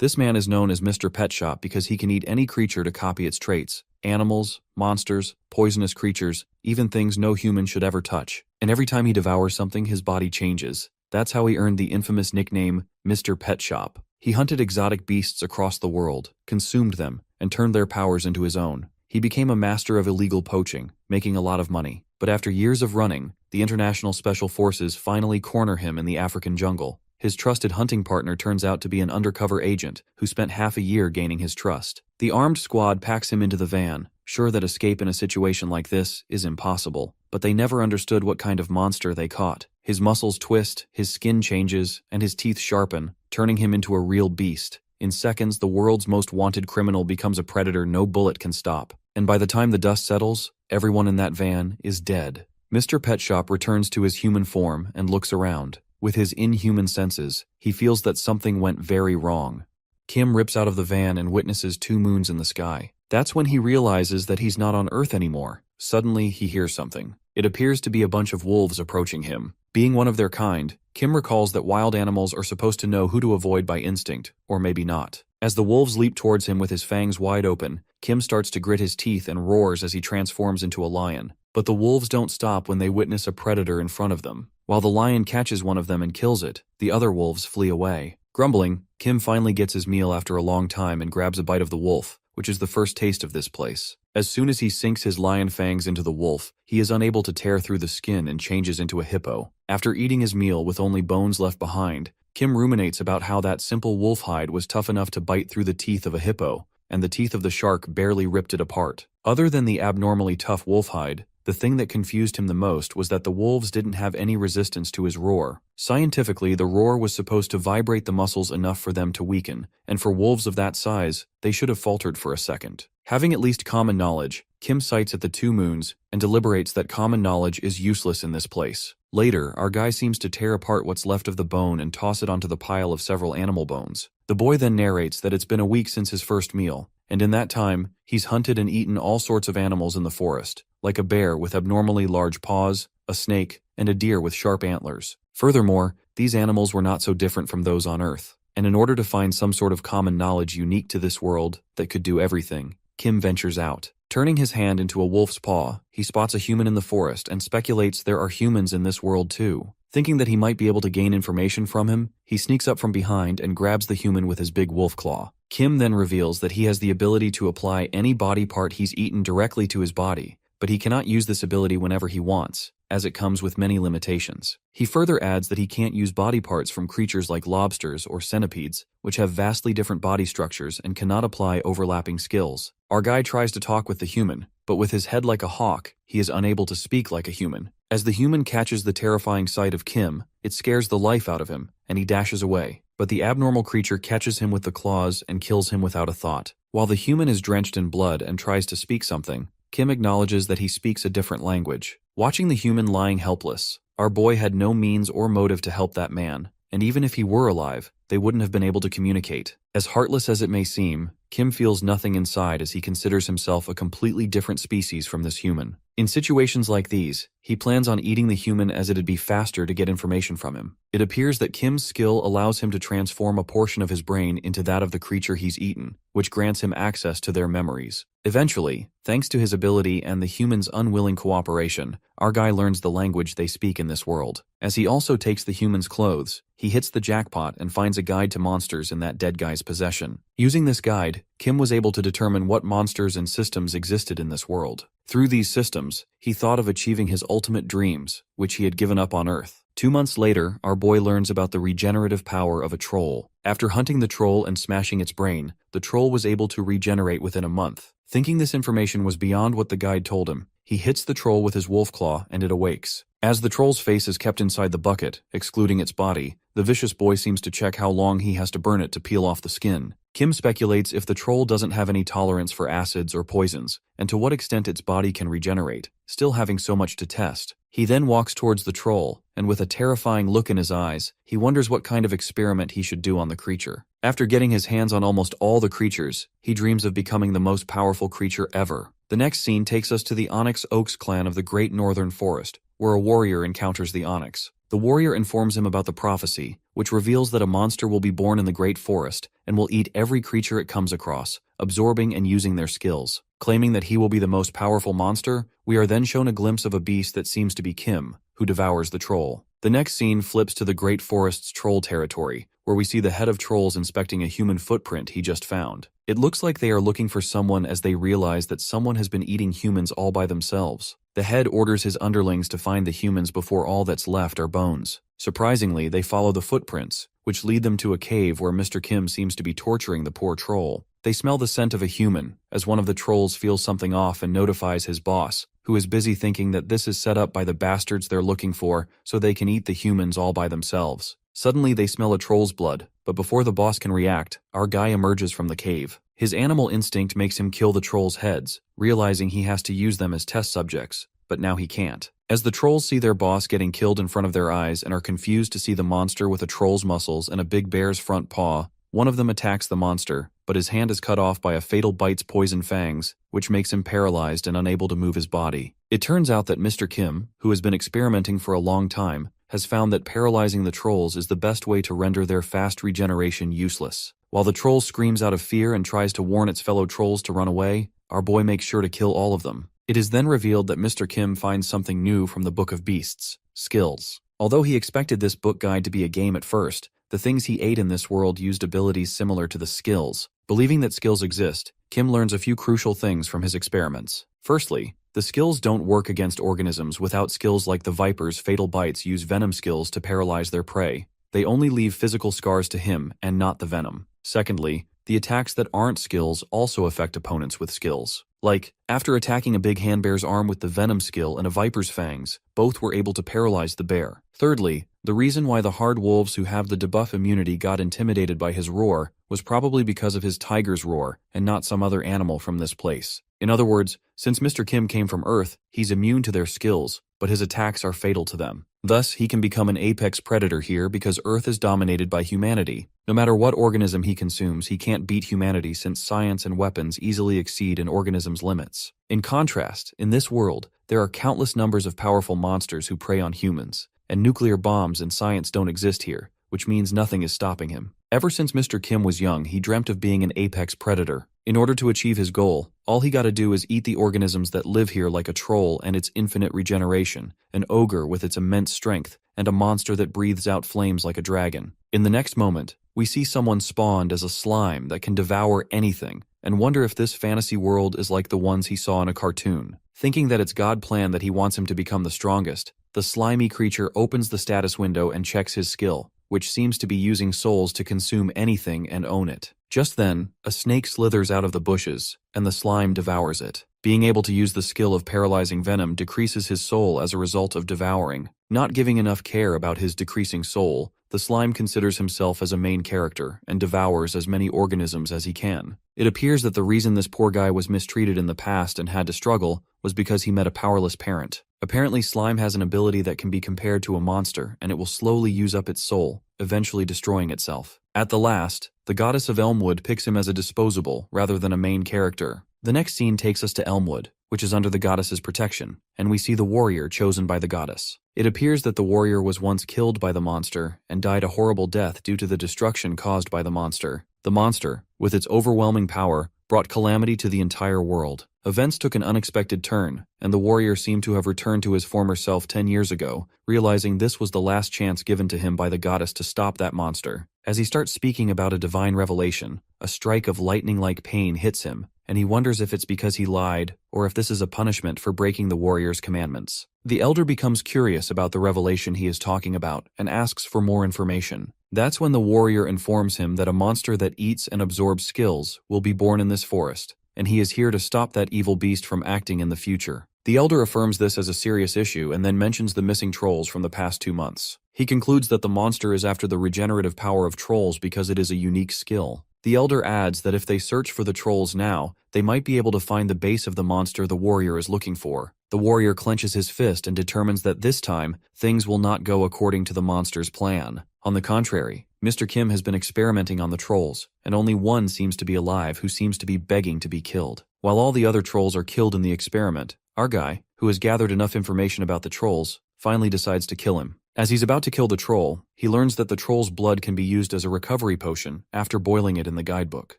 This man is known as Mr. Pet Shop because he can eat any creature to copy its traits. Animals, monsters, poisonous creatures, even things no human should ever touch. And every time he devours something, his body changes. That's how he earned the infamous nickname Mr. Pet Shop. He hunted exotic beasts across the world, consumed them, and turned their powers into his own. He became a master of illegal poaching, making a lot of money. But after years of running, the International Special Forces finally corner him in the African jungle. His trusted hunting partner turns out to be an undercover agent who spent half a year gaining his trust. The armed squad packs him into the van, sure that escape in a situation like this is impossible. But they never understood what kind of monster they caught. His muscles twist, his skin changes, and his teeth sharpen, turning him into a real beast. In seconds, the world's most wanted criminal becomes a predator no bullet can stop. And by the time the dust settles, everyone in that van is dead. Mr. Pet Shop returns to his human form and looks around. With his inhuman senses, he feels that something went very wrong. Kim rips out of the van and witnesses 2 moons in the sky. That's when he realizes that he's not on Earth anymore. Suddenly, he hears something. It appears to be a bunch of wolves approaching him. Being one of their kind, Kim recalls that wild animals are supposed to know who to avoid by instinct, or maybe not. As the wolves leap towards him with his fangs wide open, Kim starts to grit his teeth and roars as he transforms into a lion. But the wolves don't stop when they witness a predator in front of them. While the lion catches one of them and kills it, the other wolves flee away. Grumbling, Kim finally gets his meal after a long time and grabs a bite of the wolf, which is the first taste of this place. As soon as he sinks his lion fangs into the wolf, he is unable to tear through the skin and changes into a hippo. After eating his meal with only bones left behind, Kim ruminates about how that simple wolf hide was tough enough to bite through the teeth of a hippo, and the teeth of the shark barely ripped it apart. Other than the abnormally tough wolf hide, the thing that confused him the most was that the wolves didn't have any resistance to his roar. Scientifically, the roar was supposed to vibrate the muscles enough for them to weaken, and for wolves of that size, they should have faltered for a second. Having at least common knowledge, Kim sights at the 2 moons and deliberates that common knowledge is useless in this place. Later, our guy seems to tear apart what's left of the bone and toss it onto the pile of several animal bones. The boy then narrates that it's been a week since his first meal, and in that time, he's hunted and eaten all sorts of animals in the forest, like a bear with abnormally large paws, a snake, and a deer with sharp antlers. Furthermore, these animals were not so different from those on Earth, and in order to find some sort of common knowledge unique to this world that could do everything, Kim ventures out. Turning his hand into a wolf's paw, he spots a human in the forest and speculates there are humans in this world too. Thinking that he might be able to gain information from him, he sneaks up from behind and grabs the human with his big wolf claw. Kim then reveals that he has the ability to apply any body part he's eaten directly to his body, but he cannot use this ability whenever he wants, as it comes with many limitations. He further adds that he can't use body parts from creatures like lobsters or centipedes, which have vastly different body structures and cannot apply overlapping skills. Our guy tries to talk with the human, but with his head like a hawk, he is unable to speak like a human. As the human catches the terrifying sight of Kim, it scares the life out of him, and he dashes away. But the abnormal creature catches him with the claws and kills him without a thought. While the human is drenched in blood and tries to speak something, Kim acknowledges that he speaks a different language. Watching the human lying helpless, our boy had no means or motive to help that man, and even if he were alive, they wouldn't have been able to communicate. As heartless as it may seem, Kim feels nothing inside as he considers himself a completely different species from this human. In situations like these, he plans on eating the human as it'd be faster to get information from him. It appears that Kim's skill allows him to transform a portion of his brain into that of the creature he's eaten, which grants him access to their memories. Eventually, thanks to his ability and the human's unwilling cooperation, our guy learns the language they speak in this world. As he also takes the human's clothes, he hits the jackpot and finds a guide to monsters in that dead guy's possession. Using this guide, Kim was able to determine what monsters and systems existed in this world. Through these systems, he thought of achieving his ultimate dreams, which he had given up on Earth. 2 months later, our boy learns about the regenerative power of a troll. After hunting the troll and smashing its brain, the troll was able to regenerate within a month. Thinking this information was beyond what the guide told him, he hits the troll with his wolf claw and it awakes. As the troll's face is kept inside the bucket, excluding its body, the vicious boy seems to check how long he has to burn it to peel off the skin. Kim speculates if the troll doesn't have any tolerance for acids or poisons, and to what extent its body can regenerate, still having so much to test. He then walks towards the troll, and with a terrifying look in his eyes, he wonders what kind of experiment he should do on the creature. After getting his hands on almost all the creatures, he dreams of becoming the most powerful creature ever. The next scene takes us to the Onyx Oaks clan of the Great Northern Forest, where a warrior encounters the Onyx. The warrior informs him about the prophecy, which reveals that a monster will be born in the great forest and will eat every creature it comes across, absorbing and using their skills. Claiming that he will be the most powerful monster, we are then shown a glimpse of a beast that seems to be Kim, who devours the troll. The next scene flips to the great forest's troll territory, where we see the head of trolls inspecting a human footprint he just found. It looks like they are looking for someone as they realize that someone has been eating humans all by themselves. The head orders his underlings to find the humans before all that's left are bones. Surprisingly, they follow the footprints, which lead them to a cave where Mr. Kim seems to be torturing the poor troll. They smell the scent of a human, as one of the trolls feels something off and notifies his boss, who is busy thinking that this is set up by the bastards they're looking for so they can eat the humans all by themselves. Suddenly they smell a troll's blood, but before the boss can react, our guy emerges from the cave. His animal instinct makes him kill the trolls' heads, realizing he has to use them as test subjects, but now he can't. As the trolls see their boss getting killed in front of their eyes and are confused to see the monster with a troll's muscles and a big bear's front paw, one of them attacks the monster, but his hand is cut off by a fatal bite's poison fangs, which makes him paralyzed and unable to move his body. It turns out that Mr. Kim, who has been experimenting for a long time, has found that paralyzing the trolls is the best way to render their fast regeneration useless. While the troll screams out of fear and tries to warn its fellow trolls to run away, our boy makes sure to kill all of them. It is then revealed that Mr. Kim finds something new from the Book of Beasts: skills. Although he expected this book guide to be a game at first, the things he ate in this world used abilities similar to the skills. Believing that skills exist, Kim learns a few crucial things from his experiments. Firstly, the skills don't work against organisms without skills like the viper's fatal bites use venom skills to paralyze their prey. They only leave physical scars to him and not the venom. Secondly, the attacks that aren't skills also affect opponents with skills. Like, after attacking a big hand bear's arm with the venom skill and a viper's fangs, both were able to paralyze the bear. Thirdly, the reason why the hard wolves who have the debuff immunity got intimidated by his roar was probably because of his tiger's roar and not some other animal from this place. In other words, since Mr. Kim came from Earth, he's immune to their skills, but his attacks are fatal to them. Thus, he can become an apex predator here because Earth is dominated by humanity. No matter what organism he consumes, he can't beat humanity since science and weapons easily exceed an organism's limits. In contrast, in this world, there are countless numbers of powerful monsters who prey on humans, and nuclear bombs and science don't exist here, which means nothing is stopping him. Ever since Mr. Kim was young, he dreamt of being an apex predator. In order to achieve his goal, all he gotta do is eat the organisms that live here, like a troll and its infinite regeneration, an ogre with its immense strength, and a monster that breathes out flames like a dragon. In the next moment, we see someone spawned as a slime that can devour anything, and wonder if this fantasy world is like the ones he saw in a cartoon. Thinking that it's God's plan that he wants him to become the strongest, the slimy creature opens the status window and checks his skill, which seems to be using souls to consume anything and own it. Just then, a snake slithers out of the bushes, and the slime devours it. Being able to use the skill of paralyzing venom decreases his soul as a result of devouring. Not giving enough care about his decreasing soul, the slime considers himself as a main character and devours as many organisms as he can. It appears that the reason this poor guy was mistreated in the past and had to struggle was because he met a powerless parent. Apparently, slime has an ability that can be compared to a monster, and it will slowly use up its soul, eventually destroying itself. At the last, the goddess of Elmwood picks him as a disposable rather than a main character. The next scene takes us to Elmwood, which is under the goddess's protection, and we see the warrior chosen by the goddess. It appears that the warrior was once killed by the monster and died a horrible death due to the destruction caused by the monster. The monster, with its overwhelming power, brought calamity to the entire world. Events took an unexpected turn, and the warrior seemed to have returned to his former self 10 years ago, realizing this was the last chance given to him by the goddess to stop that monster. As he starts speaking about a divine revelation, a strike of lightning-like pain hits him, and he wonders if it's because he lied, or if this is a punishment for breaking the warrior's commandments. The elder becomes curious about the revelation he is talking about, and asks for more information. That's when the warrior informs him that a monster that eats and absorbs skills will be born in this forest, and he is here to stop that evil beast from acting in the future. The elder affirms this as a serious issue and then mentions the missing trolls from the past 2 months. He concludes that the monster is after the regenerative power of trolls because it is a unique skill. The elder adds that if they search for the trolls now, they might be able to find the base of the monster the warrior is looking for. The warrior clenches his fist and determines that this time, things will not go according to the monster's plan. On the contrary, Mr. Kim has been experimenting on the trolls, and only one seems to be alive who seems to be begging to be killed. While all the other trolls are killed in the experiment, our guy, who has gathered enough information about the trolls, finally decides to kill him. As he's about to kill the troll, he learns that the troll's blood can be used as a recovery potion after boiling it in the guidebook.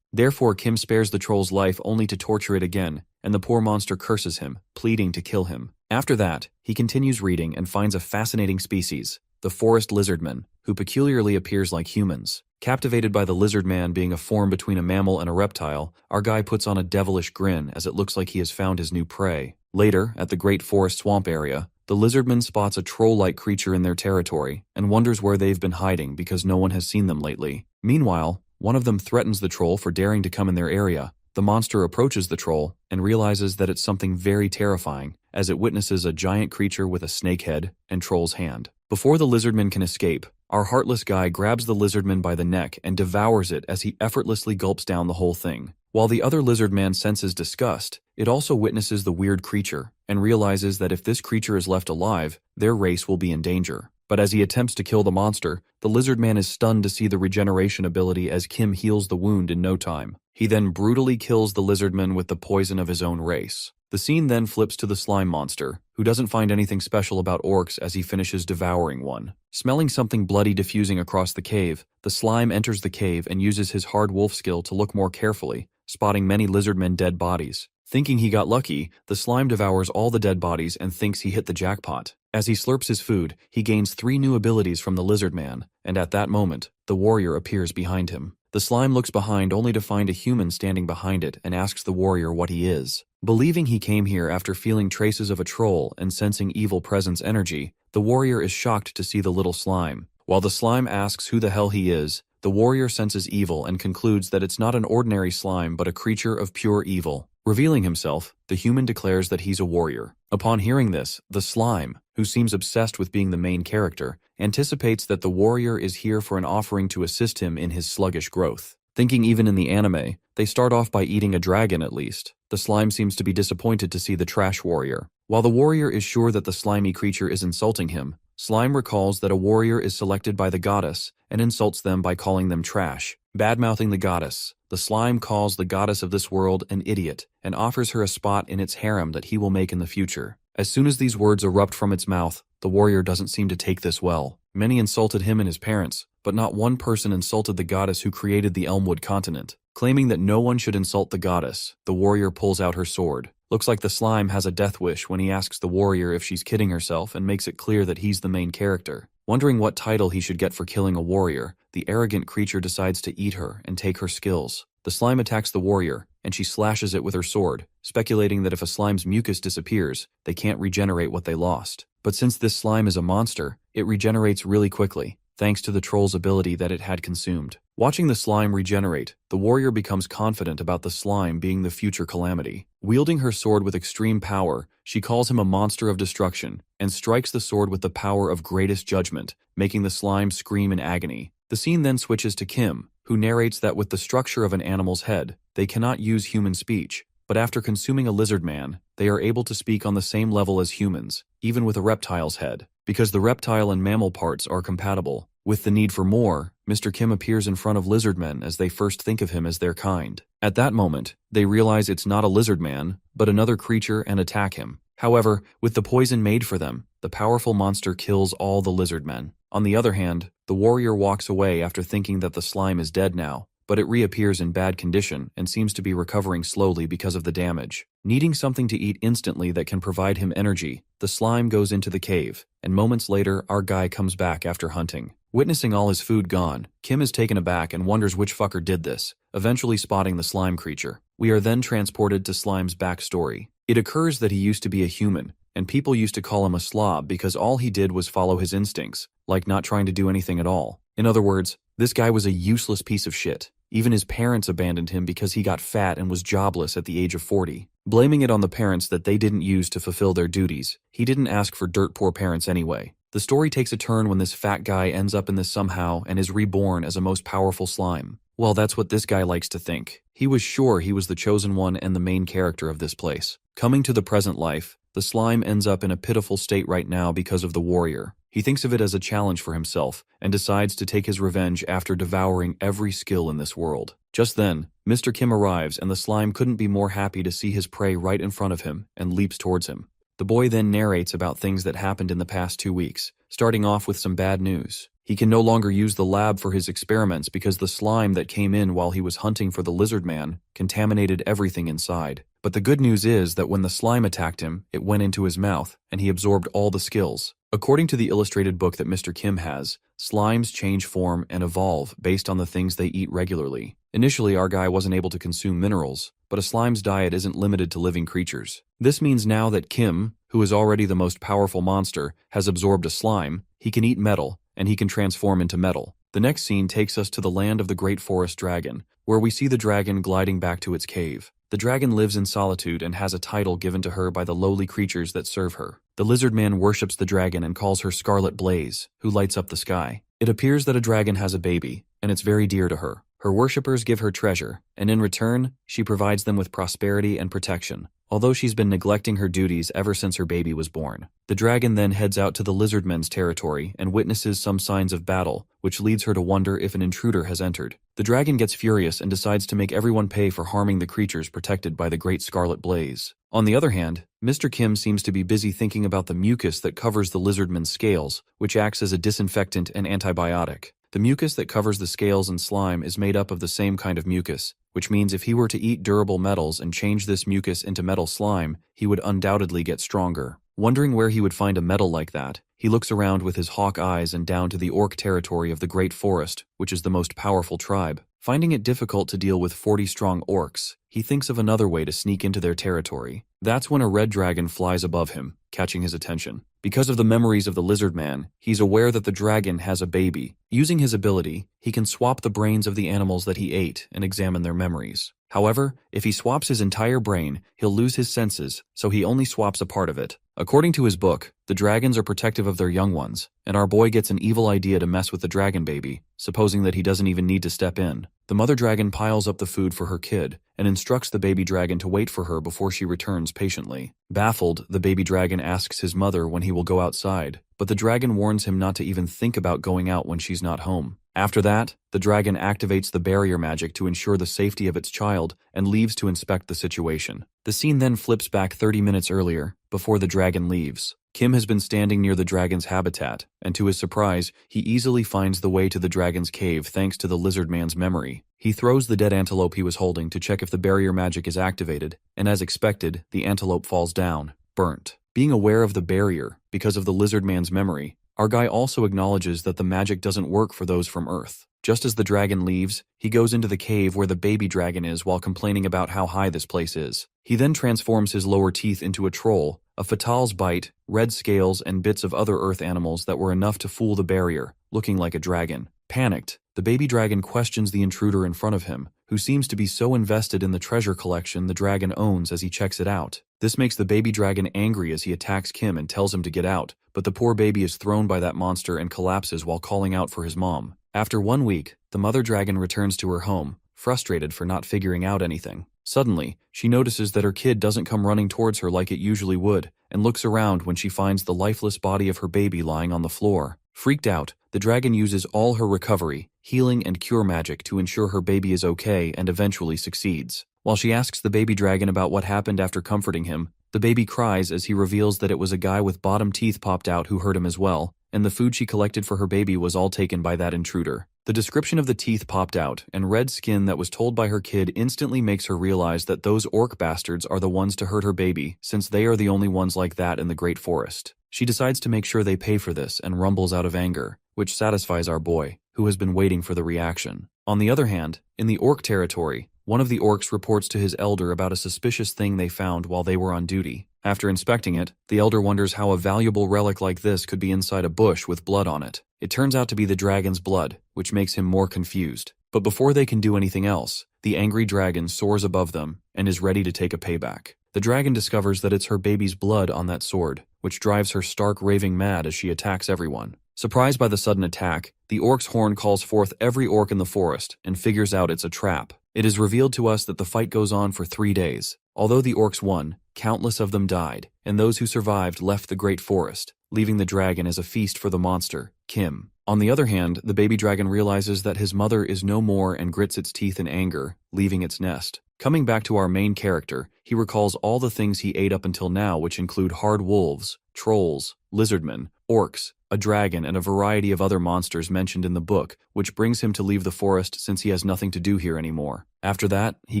Therefore, Kim spares the troll's life only to torture it again, and the poor monster curses him, pleading to kill him. After that, he continues reading and finds a fascinating species, the forest lizardman, who peculiarly appears like humans. Captivated by the lizard man being a form between a mammal and a reptile, our guy puts on a devilish grin as it looks like he has found his new prey. Later, at the Great Forest Swamp area, the lizardman spots a troll-like creature in their territory and wonders where they've been hiding because no one has seen them lately. Meanwhile, one of them threatens the troll for daring to come in their area. The monster approaches the troll and realizes that it's something very terrifying as it witnesses a giant creature with a snake head and troll's hand. Before the lizardman can escape, our heartless guy grabs the lizardman by the neck and devours it as he effortlessly gulps down the whole thing. While the other lizard man senses disgust, it also witnesses the weird creature and realizes that if this creature is left alive, their race will be in danger. But as he attempts to kill the monster, the lizard man is stunned to see the regeneration ability as Kim heals the wound in no time. He then brutally kills the lizardman with the poison of his own race. The scene then flips to the slime monster, who doesn't find anything special about orcs as he finishes devouring one. Smelling something bloody diffusing across the cave, the slime enters the cave and uses his hard wolf skill to look more carefully, spotting many lizardmen dead bodies. Thinking he got lucky, the slime devours all the dead bodies and thinks he hit the jackpot. As he slurps his food, he gains 3 new abilities from the lizard man, and at that moment, the warrior appears behind him. The slime looks behind only to find a human standing behind it and asks the warrior what he is. Believing he came here after feeling traces of a troll and sensing evil presence energy, the warrior is shocked to see the little slime. While the slime asks who the hell he is, the warrior senses evil and concludes that it's not an ordinary slime but a creature of pure evil. Revealing himself, the human declares that he's a warrior. Upon hearing this, the slime, who seems obsessed with being the main character, anticipates that the warrior is here for an offering to assist him in his sluggish growth. Thinking even in the anime, they start off by eating a dragon at least. The slime seems to be disappointed to see the trash warrior. While the warrior is sure that the slimy creature is insulting him, Slime recalls that a warrior is selected by the goddess and insults them by calling them trash. Bad-mouthing the goddess, the slime calls the goddess of this world an idiot and offers her a spot in its harem that he will make in the future. As soon as these words erupt from its mouth, the warrior doesn't seem to take this well. Many insulted him and his parents, but not one person insulted the goddess who created the Elmwood continent. Claiming that no one should insult the goddess, the warrior pulls out her sword. Looks like the slime has a death wish when he asks the warrior if she's kidding herself and makes it clear that he's the main character. Wondering what title he should get for killing a warrior, the arrogant creature decides to eat her and take her skills. The slime attacks the warrior, and she slashes it with her sword, speculating that if a slime's mucus disappears, they can't regenerate what they lost. But since this slime is a monster, it regenerates really quickly, thanks to the troll's ability that it had consumed. Watching the slime regenerate, the warrior becomes confident about the slime being the future calamity. Wielding her sword with extreme power, she calls him a monster of destruction, and strikes the sword with the power of greatest judgment, making the slime scream in agony. The scene then switches to Kim, who narrates that with the structure of an animal's head, they cannot use human speech, but after consuming a lizard man, they are able to speak on the same level as humans, even with a reptile's head. Because the reptile and mammal parts are compatible. With the need for more, Mr. Kim appears in front of lizardmen as they first think of him as their kind. At that moment, they realize it's not a lizard man, but another creature and attack him. However, with the poison made for them, the powerful monster kills all the lizardmen. On the other hand, the warrior walks away after thinking that the slime is dead now, but it reappears in bad condition and seems to be recovering slowly because of the damage. Needing something to eat instantly that can provide him energy, the slime goes into the cave, and moments later our guy comes back after hunting. Witnessing all his food gone, Kim is taken aback and wonders which fucker did this, eventually spotting the slime creature. We are then transported to Slime's backstory. It occurs that he used to be a human, and people used to call him a slob because all he did was follow his instincts, like not trying to do anything at all. In other words, this guy was a useless piece of shit. Even his parents abandoned him because he got fat and was jobless at the age of 40. Blaming it on the parents that they didn't use to fulfill their duties, he didn't ask for dirt poor parents anyway. The story takes a turn when this fat guy ends up in this somehow and is reborn as a most powerful slime. Well, that's what this guy likes to think. He was sure he was the chosen one and the main character of this place. Coming to the present life, the slime ends up in a pitiful state right now because of the warrior. He thinks of it as a challenge for himself and decides to take his revenge after devouring every skill in this world. Just then, Mr. Kim arrives and the slime couldn't be more happy to see his prey right in front of him and leaps towards him. The boy then narrates about things that happened in the past 2 weeks, starting off with some bad news. He can no longer use the lab for his experiments because the slime that came in while he was hunting for the lizard man contaminated everything inside. But the good news is that when the slime attacked him, it went into his mouth, and he absorbed all the skills. According to the illustrated book that Mr. Kim has, slimes change form and evolve based on the things they eat regularly. Initially, our guy wasn't able to consume minerals, but a slime's diet isn't limited to living creatures. This means now that Kim, who is already the most powerful monster, has absorbed a slime, he can eat metal, and he can transform into metal. The next scene takes us to the land of the Great Forest Dragon, where we see the dragon gliding back to its cave. The dragon lives in solitude and has a title given to her by the lowly creatures that serve her. The lizard man worships the dragon and calls her Scarlet Blaze, who lights up the sky. It appears that a dragon has a baby, and it's very dear to her. Her worshippers give her treasure, and in return, she provides them with prosperity and protection, although she's been neglecting her duties ever since her baby was born. The dragon then heads out to the lizardmen's territory and witnesses some signs of battle, which leads her to wonder if an intruder has entered. The dragon gets furious and decides to make everyone pay for harming the creatures protected by the Great Scarlet Blaze. On the other hand, Mr. Kim seems to be busy thinking about the mucus that covers the lizardman's scales, which acts as a disinfectant and antibiotic. The mucus that covers the scales and slime is made up of the same kind of mucus, which means if he were to eat durable metals and change this mucus into metal slime, he would undoubtedly get stronger. Wondering where he would find a metal like that, he looks around with his hawk eyes and down to the orc territory of the Great Forest, which is the most powerful tribe. Finding it difficult to deal with 40 strong orcs, he thinks of another way to sneak into their territory. That's when a red dragon flies above him, catching his attention. Because of the memories of the lizard man, he's aware that the dragon has a baby. Using his ability, he can swap the brains of the animals that he ate and examine their memories. However, if he swaps his entire brain, he'll lose his senses, so he only swaps a part of it. According to his book, the dragons are protective of their young ones, and our boy gets an evil idea to mess with the dragon baby, supposing that he doesn't even need to step in. The mother dragon piles up the food for her kid and instructs the baby dragon to wait for her before she returns patiently. Baffled, the baby dragon asks his mother when he will go outside, but the dragon warns him not to even think about going out when she's not home. After that, the dragon activates the barrier magic to ensure the safety of its child and leaves to inspect the situation. The scene then flips back 30 minutes earlier, before the dragon leaves. Kim has been standing near the dragon's habitat, and to his surprise, he easily finds the way to the dragon's cave thanks to the lizard man's memory. He throws the dead antelope he was holding to check if the barrier magic is activated, and as expected, the antelope falls down, burnt. Being aware of the barrier, because of the lizard man's memory, our guy also acknowledges that the magic doesn't work for those from Earth. Just as the dragon leaves, he goes into the cave where the baby dragon is while complaining about how high this place is. He then transforms his lower teeth into a troll, a fatal's bite, red scales, and bits of other Earth animals that were enough to fool the barrier, looking like a dragon. Panicked, the baby dragon questions the intruder in front of him, who seems to be so invested in the treasure collection the dragon owns as he checks it out. This makes the baby dragon angry as he attacks Kim and tells him to get out, but the poor baby is thrown by that monster and collapses while calling out for his mom. After 1 week, the mother dragon returns to her home, frustrated for not figuring out anything. Suddenly, she notices that her kid doesn't come running towards her like it usually would, and looks around when she finds the lifeless body of her baby lying on the floor. Freaked out, the dragon uses all her recovery, healing, and cure magic to ensure her baby is okay and eventually succeeds. While she asks the baby dragon about what happened after comforting him, the baby cries as he reveals that it was a guy with bottom teeth popped out who hurt him as well, and the food she collected for her baby was all taken by that intruder. The description of the teeth popped out and red skin that was told by her kid instantly makes her realize that those orc bastards are the ones to hurt her baby, since they are the only ones like that in the Great Forest. She decides to make sure they pay for this and rumbles out of anger, which satisfies our boy, who has been waiting for the reaction. On the other hand, in the orc territory, one of the orcs reports to his elder about a suspicious thing they found while they were on duty. After inspecting it, the elder wonders how a valuable relic like this could be inside a bush with blood on it. It turns out to be the dragon's blood, which makes him more confused. But before they can do anything else, the angry dragon soars above them and is ready to take a payback. The dragon discovers that it's her baby's blood on that sword, which drives her stark raving mad as she attacks everyone. Surprised by the sudden attack, the orc's horn calls forth every orc in the forest and figures out it's a trap. It is revealed to us that the fight goes on for 3 days. Although the orcs won, countless of them died, and those who survived left the Great Forest, leaving the dragon as a feast for the monster, Kim. On the other hand, the baby dragon realizes that his mother is no more and grits its teeth in anger, leaving its nest. Coming back to our main character, he recalls all the things he ate up until now, which include hard wolves, trolls, lizardmen, orcs, a dragon, and a variety of other monsters mentioned in the book, which brings him to leave the forest since he has nothing to do here anymore. After that, he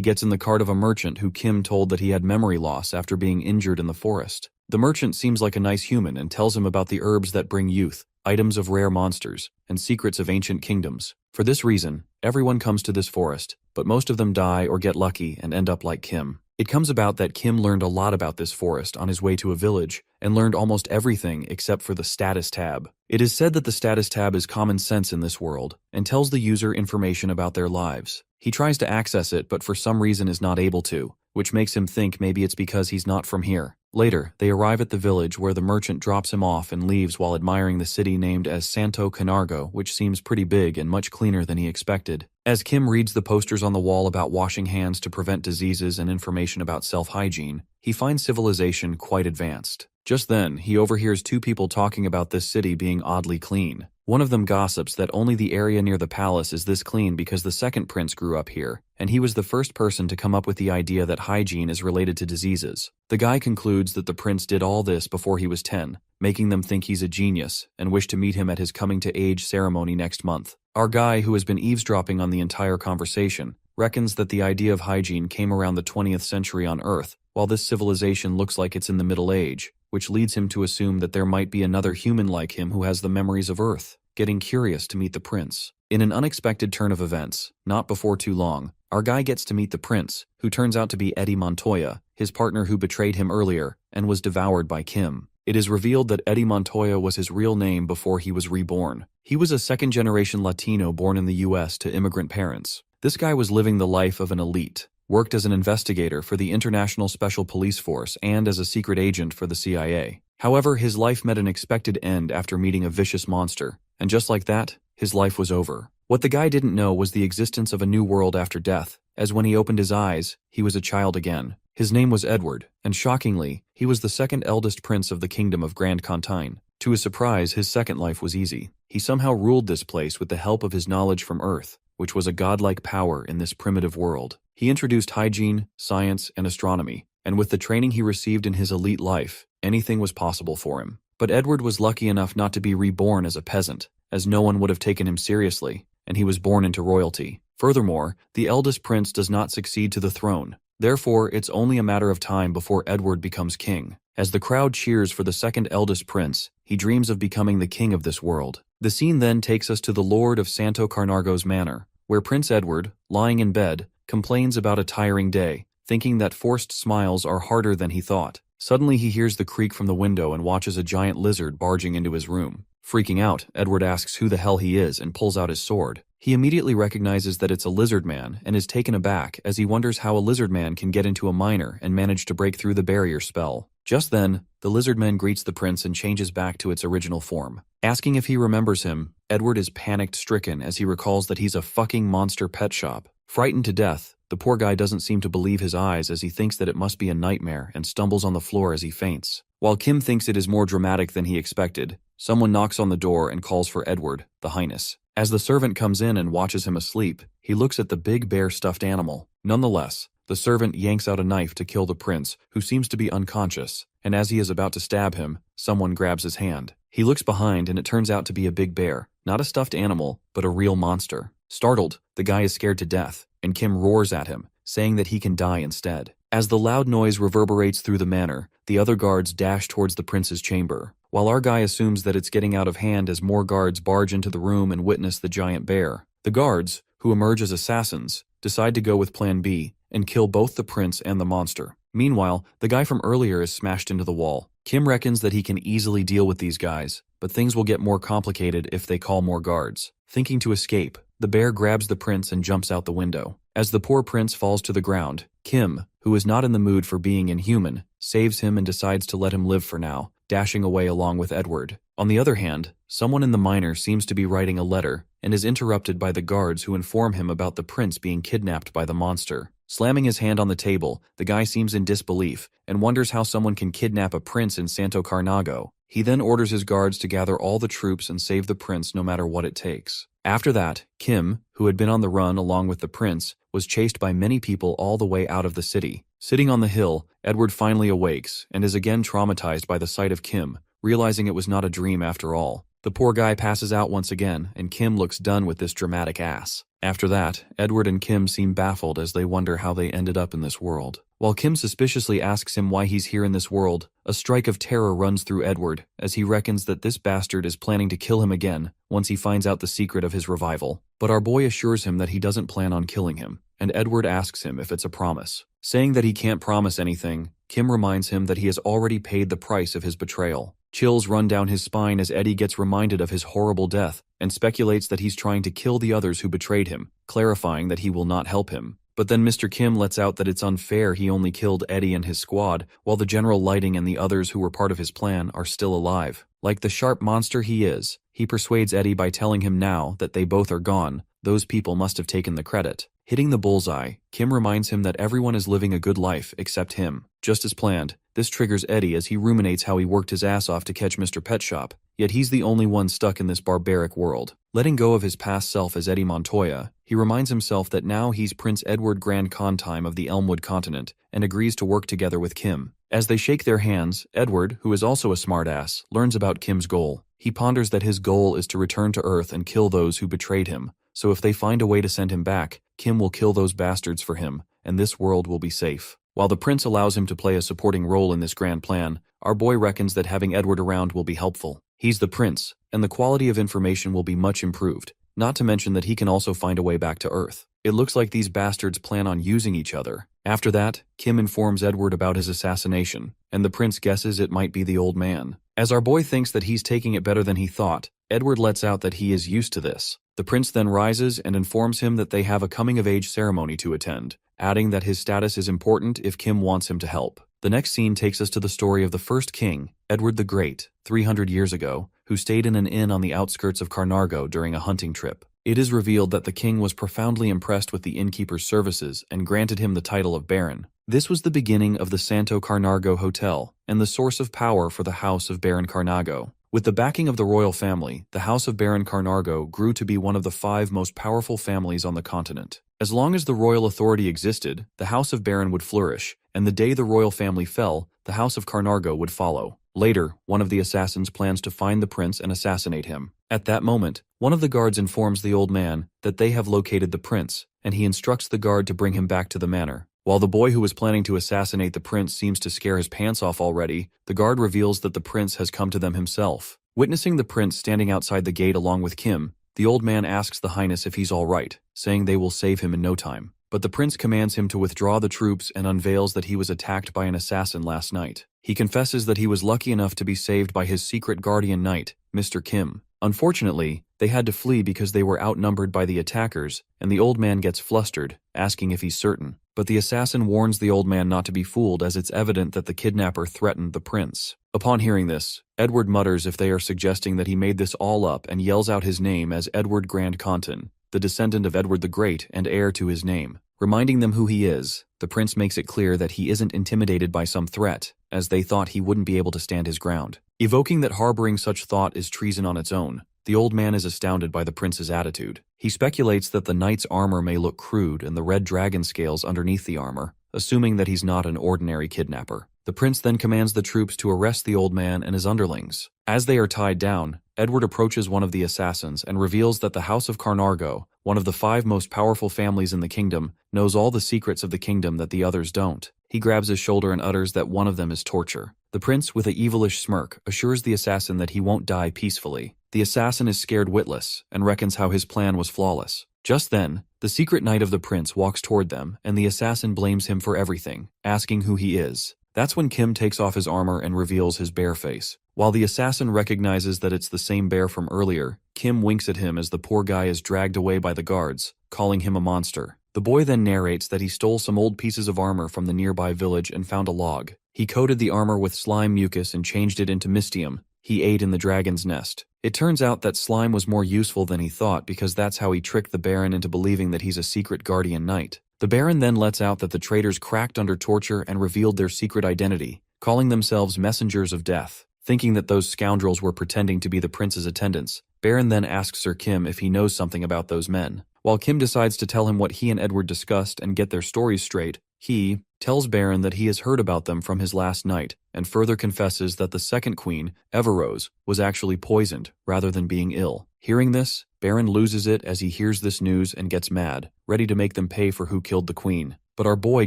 gets in the cart of a merchant who Kim told that he had memory loss after being injured in the forest. The merchant seems like a nice human and tells him about the herbs that bring youth, items of rare monsters, and secrets of ancient kingdoms. For this reason, everyone comes to this forest, but most of them die or get lucky and end up like Kim. It comes about that Kim learned a lot about this forest on his way to a village, and learned almost everything except for the status tab. It is said that the status tab is common sense in this world, and tells the user information about their lives. He tries to access it but for some reason is not able to, which makes him think maybe it's because he's not from here. Later, they arrive at the village where the merchant drops him off and leaves while admiring the city named as Santo Camargo, which seems pretty big and much cleaner than he expected. As Kim reads the posters on the wall about washing hands to prevent diseases and information about self-hygiene, he finds civilization quite advanced. Just then, he overhears two people talking about this city being oddly clean. One of them gossips that only the area near the palace is this clean because the second prince grew up here, and he was the first person to come up with the idea that hygiene is related to diseases. The guy concludes that the prince did all this before he was 10, making them think he's a genius, and wish to meet him at his coming-to-age ceremony next month. Our guy, who has been eavesdropping on the entire conversation, reckons that the idea of hygiene came around the 20th century on Earth, while this civilization looks like it's in the Middle Age, which leads him to assume that there might be another human like him who has the memories of Earth, getting curious to meet the prince. In an unexpected turn of events, not before too long, our guy gets to meet the prince, who turns out to be Eddie Montoya, his partner who betrayed him earlier, and was devoured by Kim. It is revealed that Eddie Montoya was his real name before he was reborn. He was a second-generation Latino born in the US to immigrant parents. This guy was living the life of an elite, worked as an investigator for the International Special Police Force and as a secret agent for the CIA. However, his life met an expected end after meeting a vicious monster, and just like that, his life was over. What the guy didn't know was the existence of a new world after death, as when he opened his eyes, he was a child again. His name was Edward, and shockingly, he was the second eldest prince of the kingdom of Grand Contine. To his surprise, his second life was easy. He somehow ruled this place with the help of his knowledge from Earth, which was a godlike power in this primitive world. He introduced hygiene, science, and astronomy, and with the training he received in his elite life, anything was possible for him. But Edward was lucky enough not to be reborn as a peasant, as no one would have taken him seriously, and he was born into royalty. Furthermore, the eldest prince does not succeed to the throne. Therefore, it's only a matter of time before Edward becomes king. As the crowd cheers for the second eldest prince, he dreams of becoming the king of this world. The scene then takes us to the Lord of Santo Camargo's manor, where Prince Edward, lying in bed, complains about a tiring day, thinking that forced smiles are harder than he thought. Suddenly he hears the creak from the window and watches a giant lizard barging into his room. Freaking out, Edward asks who the hell he is and pulls out his sword. He immediately recognizes that it's a lizard man and is taken aback as he wonders how a lizard man can get into a miner and manage to break through the barrier spell. Just then, the lizard man greets the prince and changes back to its original form. Asking if he remembers him, Edward is panicked-stricken as he recalls that he's a fucking monster pet shop. Frightened to death, the poor guy doesn't seem to believe his eyes as he thinks that it must be a nightmare and stumbles on the floor as he faints. While Kim thinks it is more dramatic than he expected, someone knocks on the door and calls for Edward, the Highness. As the servant comes in and watches him asleep, he looks at the big bear stuffed animal. Nonetheless, the servant yanks out a knife to kill the prince, who seems to be unconscious, and as he is about to stab him, someone grabs his hand. He looks behind and it turns out to be a big bear, not a stuffed animal, but a real monster. Startled, the guy is scared to death, and Kim roars at him, saying that he can die instead. As the loud noise reverberates through the manor, the other guards dash towards the prince's chamber, while our guy assumes that it's getting out of hand as more guards barge into the room and witness the giant bear. The guards, who emerge as assassins, decide to go with Plan B and kill both the prince and the monster. Meanwhile, the guy from earlier is smashed into the wall. Kim reckons that he can easily deal with these guys, but things will get more complicated if they call more guards. Thinking to escape, the bear grabs the prince and jumps out the window. As the poor prince falls to the ground, Kim, who is not in the mood for being inhuman, saves him and decides to let him live for now, dashing away along with Edward. On the other hand, someone in the minor seems to be writing a letter and is interrupted by the guards who inform him about the prince being kidnapped by the monster. Slamming his hand on the table, the guy seems in disbelief and wonders how someone can kidnap a prince in Santo Camargo. He then orders his guards to gather all the troops and save the prince no matter what it takes. After that, Kim, who had been on the run along with the prince, was chased by many people all the way out of the city. Sitting on the hill, Edward finally awakes and is again traumatized by the sight of Kim, realizing it was not a dream after all. The poor guy passes out once again, and Kim looks done with this dramatic ass. After that, Edward and Kim seem baffled as they wonder how they ended up in this world. While Kim suspiciously asks him why he's here in this world, a strike of terror runs through Edward as he reckons that this bastard is planning to kill him again once he finds out the secret of his revival. But our boy assures him that he doesn't plan on killing him, and Edward asks him if it's a promise. Saying that he can't promise anything, Kim reminds him that he has already paid the price of his betrayal. Chills run down his spine as Eddie gets reminded of his horrible death and speculates that he's trying to kill the others who betrayed him, clarifying that he will not help him. But then Mr. Kim lets out that it's unfair he only killed Eddie and his squad, while the General Lighting and the others who were part of his plan are still alive. Like the sharp monster he is, he persuades Eddie by telling him now that they both are gone, those people must have taken the credit. Hitting the bullseye, Kim reminds him that everyone is living a good life except him. Just as planned, this triggers Eddie as he ruminates how he worked his ass off to catch Mr. Pet Shop, yet he's the only one stuck in this barbaric world. Letting go of his past self as Eddie Montoya, he reminds himself that now he's Prince Edward Grand Contime of the Elmwood continent and agrees to work together with Kim. As they shake their hands, Edward, who is also a smartass, learns about Kim's goal. He ponders that his goal is to return to Earth and kill those who betrayed him, so if they find a way to send him back, Kim will kill those bastards for him, and this world will be safe. While the prince allows him to play a supporting role in this grand plan, our boy reckons that having Edward around will be helpful. He's the prince, and the quality of information will be much improved, not to mention that he can also find a way back to Earth. It looks like these bastards plan on using each other. After that, Kim informs Edward about his assassination, and the prince guesses it might be the old man. As our boy thinks that he's taking it better than he thought, Edward lets out that he is used to this. The prince then rises and informs him that they have a coming-of-age ceremony to attend, adding that his status is important if Kim wants him to help. The next scene takes us to the story of the first king, Edward the Great, 300 years ago, who stayed in an inn on the outskirts of Carnargo during a hunting trip. It is revealed that the king was profoundly impressed with the innkeeper's services and granted him the title of Baron. This was the beginning of the Santo Carnargo Hotel and the source of power for the House of Baron Carnago. With the backing of the royal family, the House of Baron Carnargo grew to be one of the 5 most powerful families on the continent. As long as the royal authority existed, the House of Baron would flourish, and the day the royal family fell, the House of Carnargo would follow. Later, one of the assassins plans to find the prince and assassinate him. At that moment, one of the guards informs the old man that they have located the prince, and he instructs the guard to bring him back to the manor. While the boy who was planning to assassinate the prince seems to scare his pants off already, the guard reveals that the prince has come to them himself. Witnessing the prince standing outside the gate along with Kim, the old man asks the highness if he's all right, saying they will save him in no time. But the prince commands him to withdraw the troops and unveils that he was attacked by an assassin last night. He confesses that he was lucky enough to be saved by his secret guardian knight, Mr. Kim. Unfortunately, they had to flee because they were outnumbered by the attackers, and the old man gets flustered, asking if he's certain. But the assassin warns the old man not to be fooled as it's evident that the kidnapper threatened the prince. Upon hearing this, Edward mutters if they are suggesting that he made this all up and yells out his name as Edward Grand Contin, the descendant of Edward the Great and heir to his name. Reminding them who he is, the prince makes it clear that he isn't intimidated by some threat, as they thought he wouldn't be able to stand his ground. Evoking that harboring such thought is treason on its own, the old man is astounded by the prince's attitude. He speculates that the knight's armor may look crude and the red dragon scales underneath the armor, assuming that he's not an ordinary kidnapper. The prince then commands the troops to arrest the old man and his underlings. As they are tied down, Edward approaches one of the assassins and reveals that the House of Carnargo, one of the 5 most powerful families in the kingdom, knows all the secrets of the kingdom that the others don't. He grabs his shoulder and utters that one of them is torture. The prince, with an evilish smirk, assures the assassin that he won't die peacefully. The assassin is scared witless and reckons how his plan was flawless. Just then, the secret knight of the prince walks toward them, and the assassin blames him for everything, asking who he is. That's when Kim takes off his armor and reveals his bear face. While the assassin recognizes that it's the same bear from earlier, Kim winks at him as the poor guy is dragged away by the guards, calling him a monster. The boy then narrates that he stole some old pieces of armor from the nearby village and found a log. He coated the armor with slime mucus and changed it into mystium he ate in the dragon's nest. It turns out that slime was more useful than he thought because that's how he tricked the Baron into believing that he's a secret guardian knight. The Baron then lets out that the traitors cracked under torture and revealed their secret identity, calling themselves messengers of death. Thinking that those scoundrels were pretending to be the prince's attendants, Baron then asks Sir Kim if he knows something about those men. While Kim decides to tell him what he and Edward discussed and get their stories straight, he tells Baron that he has heard about them from his last night, and further confesses that the second queen, Everrose, was actually poisoned rather than being ill. Hearing this, Baron loses it as he hears this news and gets mad, ready to make them pay for who killed the queen. But our boy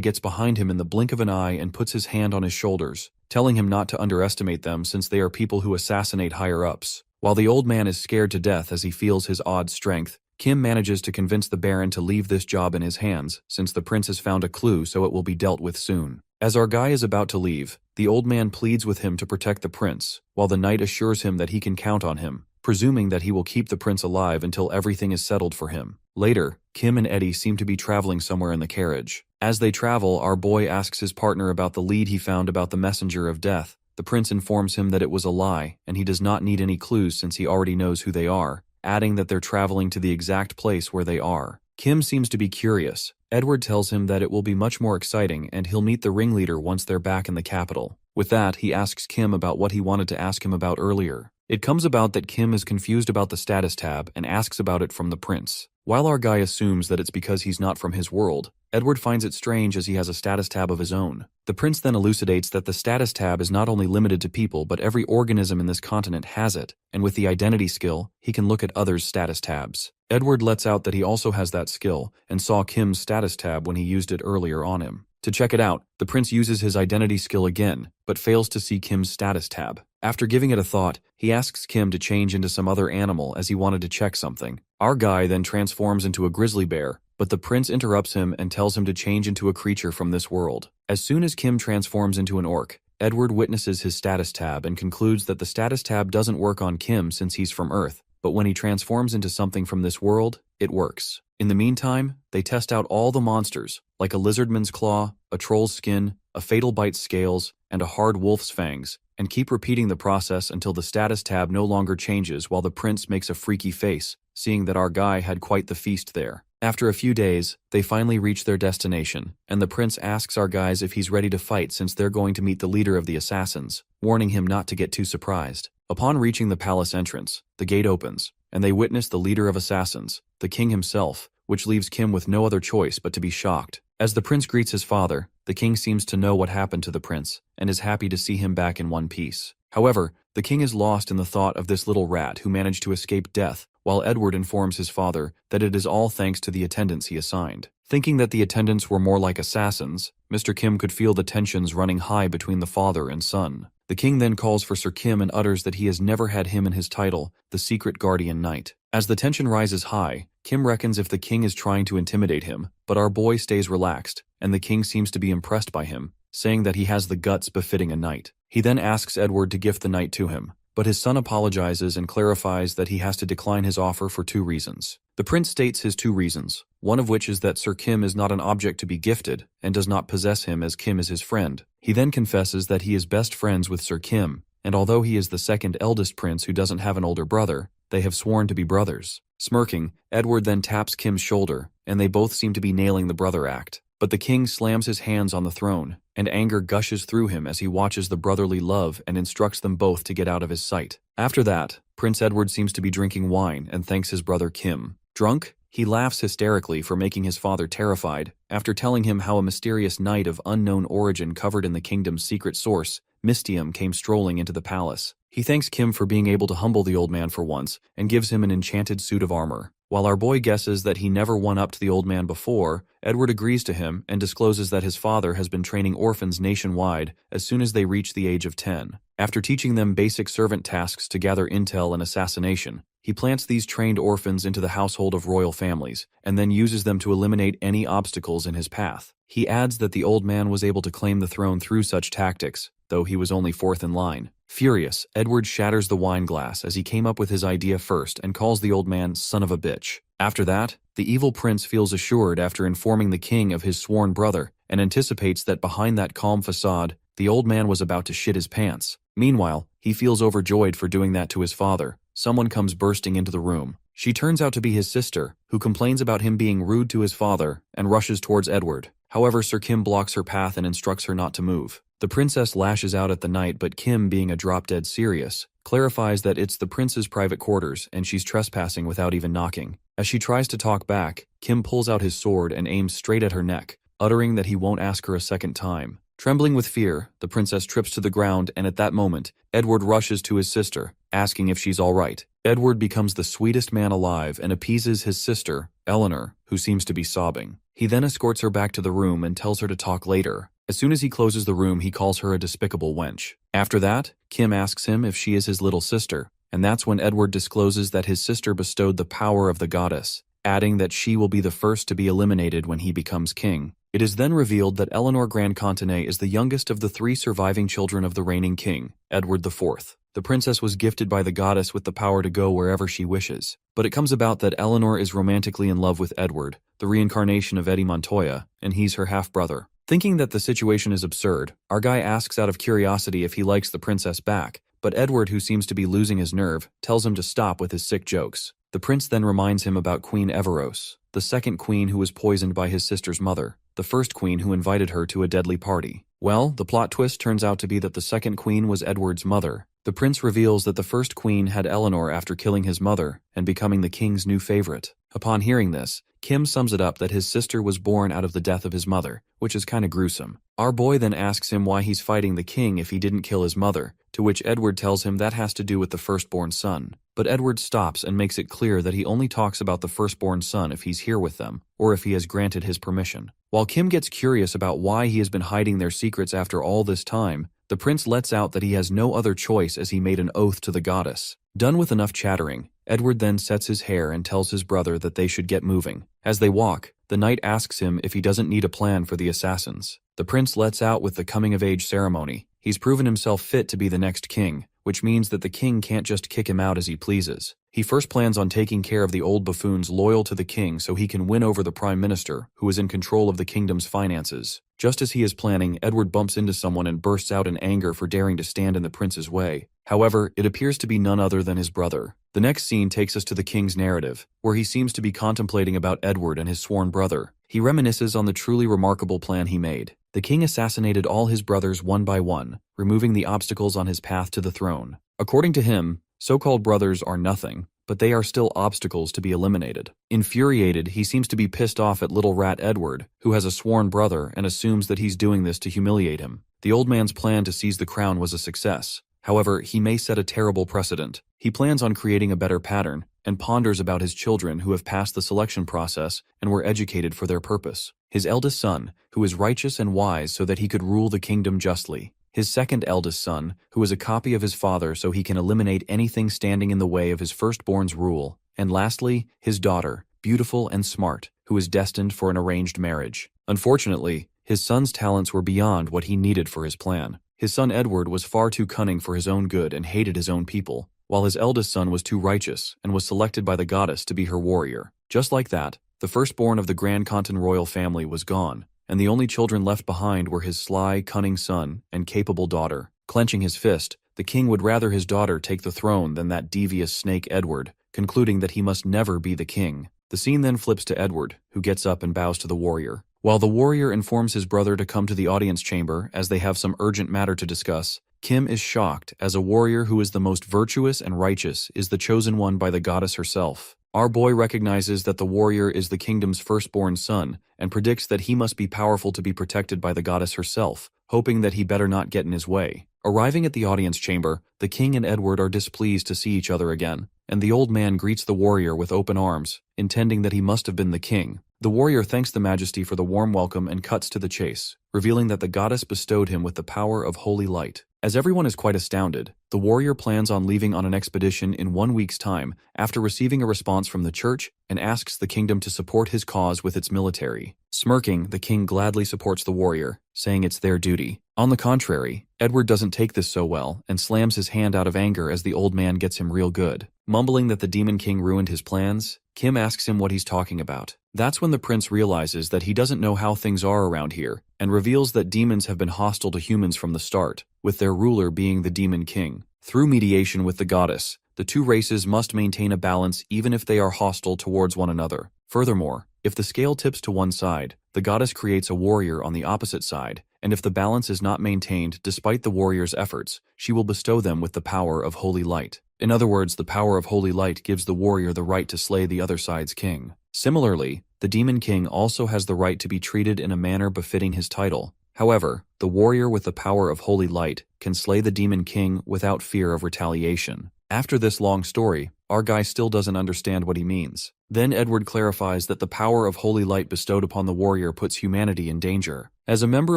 gets behind him in the blink of an eye and puts his hand on his shoulders, telling him not to underestimate them since they are people who assassinate higher-ups. While the old man is scared to death as he feels his odd strength, Kim manages to convince the Baron to leave this job in his hands, since the prince has found a clue so it will be dealt with soon. As our guy is about to leave, the old man pleads with him to protect the prince, while the knight assures him that he can count on him, presuming that he will keep the prince alive until everything is settled for him. Later, Kim and Eddie seem to be traveling somewhere in the carriage. As they travel, our boy asks his partner about the lead he found about the messenger of death. The prince informs him that it was a lie, and he does not need any clues since he already knows who they are, adding that they're traveling to the exact place where they are. Kim seems to be curious. Edward tells him that it will be much more exciting and he'll meet the ringleader once they're back in the capital. With that, he asks Kim about what he wanted to ask him about earlier. It comes about that Kim is confused about the status tab and asks about it from the prince. While our guy assumes that it's because he's not from his world, Edward finds it strange as he has a status tab of his own. The prince then elucidates that the status tab is not only limited to people but every organism in this continent has it, and with the identity skill, he can look at others' status tabs. Edward lets out that he also has that skill and saw Kim's status tab when he used it earlier on him. To check it out, the prince uses his identity skill again, but fails to see Kim's status tab. After giving it a thought, he asks Kim to change into some other animal as he wanted to check something. Our guy then transforms into a grizzly bear, but the prince interrupts him and tells him to change into a creature from this world. As soon as Kim transforms into an orc, Edward witnesses his status tab and concludes that the status tab doesn't work on Kim since he's from Earth, but when he transforms into something from this world, it works. In the meantime, they test out all the monsters, like a lizardman's claw, a troll's skin, a fatal bite's scales, and a hard wolf's fangs, and keep repeating the process until the status tab no longer changes while the prince makes a freaky face, seeing that our guy had quite the feast there. After a few days, they finally reach their destination, and the prince asks our guys if he's ready to fight since they're going to meet the leader of the assassins, warning him not to get too surprised. Upon reaching the palace entrance, the gate opens, and they witness the leader of assassins, the king himself, which leaves Kim with no other choice but to be shocked. As the prince greets his father, the king seems to know what happened to the prince, and is happy to see him back in one piece. However, the king is lost in the thought of this little rat who managed to escape death, while Edward informs his father that it is all thanks to the attendants he assigned. Thinking that the attendants were more like assassins, Mr. Kim could feel the tensions running high between the father and son. The king then calls for Sir Kim and utters that he has never had him in his title, the secret guardian knight. As the tension rises high, Kim reckons if the king is trying to intimidate him, but our boy stays relaxed, and the king seems to be impressed by him, saying that he has the guts befitting a knight. He then asks Edward to gift the knight to him, but his son apologizes and clarifies that he has to decline his offer for 2 reasons. The prince states his 2 reasons, one of which is that Sir Kim is not an object to be gifted and does not possess him as Kim is his friend. He then confesses that he is best friends with Sir Kim, and although he is the second eldest prince who doesn't have an older brother, they have sworn to be brothers. Smirking, Edward then taps Kim's shoulder, and they both seem to be nailing the brother act. But the king slams his hands on the throne, and anger gushes through him as he watches the brotherly love and instructs them both to get out of his sight. After that, Prince Edward seems to be drinking wine and thanks his brother Kim. Drunk, he laughs hysterically for making his father terrified after telling him how a mysterious knight of unknown origin covered in the kingdom's secret source, Mystium, came strolling into the palace. He thanks Kim for being able to humble the old man for once and gives him an enchanted suit of armor. While our boy guesses that he never won up to the old man before, Edward agrees to him and discloses that his father has been training orphans nationwide as soon as they reach the age of 10. After teaching them basic servant tasks to gather intel and assassination, he plants these trained orphans into the household of royal families and then uses them to eliminate any obstacles in his path. He adds that the old man was able to claim the throne through such tactics, though he was only 4th in line. Furious, Edward shatters the wine glass as he came up with his idea first and calls the old man son of a bitch. After that, the evil prince feels assured after informing the king of his sworn brother and anticipates that behind that calm facade, the old man was about to shit his pants. Meanwhile, he feels overjoyed for doing that to his father. Someone comes bursting into the room. She turns out to be his sister, who complains about him being rude to his father and rushes towards Edward. However, Sir Kim blocks her path and instructs her not to move. The princess lashes out at the knight, but Kim, being a drop-dead serious, clarifies that it's the prince's private quarters and she's trespassing without even knocking. As she tries to talk back, Kim pulls out his sword and aims straight at her neck, uttering that he won't ask her a second time. Trembling with fear, the princess trips to the ground, and at that moment, Edward rushes to his sister, asking if she's all right. Edward becomes the sweetest man alive and appeases his sister, Eleanor, who seems to be sobbing. He then escorts her back to the room and tells her to talk later. As soon as he closes the room, he calls her a despicable wench. After that, Kim asks him if she is his little sister, and that's when Edward discloses that his sister bestowed the power of the goddess, adding that she will be the first to be eliminated when he becomes king. It is then revealed that Eleanor Grandcontenet is the youngest of the 3 surviving children of the reigning king, Edward IV. The princess was gifted by the goddess with the power to go wherever she wishes. But it comes about that Eleanor is romantically in love with Edward, the reincarnation of Eddie Montoya, and he's her half-brother. Thinking that the situation is absurd, our guy asks out of curiosity if he likes the princess back, but Edward, who seems to be losing his nerve, tells him to stop with his sick jokes. The prince then reminds him about Queen Everose, the second queen who was poisoned by his sister's mother, the first queen who invited her to a deadly party. Well, the plot twist turns out to be that the second queen was Edward's mother. The prince reveals that the first queen had Eleanor after killing his mother and becoming the king's new favorite. Upon hearing this, Kim sums it up that his sister was born out of the death of his mother, which is kinda gruesome. Our boy then asks him why he's fighting the king if he didn't kill his mother, to which Edward tells him that has to do with the firstborn son. But Edward stops and makes it clear that he only talks about the firstborn son if he's here with them, or if he has granted his permission. While Kim gets curious about why he has been hiding their secrets after all this time, the prince lets out that he has no other choice as he made an oath to the goddess. Done with enough chattering, Edward then sets his hair and tells his brother that they should get moving. As they walk, the knight asks him if he doesn't need a plan for the assassins. The prince lets out with the coming-of-age ceremony. He's proven himself fit to be the next king, which means that the king can't just kick him out as he pleases. He first plans on taking care of the old buffoons loyal to the king so he can win over the prime minister, who is in control of the kingdom's finances. Just as he is planning, Edward bumps into someone and bursts out in anger for daring to stand in the prince's way. However, it appears to be none other than his brother. The next scene takes us to the king's narrative, where he seems to be contemplating about Edward and his sworn brother. He reminisces on the truly remarkable plan he made. The king assassinated all his brothers one by one, removing the obstacles on his path to the throne. According to him, so-called brothers are nothing, but they are still obstacles to be eliminated. Infuriated, he seems to be pissed off at little rat Edward, who has a sworn brother and assumes that he's doing this to humiliate him. The old man's plan to seize the crown was a success. However, he may set a terrible precedent. He plans on creating a better pattern, and ponders about his children who have passed the selection process and were educated for their purpose. His eldest son, who is righteous and wise so that he could rule the kingdom justly. His second eldest son, who is a copy of his father so he can eliminate anything standing in the way of his firstborn's rule. And lastly, his daughter, beautiful and smart, who is destined for an arranged marriage. Unfortunately, his son's talents were beyond what he needed for his plan. His son Edward was far too cunning for his own good and hated his own people, while his eldest son was too righteous and was selected by the goddess to be her warrior. Just like that, the firstborn of the Grand Canton royal family was gone, and the only children left behind were his sly, cunning son and capable daughter. Clenching his fist, the king would rather his daughter take the throne than that devious snake Edward, concluding that he must never be the king. The scene then flips to Edward, who gets up and bows to the warrior. While the warrior informs his brother to come to the audience chamber as they have some urgent matter to discuss, Kim is shocked as a warrior who is the most virtuous and righteous is the chosen one by the goddess herself. Our boy recognizes that the warrior is the kingdom's firstborn son and predicts that he must be powerful to be protected by the goddess herself, hoping that he better not get in his way. Arriving at the audience chamber, the king and Edward are displeased to see each other again, and the old man greets the warrior with open arms, intending that he must have been the king. The warrior thanks the majesty for the warm welcome and cuts to the chase, revealing that the goddess bestowed him with the power of holy light. As everyone is quite astounded, the warrior plans on leaving on an expedition in 1 week's time after receiving a response from the church and asks the kingdom to support his cause with its military. Smirking, the king gladly supports the warrior, saying it's their duty. On the contrary, Edward doesn't take this so well and slams his hand out of anger as the old man gets him real good. Mumbling that the Demon King ruined his plans, Kim asks him what he's talking about. That's when the prince realizes that he doesn't know how things are around here and reveals that demons have been hostile to humans from the start, with their ruler being the Demon King. Through mediation with the goddess, the two races must maintain a balance even if they are hostile towards one another. Furthermore, if the scale tips to one side, the goddess creates a warrior on the opposite side, and if the balance is not maintained despite the warrior's efforts, she will bestow them with the power of holy light. In other words, the power of holy light gives the warrior the right to slay the other side's king. Similarly, the demon king also has the right to be treated in a manner befitting his title. However, the warrior with the power of holy light can slay the demon king without fear of retaliation. After this long story, our guy still doesn't understand what he means. Then Edward clarifies that the power of holy light bestowed upon the warrior puts humanity in danger. As a member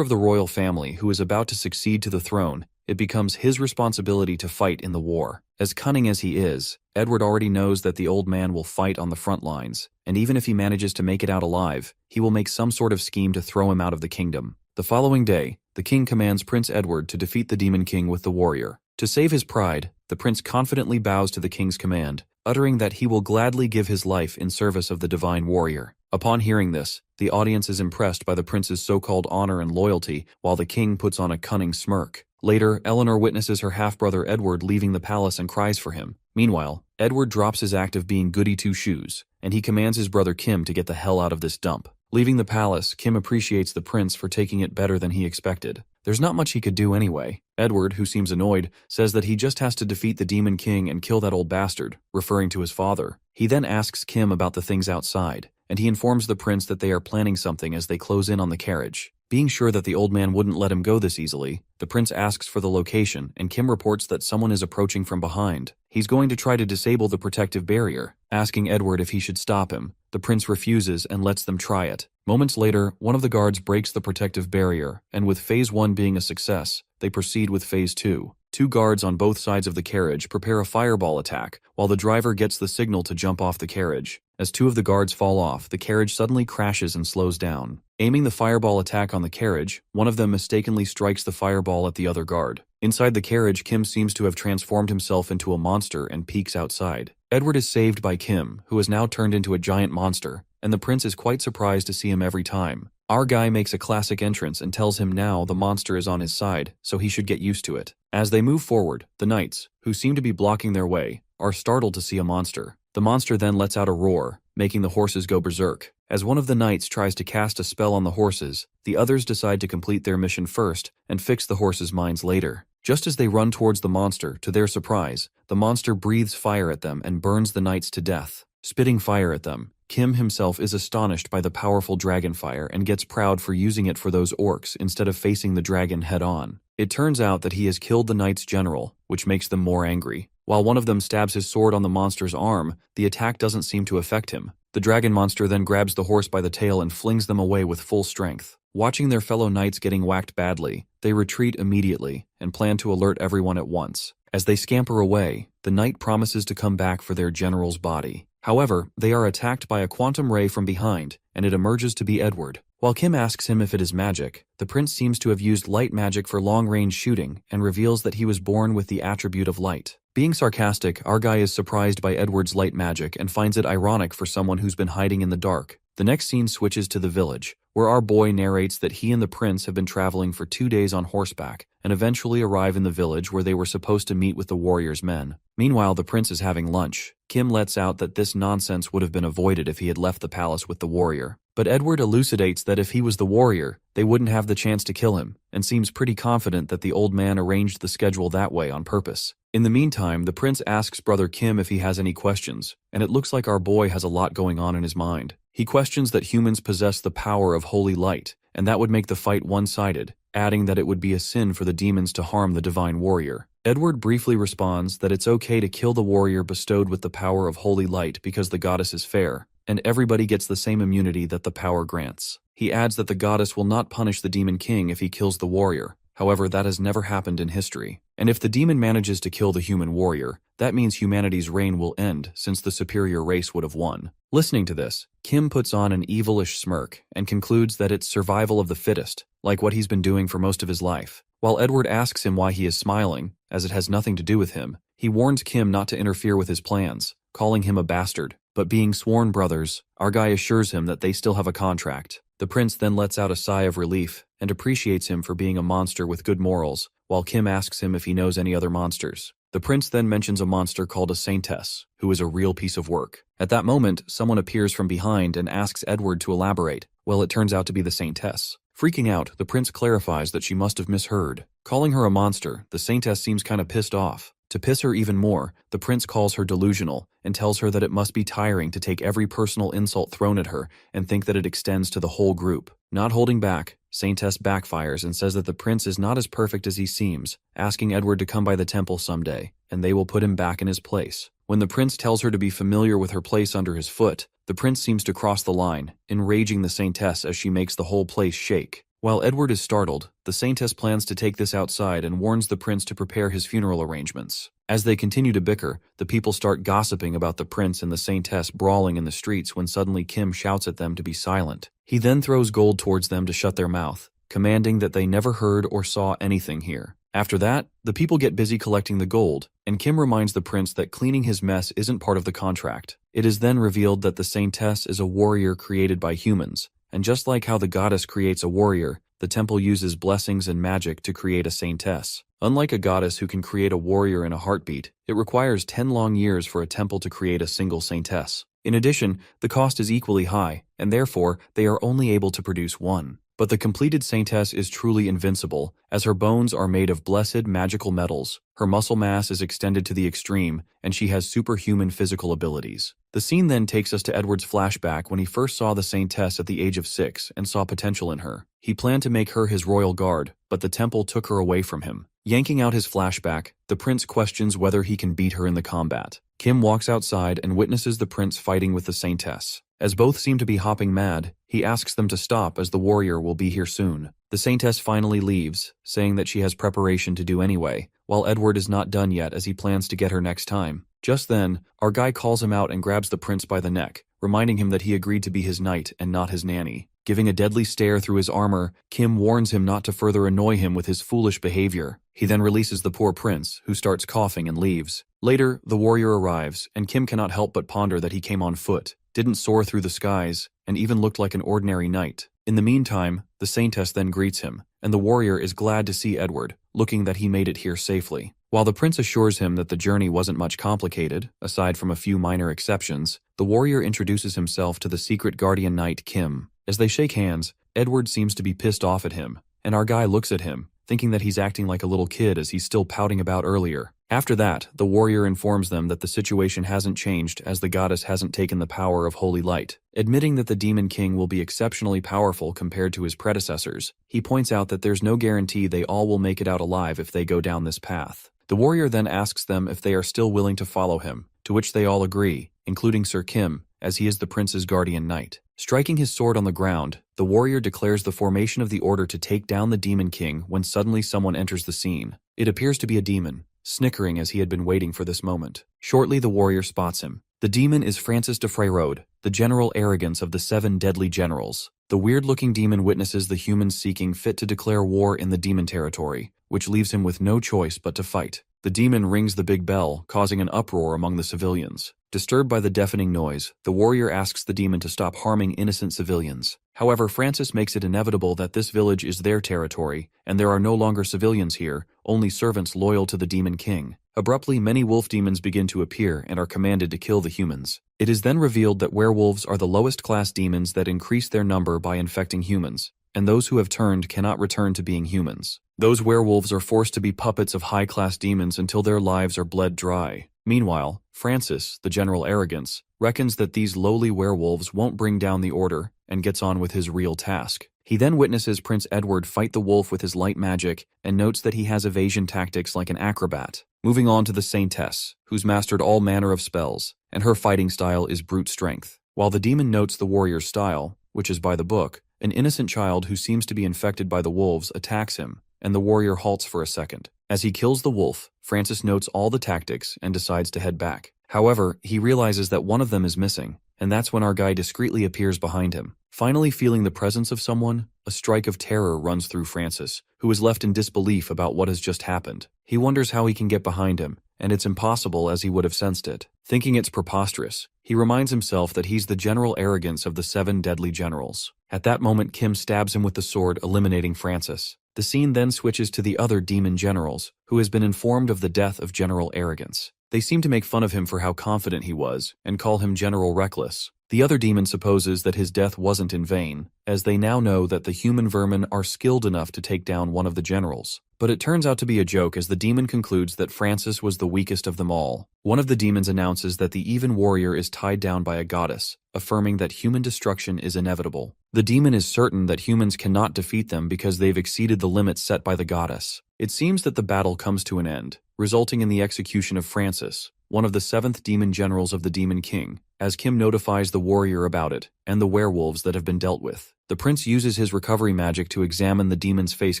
of the royal family who is about to succeed to the throne, it becomes his responsibility to fight in the war. As cunning as he is, Edward already knows that the old man will fight on the front lines, and even if he manages to make it out alive, he will make some sort of scheme to throw him out of the kingdom. The following day, the king commands Prince Edward to defeat the demon king with the warrior. To save his pride, the prince confidently bows to the king's command, uttering that he will gladly give his life in service of the divine warrior. Upon hearing this, the audience is impressed by the prince's so-called honor and loyalty, while the king puts on a cunning smirk. Later, Eleanor witnesses her half-brother Edward leaving the palace and cries for him. Meanwhile, Edward drops his act of being goody two-shoes, and he commands his brother Kim to get the hell out of this dump. Leaving the palace, Kim appreciates the prince for taking it better than he expected. There's not much he could do anyway. Edward, who seems annoyed, says that he just has to defeat the demon king and kill that old bastard, referring to his father. He then asks Kim about the things outside, and he informs the prince that they are planning something as they close in on the carriage. Being sure that the old man wouldn't let him go this easily, the prince asks for the location, and Kim reports that someone is approaching from behind. He's going to try to disable the protective barrier, asking Edward if he should stop him. The prince refuses and lets them try it. Moments later, one of the guards breaks the protective barrier, and with Phase 1 being a success, they proceed with Phase 2. Two guards on both sides of the carriage prepare a fireball attack, while the driver gets the signal to jump off the carriage. As two of the guards fall off, the carriage suddenly crashes and slows down. Aiming the fireball attack on the carriage, one of them mistakenly strikes the fireball at the other guard. Inside the carriage, Kim seems to have transformed himself into a monster and peeks outside. Edward is saved by Kim, who has now turned into a giant monster, and the prince is quite surprised to see him every time. Our guy makes a classic entrance and tells him now the monster is on his side, so he should get used to it. As they move forward, the knights, who seem to be blocking their way, are startled to see a monster. The monster then lets out a roar, making the horses go berserk. As one of the knights tries to cast a spell on the horses, the others decide to complete their mission first and fix the horses' minds later. Just as they run towards the monster, to their surprise, the monster breathes fire at them and burns the knights to death. Spitting fire at them, Kim himself is astonished by the powerful dragon fire and gets proud for using it for those orcs instead of facing the dragon head-on. It turns out that he has killed the knights' general, which makes them more angry. While one of them stabs his sword on the monster's arm, the attack doesn't seem to affect him. The dragon monster then grabs the horse by the tail and flings them away with full strength. Watching their fellow knights getting whacked badly, they retreat immediately and plan to alert everyone at once. As they scamper away, the knight promises to come back for their general's body. However, they are attacked by a quantum ray from behind, and it emerges to be Edward. While Kim asks him if it is magic, the prince seems to have used light magic for long-range shooting and reveals that he was born with the attribute of light. Being sarcastic, our guy is surprised by Edward's light magic and finds it ironic for someone who's been hiding in the dark. The next scene switches to the village, where our boy narrates that he and the prince have been traveling for 2 days on horseback and eventually arrive in the village where they were supposed to meet with the warrior's men. Meanwhile, the prince is having lunch. Kim lets out that this nonsense would have been avoided if he had left the palace with the warrior. But Edward elucidates that if he was the warrior, they wouldn't have the chance to kill him, and seems pretty confident that the old man arranged the schedule that way on purpose. In the meantime, the prince asks brother Kim if he has any questions, and it looks like our boy has a lot going on in his mind. He questions that humans possess the power of holy light, and that would make the fight one-sided, adding that it would be a sin for the demons to harm the divine warrior. Edward briefly responds that it's okay to kill the warrior bestowed with the power of holy light because the goddess is fair, and everybody gets the same immunity that the power grants. He adds that the goddess will not punish the demon king if he kills the warrior. However, that has never happened in history. And if the demon manages to kill the human warrior, that means humanity's reign will end since the superior race would have won. Listening to this, Kim puts on an evilish smirk and concludes that it's survival of the fittest, like what he's been doing for most of his life. While Edward asks him why he is smiling, as it has nothing to do with him, he warns Kim not to interfere with his plans, calling him a bastard. But being sworn brothers, our guy assures him that they still have a contract. The prince then lets out a sigh of relief and appreciates him for being a monster with good morals, while Kim asks him if he knows any other monsters. The prince then mentions a monster called a saintess, who is a real piece of work. At that moment, someone appears from behind and asks Edward to elaborate. Well, it turns out to be the saintess. Freaking out, the prince clarifies that she must have misheard. Calling her a monster, the saintess seems kinda pissed off. To piss her even more, the prince calls her delusional and tells her that it must be tiring to take every personal insult thrown at her and think that it extends to the whole group. Not holding back, saintess backfires and says that the prince is not as perfect as he seems, asking Edward to come by the temple someday, and they will put him back in his place. When the prince tells her to be familiar with her place under his foot, the prince seems to cross the line, enraging the saintess as she makes the whole place shake. While Edward is startled, the saintess plans to take this outside and warns the prince to prepare his funeral arrangements. As they continue to bicker, the people start gossiping about the prince and the saintess brawling in the streets when suddenly Kim shouts at them to be silent. He then throws gold towards them to shut their mouth, commanding that they never heard or saw anything here. After that, the people get busy collecting the gold, and Kim reminds the prince that cleaning his mess isn't part of the contract. It is then revealed that the saintess is a warrior created by humans, and just like how the goddess creates a warrior, the temple uses blessings and magic to create a saintess. Unlike a goddess who can create a warrior in a heartbeat, it requires 10 long years for a temple to create a single saintess. In addition, the cost is equally high, and therefore, they are only able to produce one. But the completed saintess is truly invincible, as her bones are made of blessed magical metals, her muscle mass is extended to the extreme, and she has superhuman physical abilities. The scene then takes us to Edward's flashback when he first saw the saintess at the age of 6 and saw potential in her. He planned to make her his royal guard, but the temple took her away from him. Yanking out his flashback, the prince questions whether he can beat her in the combat. Kim walks outside and witnesses the prince fighting with the saintess. As both seem to be hopping mad, he asks them to stop as the warrior will be here soon. The saintess finally leaves, saying that she has preparation to do anyway, while Edward is not done yet as he plans to get her next time. Just then, our guy calls him out and grabs the prince by the neck, reminding him that he agreed to be his knight and not his nanny. Giving a deadly stare through his armor, Kim warns him not to further annoy him with his foolish behavior. He then releases the poor prince, who starts coughing and leaves. Later, the warrior arrives, and Kim cannot help but ponder that he came on foot, didn't soar through the skies, and even looked like an ordinary knight. In the meantime, the saintess then greets him, and the warrior is glad to see Edward, looking that he made it here safely. While the prince assures him that the journey wasn't much complicated, aside from a few minor exceptions, the warrior introduces himself to the secret guardian knight Kim. As they shake hands, Edward seems to be pissed off at him, and our guy looks at him, thinking that he's acting like a little kid as he's still pouting about earlier. After that, the warrior informs them that the situation hasn't changed as the goddess hasn't taken the power of holy light. Admitting that the demon king will be exceptionally powerful compared to his predecessors, he points out that there's no guarantee they all will make it out alive if they go down this path. The warrior then asks them if they are still willing to follow him, to which they all agree, including Sir Kim, as he is the prince's guardian knight. Striking his sword on the ground, the warrior declares the formation of the order to take down the demon king when suddenly someone enters the scene. It appears to be a demon, snickering as he had been waiting for this moment. Shortly, the warrior spots him. The demon is Francis de Freyrode, the general arrogance of the 7 deadly generals. The weird-looking demon witnesses the humans seeking fit to declare war in the demon territory, which leaves him with no choice but to fight. The demon rings the big bell, causing an uproar among the civilians. Disturbed by the deafening noise, the warrior asks the demon to stop harming innocent civilians. However, Francis makes it inevitable that this village is their territory, and there are no longer civilians here, only servants loyal to the demon king. Abruptly, many wolf demons begin to appear and are commanded to kill the humans. It is then revealed that werewolves are the lowest class demons that increase their number by infecting humans, and those who have turned cannot return to being humans. Those werewolves are forced to be puppets of high-class demons until their lives are bled dry. Meanwhile, Francis, the general arrogance, reckons that these lowly werewolves won't bring down the order and gets on with his real task. He then witnesses Prince Edward fight the wolf with his light magic and notes that he has evasion tactics like an acrobat. Moving on to the Saintess, who's mastered all manner of spells, and her fighting style is brute strength. While the demon notes the warrior's style, which is by the book, an innocent child who seems to be infected by the wolves attacks him, and the warrior halts for a second. As he kills the wolf, Francis notes all the tactics and decides to head back. However, he realizes that one of them is missing, and that's when our guy discreetly appears behind him. Finally feeling the presence of someone, a strike of terror runs through Francis, who is left in disbelief about what has just happened. He wonders how he can get behind him, and it's impossible as he would have sensed it. Thinking it's preposterous, he reminds himself that he's the general arrogance of the 7 deadly generals. At that moment, Kim stabs him with the sword, eliminating Francis. The scene then switches to the other demon generals, who has been informed of the death of General Arrogance. They seem to make fun of him for how confident he was, and call him General Reckless. The other demon supposes that his death wasn't in vain, as they now know that the human vermin are skilled enough to take down one of the generals. But it turns out to be a joke, as the demon concludes that Francis was the weakest of them all. One of the demons announces that the even warrior is tied down by a goddess, affirming that human destruction is inevitable. The demon is certain that humans cannot defeat them because they've exceeded the limits set by the goddess. It seems that the battle comes to an end, resulting in the execution of Francis, one of the 7th demon generals of the Demon King, as Kim notifies the warrior about it, and the werewolves that have been dealt with. The prince uses his recovery magic to examine the demon's face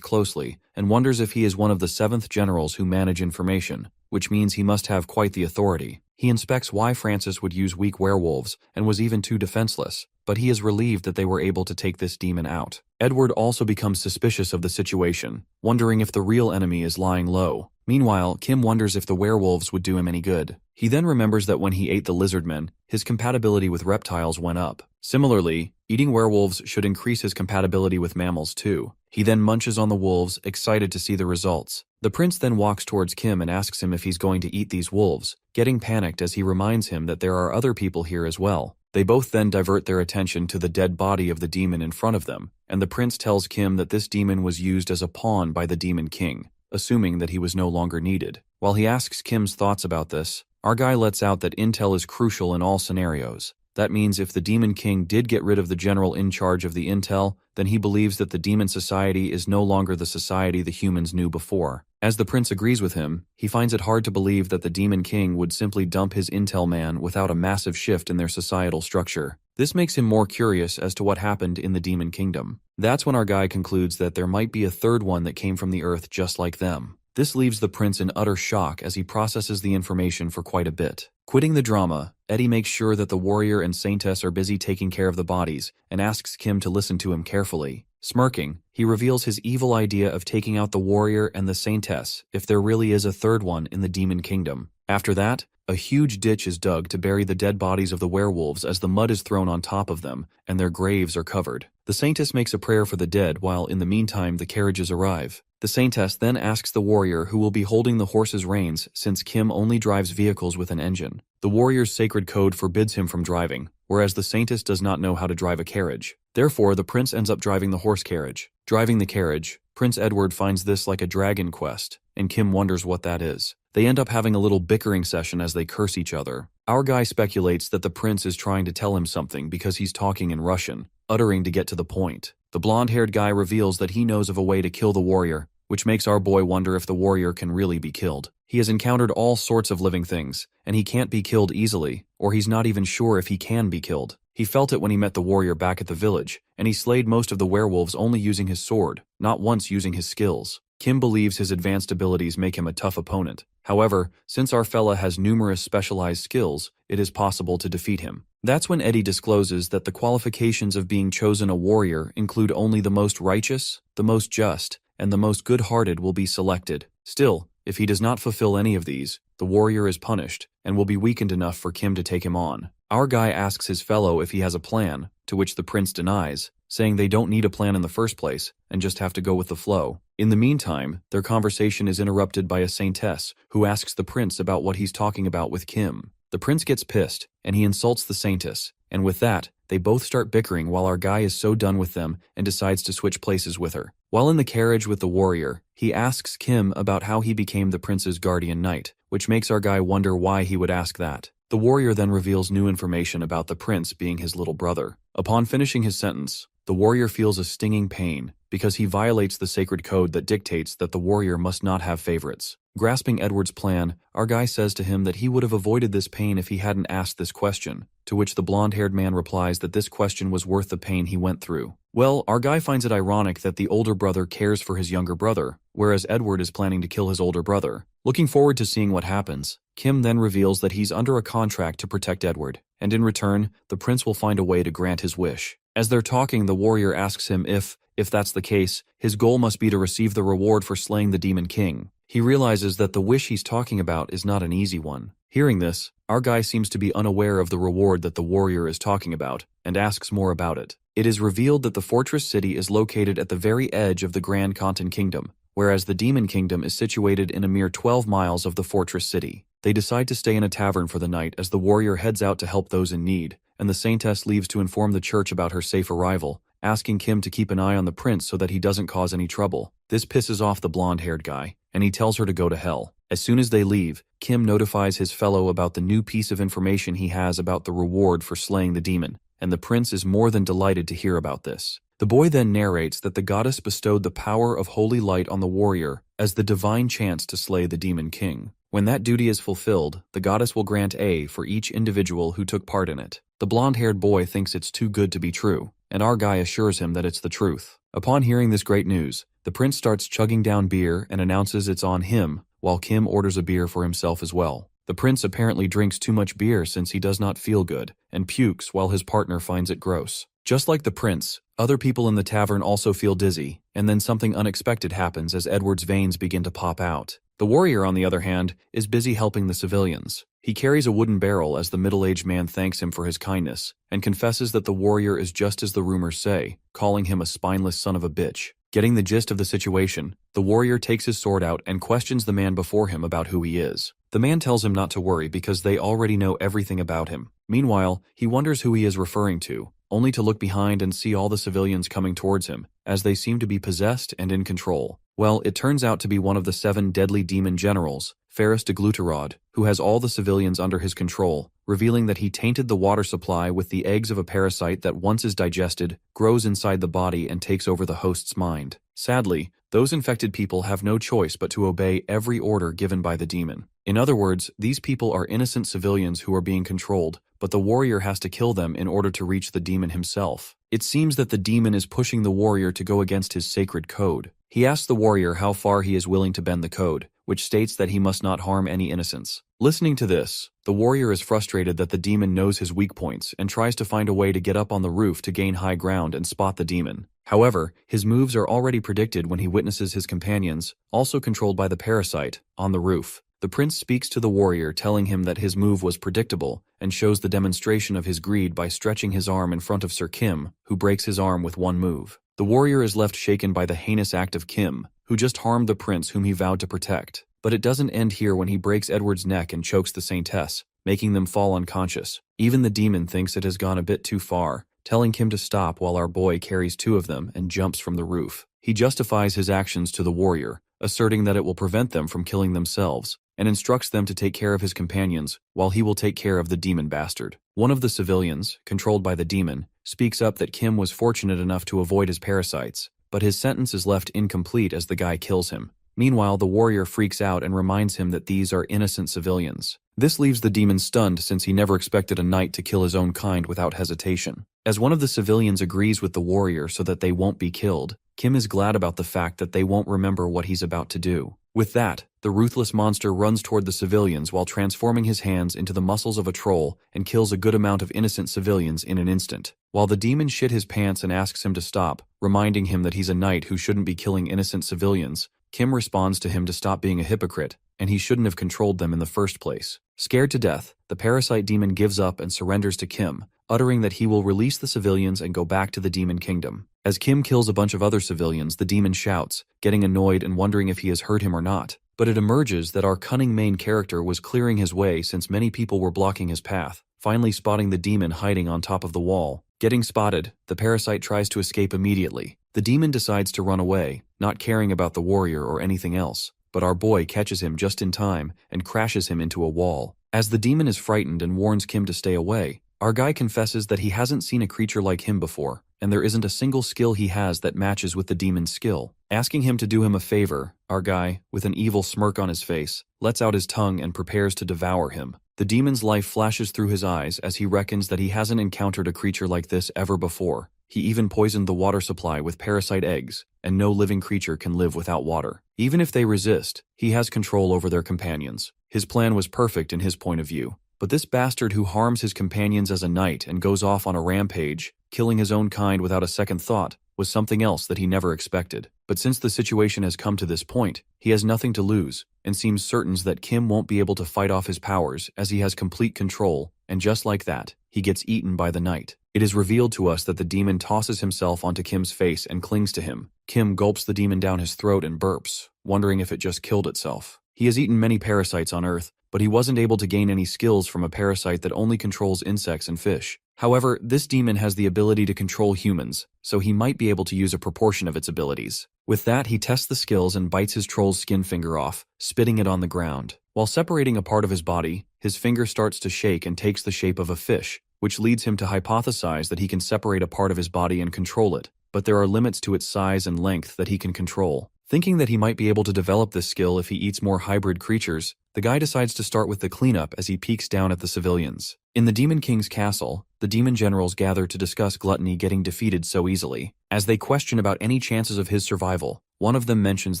closely, and wonders if he is one of the 7th generals who manage information, which means he must have quite the authority. He inspects why Francis would use weak werewolves, and was even too defenseless, but he is relieved that they were able to take this demon out. Edward also becomes suspicious of the situation, wondering if the real enemy is lying low. Meanwhile, Kim wonders if the werewolves would do him any good. He then remembers that when he ate the lizardmen, his compatibility with reptiles went up. Similarly, eating werewolves should increase his compatibility with mammals too. He then munches on the wolves, excited to see the results. The prince then walks towards Kim and asks him if he's going to eat these wolves, getting panicked as he reminds him that there are other people here as well. They both then divert their attention to the dead body of the demon in front of them, and the prince tells Kim that this demon was used as a pawn by the Demon King, assuming that he was no longer needed. While he asks Kim's thoughts about this, our guy lets out that intel is crucial in all scenarios. That means if the Demon King did get rid of the general in charge of the intel, then he believes that the demon society is no longer the society the humans knew before. As the prince agrees with him, he finds it hard to believe that the Demon King would simply dump his intel man without a massive shift in their societal structure. This makes him more curious as to what happened in the Demon Kingdom. That's when our guy concludes that there might be a third one that came from the Earth just like them. This leaves the prince in utter shock as he processes the information for quite a bit. Quitting the drama, Eddie makes sure that the warrior and saintess are busy taking care of the bodies, and asks Kim to listen to him carefully. Smirking, he reveals his evil idea of taking out the warrior and the saintess if there really is a third one in the Demon Kingdom. After that, a huge ditch is dug to bury the dead bodies of the werewolves as the mud is thrown on top of them, and their graves are covered. The saintess makes a prayer for the dead while in the meantime the carriages arrive. The saintess then asks the warrior who will be holding the horse's reins since Kim only drives vehicles with an engine. The warrior's sacred code forbids him from driving, whereas the saintess does not know how to drive a carriage. Therefore, the prince ends up driving the horse carriage. Driving the carriage, Prince Edward finds this like a dragon quest, and Kim wonders what that is. They end up having a little bickering session as they curse each other. Our guy speculates that the prince is trying to tell him something because he's talking in Russian, uttering to get to the point. The blonde-haired guy reveals that he knows of a way to kill the warrior, which makes our boy wonder if the warrior can really be killed. He has encountered all sorts of living things, and he can't be killed easily, or he's not even sure if he can be killed. He felt it when he met the warrior back at the village, and he slayed most of the werewolves only using his sword, not once using his skills. Kim believes his advanced abilities make him a tough opponent. However, since our fella has numerous specialized skills, it is possible to defeat him. That's when Eddie discloses that the qualifications of being chosen a warrior include only the most righteous, the most just, and the most good-hearted will be selected. Still, if he does not fulfill any of these, the warrior is punished, and will be weakened enough for Kim to take him on. Our guy asks his fellow if he has a plan, to which the prince denies, saying they don't need a plan in the first place, and just have to go with the flow. In the meantime, their conversation is interrupted by a saintess, who asks the prince about what he's talking about with Kim. The prince gets pissed, and he insults the saintess, and with that, they both start bickering while our guy is so done with them and decides to switch places with her. While in the carriage with the warrior, he asks Kim about how he became the prince's guardian knight, which makes our guy wonder why he would ask that. The warrior then reveals new information about the prince being his little brother. Upon finishing his sentence, the warrior feels a stinging pain because he violates the sacred code that dictates that the warrior must not have favorites. Grasping Edward's plan, our guy says to him that he would have avoided this pain if he hadn't asked this question, to which the blonde-haired man replies that this question was worth the pain he went through. Well, our guy finds it ironic that the older brother cares for his younger brother, whereas Edward is planning to kill his older brother. Looking forward to seeing what happens, Kim then reveals that he's under a contract to protect Edward, and in return, the prince will find a way to grant his wish. As they're talking, the warrior asks him if that's the case, his goal must be to receive the reward for slaying the Demon King. He realizes that the wish he's talking about is not an easy one. Hearing this, our guy seems to be unaware of the reward that the warrior is talking about, and asks more about it. It is revealed that the fortress city is located at the very edge of the Grand Kantan Kingdom, whereas the Demon Kingdom is situated in a mere 12 miles of the fortress city. They decide to stay in a tavern for the night as the warrior heads out to help those in need, and the saintess leaves to inform the church about her safe arrival, asking Kim to keep an eye on the prince so that he doesn't cause any trouble. This pisses off the blonde-haired guy, and he tells her to go to hell. As soon as they leave, Kim notifies his fellow about the new piece of information he has about the reward for slaying the demon, and the prince is more than delighted to hear about this. The boy then narrates that the goddess bestowed the power of holy light on the warrior as the divine chance to slay the demon king. When that duty is fulfilled, the goddess will grant A for each individual who took part in it. The blonde-haired boy thinks it's too good to be true, and our guy assures him that it's the truth. Upon hearing this great news, the prince starts chugging down beer and announces it's on him, while Kim orders a beer for himself as well. The prince apparently drinks too much beer since he does not feel good, and pukes while his partner finds it gross. Just like the prince, other people in the tavern also feel dizzy, and then something unexpected happens as Edward's veins begin to pop out. The warrior, on the other hand, is busy helping the civilians. He carries a wooden barrel as the middle-aged man thanks him for his kindness, and confesses that the warrior is just as the rumors say, calling him a spineless son of a bitch. Getting the gist of the situation, the warrior takes his sword out and questions the man before him about who he is. The man tells him not to worry because they already know everything about him. Meanwhile, he wonders who he is referring to, only to look behind and see all the civilians coming towards him, as they seem to be possessed and in control. Well, it turns out to be one of the 7 deadly demon generals, Ferris de Glutarod, who has all the civilians under his control, revealing that he tainted the water supply with the eggs of a parasite that once is digested, grows inside the body and takes over the host's mind. Sadly, those infected people have no choice but to obey every order given by the demon. In other words, these people are innocent civilians who are being controlled, but the warrior has to kill them in order to reach the demon himself. It seems that the demon is pushing the warrior to go against his sacred code. He asks the warrior how far he is willing to bend the code, which states that he must not harm any innocents. Listening to this, the warrior is frustrated that the demon knows his weak points and tries to find a way to get up on the roof to gain high ground and spot the demon. However, his moves are already predicted when he witnesses his companions, also controlled by the parasite, on the roof. The prince speaks to the warrior, telling him that his move was predictable, and shows the demonstration of his greed by stretching his arm in front of Sir Kim, who breaks his arm with one move. The warrior is left shaken by the heinous act of Kim, who just harmed the prince whom he vowed to protect. But it doesn't end here when he breaks Edward's neck and chokes the saintess, making them fall unconscious. Even the demon thinks it has gone a bit too far, telling Kim to stop while our boy carries 2 of them and jumps from the roof. He justifies his actions to the warrior, asserting that it will prevent them from killing themselves, and instructs them to take care of his companions, while he will take care of the demon bastard. One of the civilians, controlled by the demon, speaks up that Kim was fortunate enough to avoid his parasites, but his sentence is left incomplete as the guy kills him. Meanwhile, the warrior freaks out and reminds him that these are innocent civilians. This leaves the demon stunned since he never expected a knight to kill his own kind without hesitation. As one of the civilians agrees with the warrior so that they won't be killed, Kim is glad about the fact that they won't remember what he's about to do. With that, the ruthless monster runs toward the civilians while transforming his hands into the muscles of a troll and kills a good amount of innocent civilians in an instant. While the demon shit his pants and asks him to stop, reminding him that he's a knight who shouldn't be killing innocent civilians, Kim responds to him to stop being a hypocrite, and he shouldn't have controlled them in the first place. Scared to death, the parasite demon gives up and surrenders to Kim, uttering that he will release the civilians and go back to the demon kingdom. As Kim kills a bunch of other civilians, the demon shouts, getting annoyed and wondering if he has hurt him or not. But it emerges that our cunning main character was clearing his way since many people were blocking his path, finally spotting the demon hiding on top of the wall. Getting spotted, the parasite tries to escape immediately. The demon decides to run away, not caring about the warrior or anything else, but our boy catches him just in time and crashes him into a wall. As the demon is frightened and warns Kim to stay away, our guy confesses that he hasn't seen a creature like him before, and there isn't a single skill he has that matches with the demon's skill. Asking him to do him a favor, our guy, with an evil smirk on his face, lets out his tongue and prepares to devour him. The demon's life flashes through his eyes as he reckons that he hasn't encountered a creature like this ever before. He even poisoned the water supply with parasite eggs, and no living creature can live without water. Even if they resist, he has control over their companions. His plan was perfect in his point of view. But this bastard who harms his companions as a knight and goes off on a rampage, killing his own kind without a second thought, was something else that he never expected. But since the situation has come to this point, he has nothing to lose, and seems certain that Kim won't be able to fight off his powers as he has complete control, and just like that, he gets eaten by the knight. It is revealed to us that the demon tosses himself onto Kim's face and clings to him. Kim gulps the demon down his throat and burps, wondering if it just killed itself. He has eaten many parasites on Earth, but he wasn't able to gain any skills from a parasite that only controls insects and fish. However, this demon has the ability to control humans, so he might be able to use a proportion of its abilities. With that, he tests the skills and bites his troll's skin finger off, spitting it on the ground. While separating a part of his body, his finger starts to shake and takes the shape of a fish, which leads him to hypothesize that he can separate a part of his body and control it, but there are limits to its size and length that he can control. Thinking that he might be able to develop this skill if he eats more hybrid creatures, the guy decides to start with the cleanup as he peeks down at the civilians. In the Demon King's castle, the demon generals gather to discuss Gluttony getting defeated so easily. As they question about any chances of his survival, one of them mentions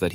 that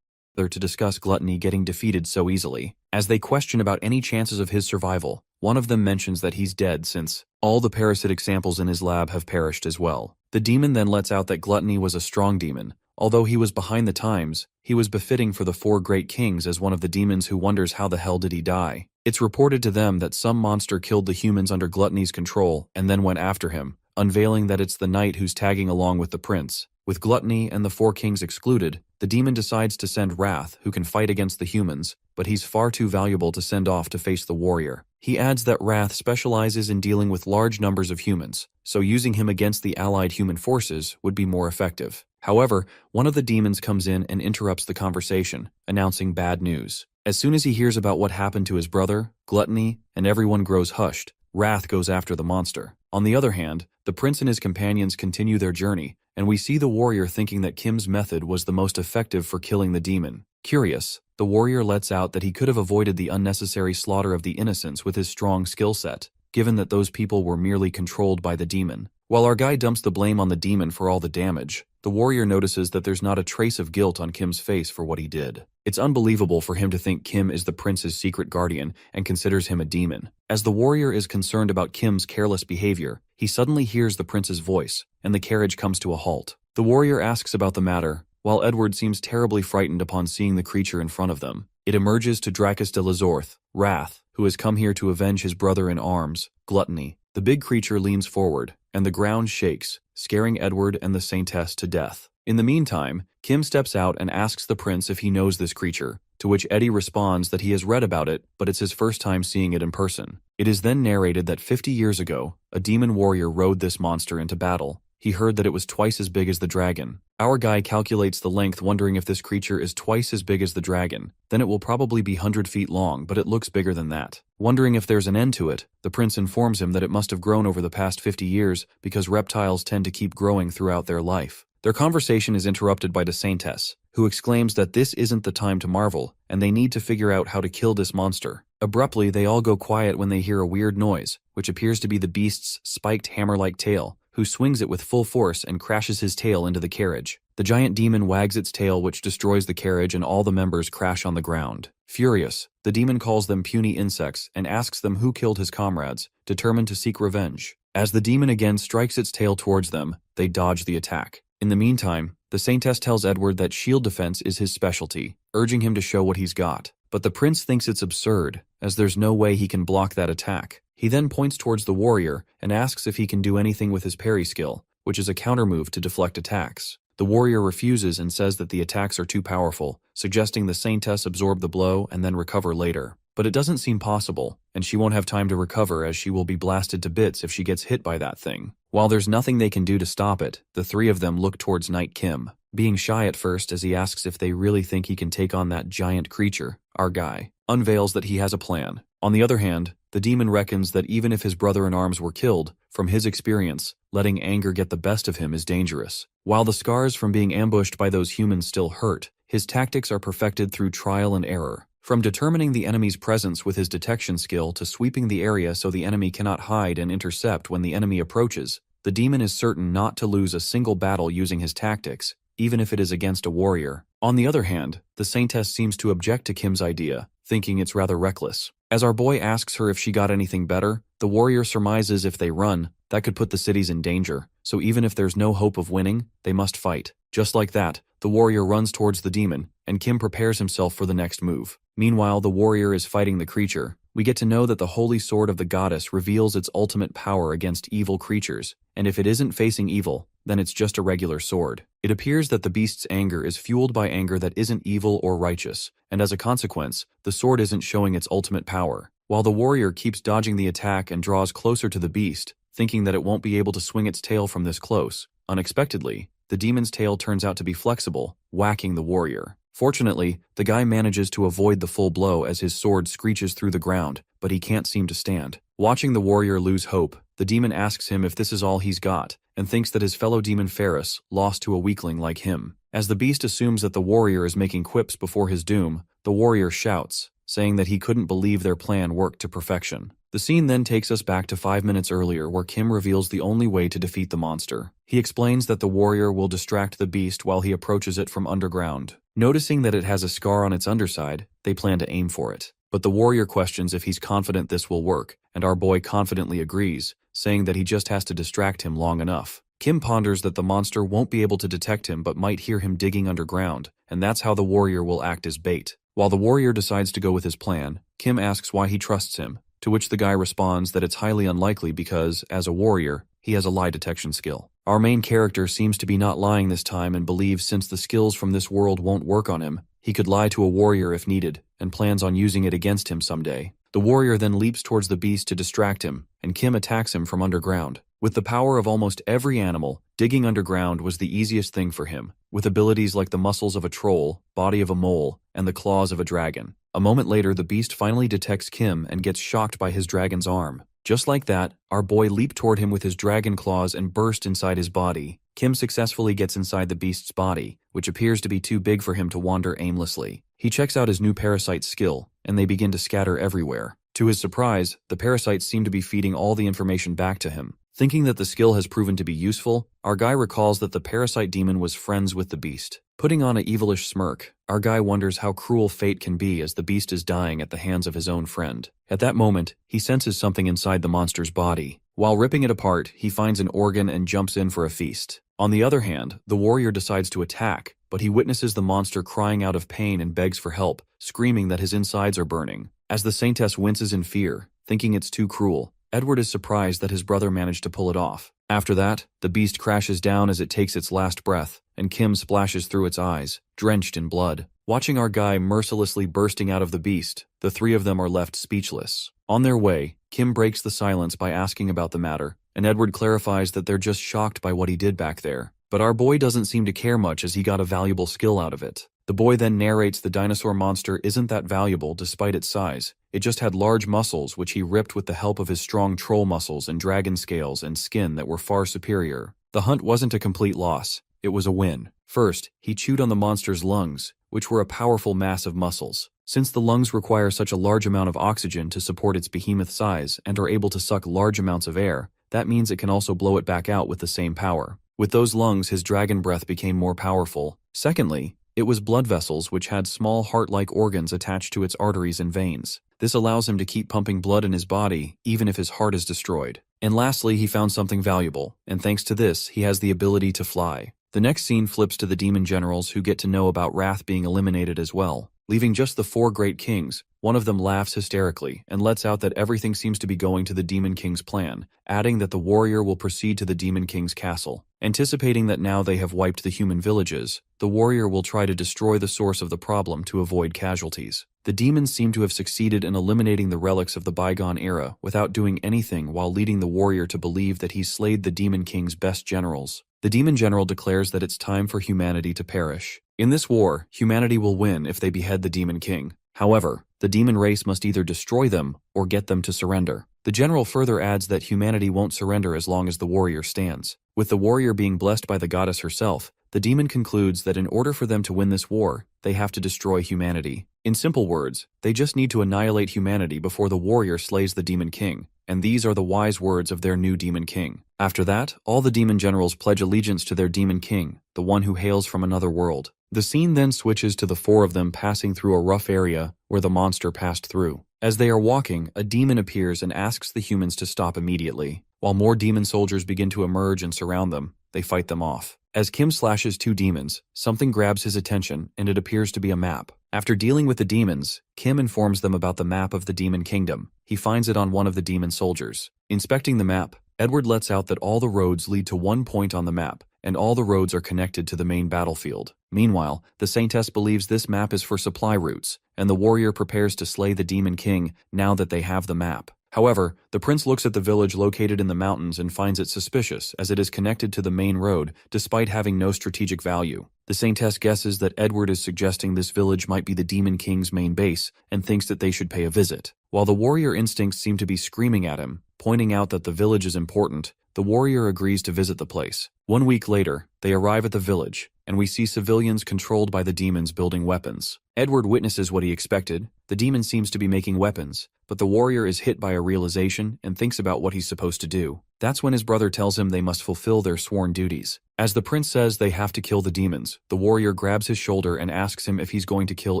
to discuss Gluttony getting defeated so easily. As they question about any chances of his survival, one of them mentions that he's dead since all the parasitic samples in his lab have perished as well. The demon then lets out that Gluttony was a strong demon. Although he was behind the times, he was befitting for the four great kings as one of the demons who wonders how the hell did he die. It's reported to them that some monster killed the humans under Gluttony's control and then went after him, unveiling that it's the knight who's tagging along with the prince. With Gluttony and the four kings excluded, the demon decides to send Wrath, who can fight against the humans, but he's far too valuable to send off to face the warrior. He adds that Wrath specializes in dealing with large numbers of humans, so using him against the allied human forces would be more effective. However, one of the demons comes in and interrupts the conversation, announcing bad news. As soon as he hears about what happened to his brother, Gluttony, and everyone grows hushed, Wrath goes after the monster. On the other hand, the prince and his companions continue their journey, and we see the warrior thinking that Kim's method was the most effective for killing the demon. Curious, the warrior lets out that he could have avoided the unnecessary slaughter of the innocents with his strong skill set, given that those people were merely controlled by the demon. While our guy dumps the blame on the demon for all the damage, the warrior notices that there's not a trace of guilt on Kim's face for what he did. It's unbelievable for him to think Kim is the prince's secret guardian and considers him a demon. As the warrior is concerned about Kim's careless behavior, he suddenly hears the prince's voice, and the carriage comes to a halt. The warrior asks about the matter, while Edward seems terribly frightened upon seeing the creature in front of them. It emerges to Dracus de Lazorth, Wrath, who has come here to avenge his brother in arms, Gluttony. The big creature leans forward, and the ground shakes, scaring Edward and the Saintess to death. In the meantime, Kim steps out and asks the prince if he knows this creature, to which Eddie responds that he has read about it, but it's his first time seeing it in person. It is then narrated that 50 years ago, a demon warrior rode this monster into battle. He heard that it was twice as big as the dragon. Our guy calculates the length, wondering if this creature is twice as big as the dragon. Then it will probably be 100 feet long, but it looks bigger than that. Wondering if there's an end to it, the prince informs him that it must have grown over the past 50 years because reptiles tend to keep growing throughout their life. Their conversation is interrupted by the Saintess, who exclaims that this isn't the time to marvel, and they need to figure out how to kill this monster. Abruptly, they all go quiet when they hear a weird noise, which appears to be the beast's spiked hammer-like tail, who swings it with full force and crashes his tail into the carriage. The giant demon wags its tail, which destroys the carriage, and all the members crash on the ground. Furious, the demon calls them puny insects and asks them who killed his comrades, determined to seek revenge. As the demon again strikes its tail towards them, they dodge the attack. In the meantime, the Saintess tells Edward that shield defense is his specialty, urging him to show what he's got. But the prince thinks it's absurd, as there's no way he can block that attack. He then points towards the warrior and asks if he can do anything with his parry skill, which is a countermove to deflect attacks. The warrior refuses and says that the attacks are too powerful, suggesting the Saintess absorb the blow and then recover later. But it doesn't seem possible, and she won't have time to recover as she will be blasted to bits if she gets hit by that thing. While there's nothing they can do to stop it, the three of them look towards Knight Kim, being shy at first as he asks if they really think he can take on that giant creature. Our guy unveils that he has a plan. On the other hand, the demon reckons that even if his brother-in-arms were killed, from his experience, letting anger get the best of him is dangerous. While the scars from being ambushed by those humans still hurt, his tactics are perfected through trial and error. From determining the enemy's presence with his detection skill to sweeping the area so the enemy cannot hide and intercept when the enemy approaches, the demon is certain not to lose a single battle using his tactics, even if it is against a warrior. On the other hand, the Saintess seems to object to Kim's idea, thinking it's rather reckless. As our boy asks her if she got anything better, the warrior surmises if they run, that could put the cities in danger, so even if there's no hope of winning, they must fight. Just like that, the warrior runs towards the demon, and Kim prepares himself for the next move. Meanwhile, the warrior is fighting the creature. We get to know that the holy sword of the goddess reveals its ultimate power against evil creatures, and if it isn't facing evil, then it's just a regular sword. It appears that the beast's anger is fueled by anger that isn't evil or righteous, and as a consequence, the sword isn't showing its ultimate power. While the warrior keeps dodging the attack and draws closer to the beast, thinking that it won't be able to swing its tail from this close. Unexpectedly, the demon's tail turns out to be flexible, whacking the warrior. Fortunately, the guy manages to avoid the full blow as his sword screeches through the ground, but he can't seem to stand. Watching the warrior lose hope, the demon asks him if this is all he's got, and thinks that his fellow demon Ferris lost to a weakling like him. As the beast assumes that the warrior is making quips before his doom, the warrior shouts, saying that he couldn't believe their plan worked to perfection. The scene then takes us back to 5 minutes earlier where Kim reveals the only way to defeat the monster. He explains that the warrior will distract the beast while he approaches it from underground. Noticing that it has a scar on its underside, they plan to aim for it. But the warrior questions if he's confident this will work, and our boy confidently agrees, saying that he just has to distract him long enough. Kim ponders that the monster won't be able to detect him but might hear him digging underground, and that's how the warrior will act as bait. While the warrior decides to go with his plan, Kim asks why he trusts him, to which the guy responds that it's highly unlikely because, as a warrior, he has a lie detection skill. Our main character seems to be not lying this time and believes since the skills from this world won't work on him, he could lie to a warrior if needed, and plans on using it against him someday. The warrior then leaps towards the beast to distract him, and Kim attacks him from underground. With the power of almost every animal, digging underground was the easiest thing for him, with abilities like the muscles of a troll, body of a mole, and the claws of a dragon. A moment later, the beast finally detects Kim and gets shocked by his dragon's arm. Just like that, our boy leaped toward him with his dragon claws and burst inside his body. Kim successfully gets inside the beast's body, which appears to be too big for him to wander aimlessly. He checks out his new parasite skill, and they begin to scatter everywhere. To his surprise, the parasites seem to be feeding all the information back to him. Thinking that the skill has proven to be useful, our guy recalls that the parasite demon was friends with the beast. Putting on a evilish smirk, our guy wonders how cruel fate can be as the beast is dying at the hands of his own friend. At that moment, he senses something inside the monster's body. While ripping it apart, he finds an organ and jumps in for a feast. On the other hand, the warrior decides to attack, but he witnesses the monster crying out of pain and begs for help, screaming that his insides are burning. As the saintess winces in fear, thinking it's too cruel, Edward is surprised that his brother managed to pull it off. After that, the beast crashes down as it takes its last breath, and Kim splashes through its eyes, drenched in blood. Watching our guy mercilessly bursting out of the beast, the three of them are left speechless. On their way, Kim breaks the silence by asking about the matter, and Edward clarifies that they're just shocked by what he did back there. But our boy doesn't seem to care much as he got a valuable skill out of it. The boy then narrates the dinosaur monster isn't that valuable despite its size. It just had large muscles which he ripped with the help of his strong troll muscles and dragon scales and skin that were far superior. The hunt wasn't a complete loss, it was a win. First, he chewed on the monster's lungs, which were a powerful mass of muscles. Since the lungs require such a large amount of oxygen to support its behemoth size and are able to suck large amounts of air, that means it can also blow it back out with the same power. With those lungs, his dragon breath became more powerful. Secondly, it was blood vessels which had small heart-like organs attached to its arteries and veins. This allows him to keep pumping blood in his body, even if his heart is destroyed. And lastly, he found something valuable, and thanks to this, he has the ability to fly. The next scene flips to the demon generals who get to know about Wrath being eliminated as well. Leaving just the 4 great kings, one of them laughs hysterically and lets out that everything seems to be going to the Demon King's plan, adding that the warrior will proceed to the Demon King's castle. Anticipating that now they have wiped the human villages, the warrior will try to destroy the source of the problem to avoid casualties. The demons seem to have succeeded in eliminating the relics of the bygone era without doing anything while leading the warrior to believe that he's slayed the Demon King's best generals. The demon general declares that it's time for humanity to perish. In this war, humanity will win if they behead the Demon King. However, the demon race must either destroy them or get them to surrender. The general further adds that humanity won't surrender as long as the warrior stands. With the warrior being blessed by the goddess herself, the demon concludes that in order for them to win this war, they have to destroy humanity. In simple words, they just need to annihilate humanity before the warrior slays the Demon King, and these are the wise words of their new Demon King. After that, all the demon generals pledge allegiance to their Demon King, the one who hails from another world. The scene then switches to the 4 of them passing through a rough area where the monster passed through. As they are walking, a demon appears and asks the humans to stop immediately. While more demon soldiers begin to emerge and surround them, they fight them off. As Kim slashes 2 demons, something grabs his attention and it appears to be a map. After dealing with the demons, Kim informs them about the map of the Demon Kingdom. He finds it on one of the demon soldiers. Inspecting the map, Edward lets out that all the roads lead to one point on the map, and all the roads are connected to the main battlefield. Meanwhile, the Saintess believes this map is for supply routes, and the warrior prepares to slay the Demon King now that they have the map. However, the prince looks at the village located in the mountains and finds it suspicious as it is connected to the main road despite having no strategic value. The saintess guesses that Edward is suggesting this village might be the Demon King's main base and thinks that they should pay a visit. While the warrior instincts seem to be screaming at him, pointing out that the village is important, the warrior agrees to visit the place. 1 week later, they arrive at the village, and we see civilians controlled by the demons building weapons. Edward witnesses what he expected. The demon seems to be making weapons, but the warrior is hit by a realization and thinks about what he's supposed to do. That's when his brother tells him they must fulfill their sworn duties. As the prince says they have to kill the demons, the warrior grabs his shoulder and asks him if he's going to kill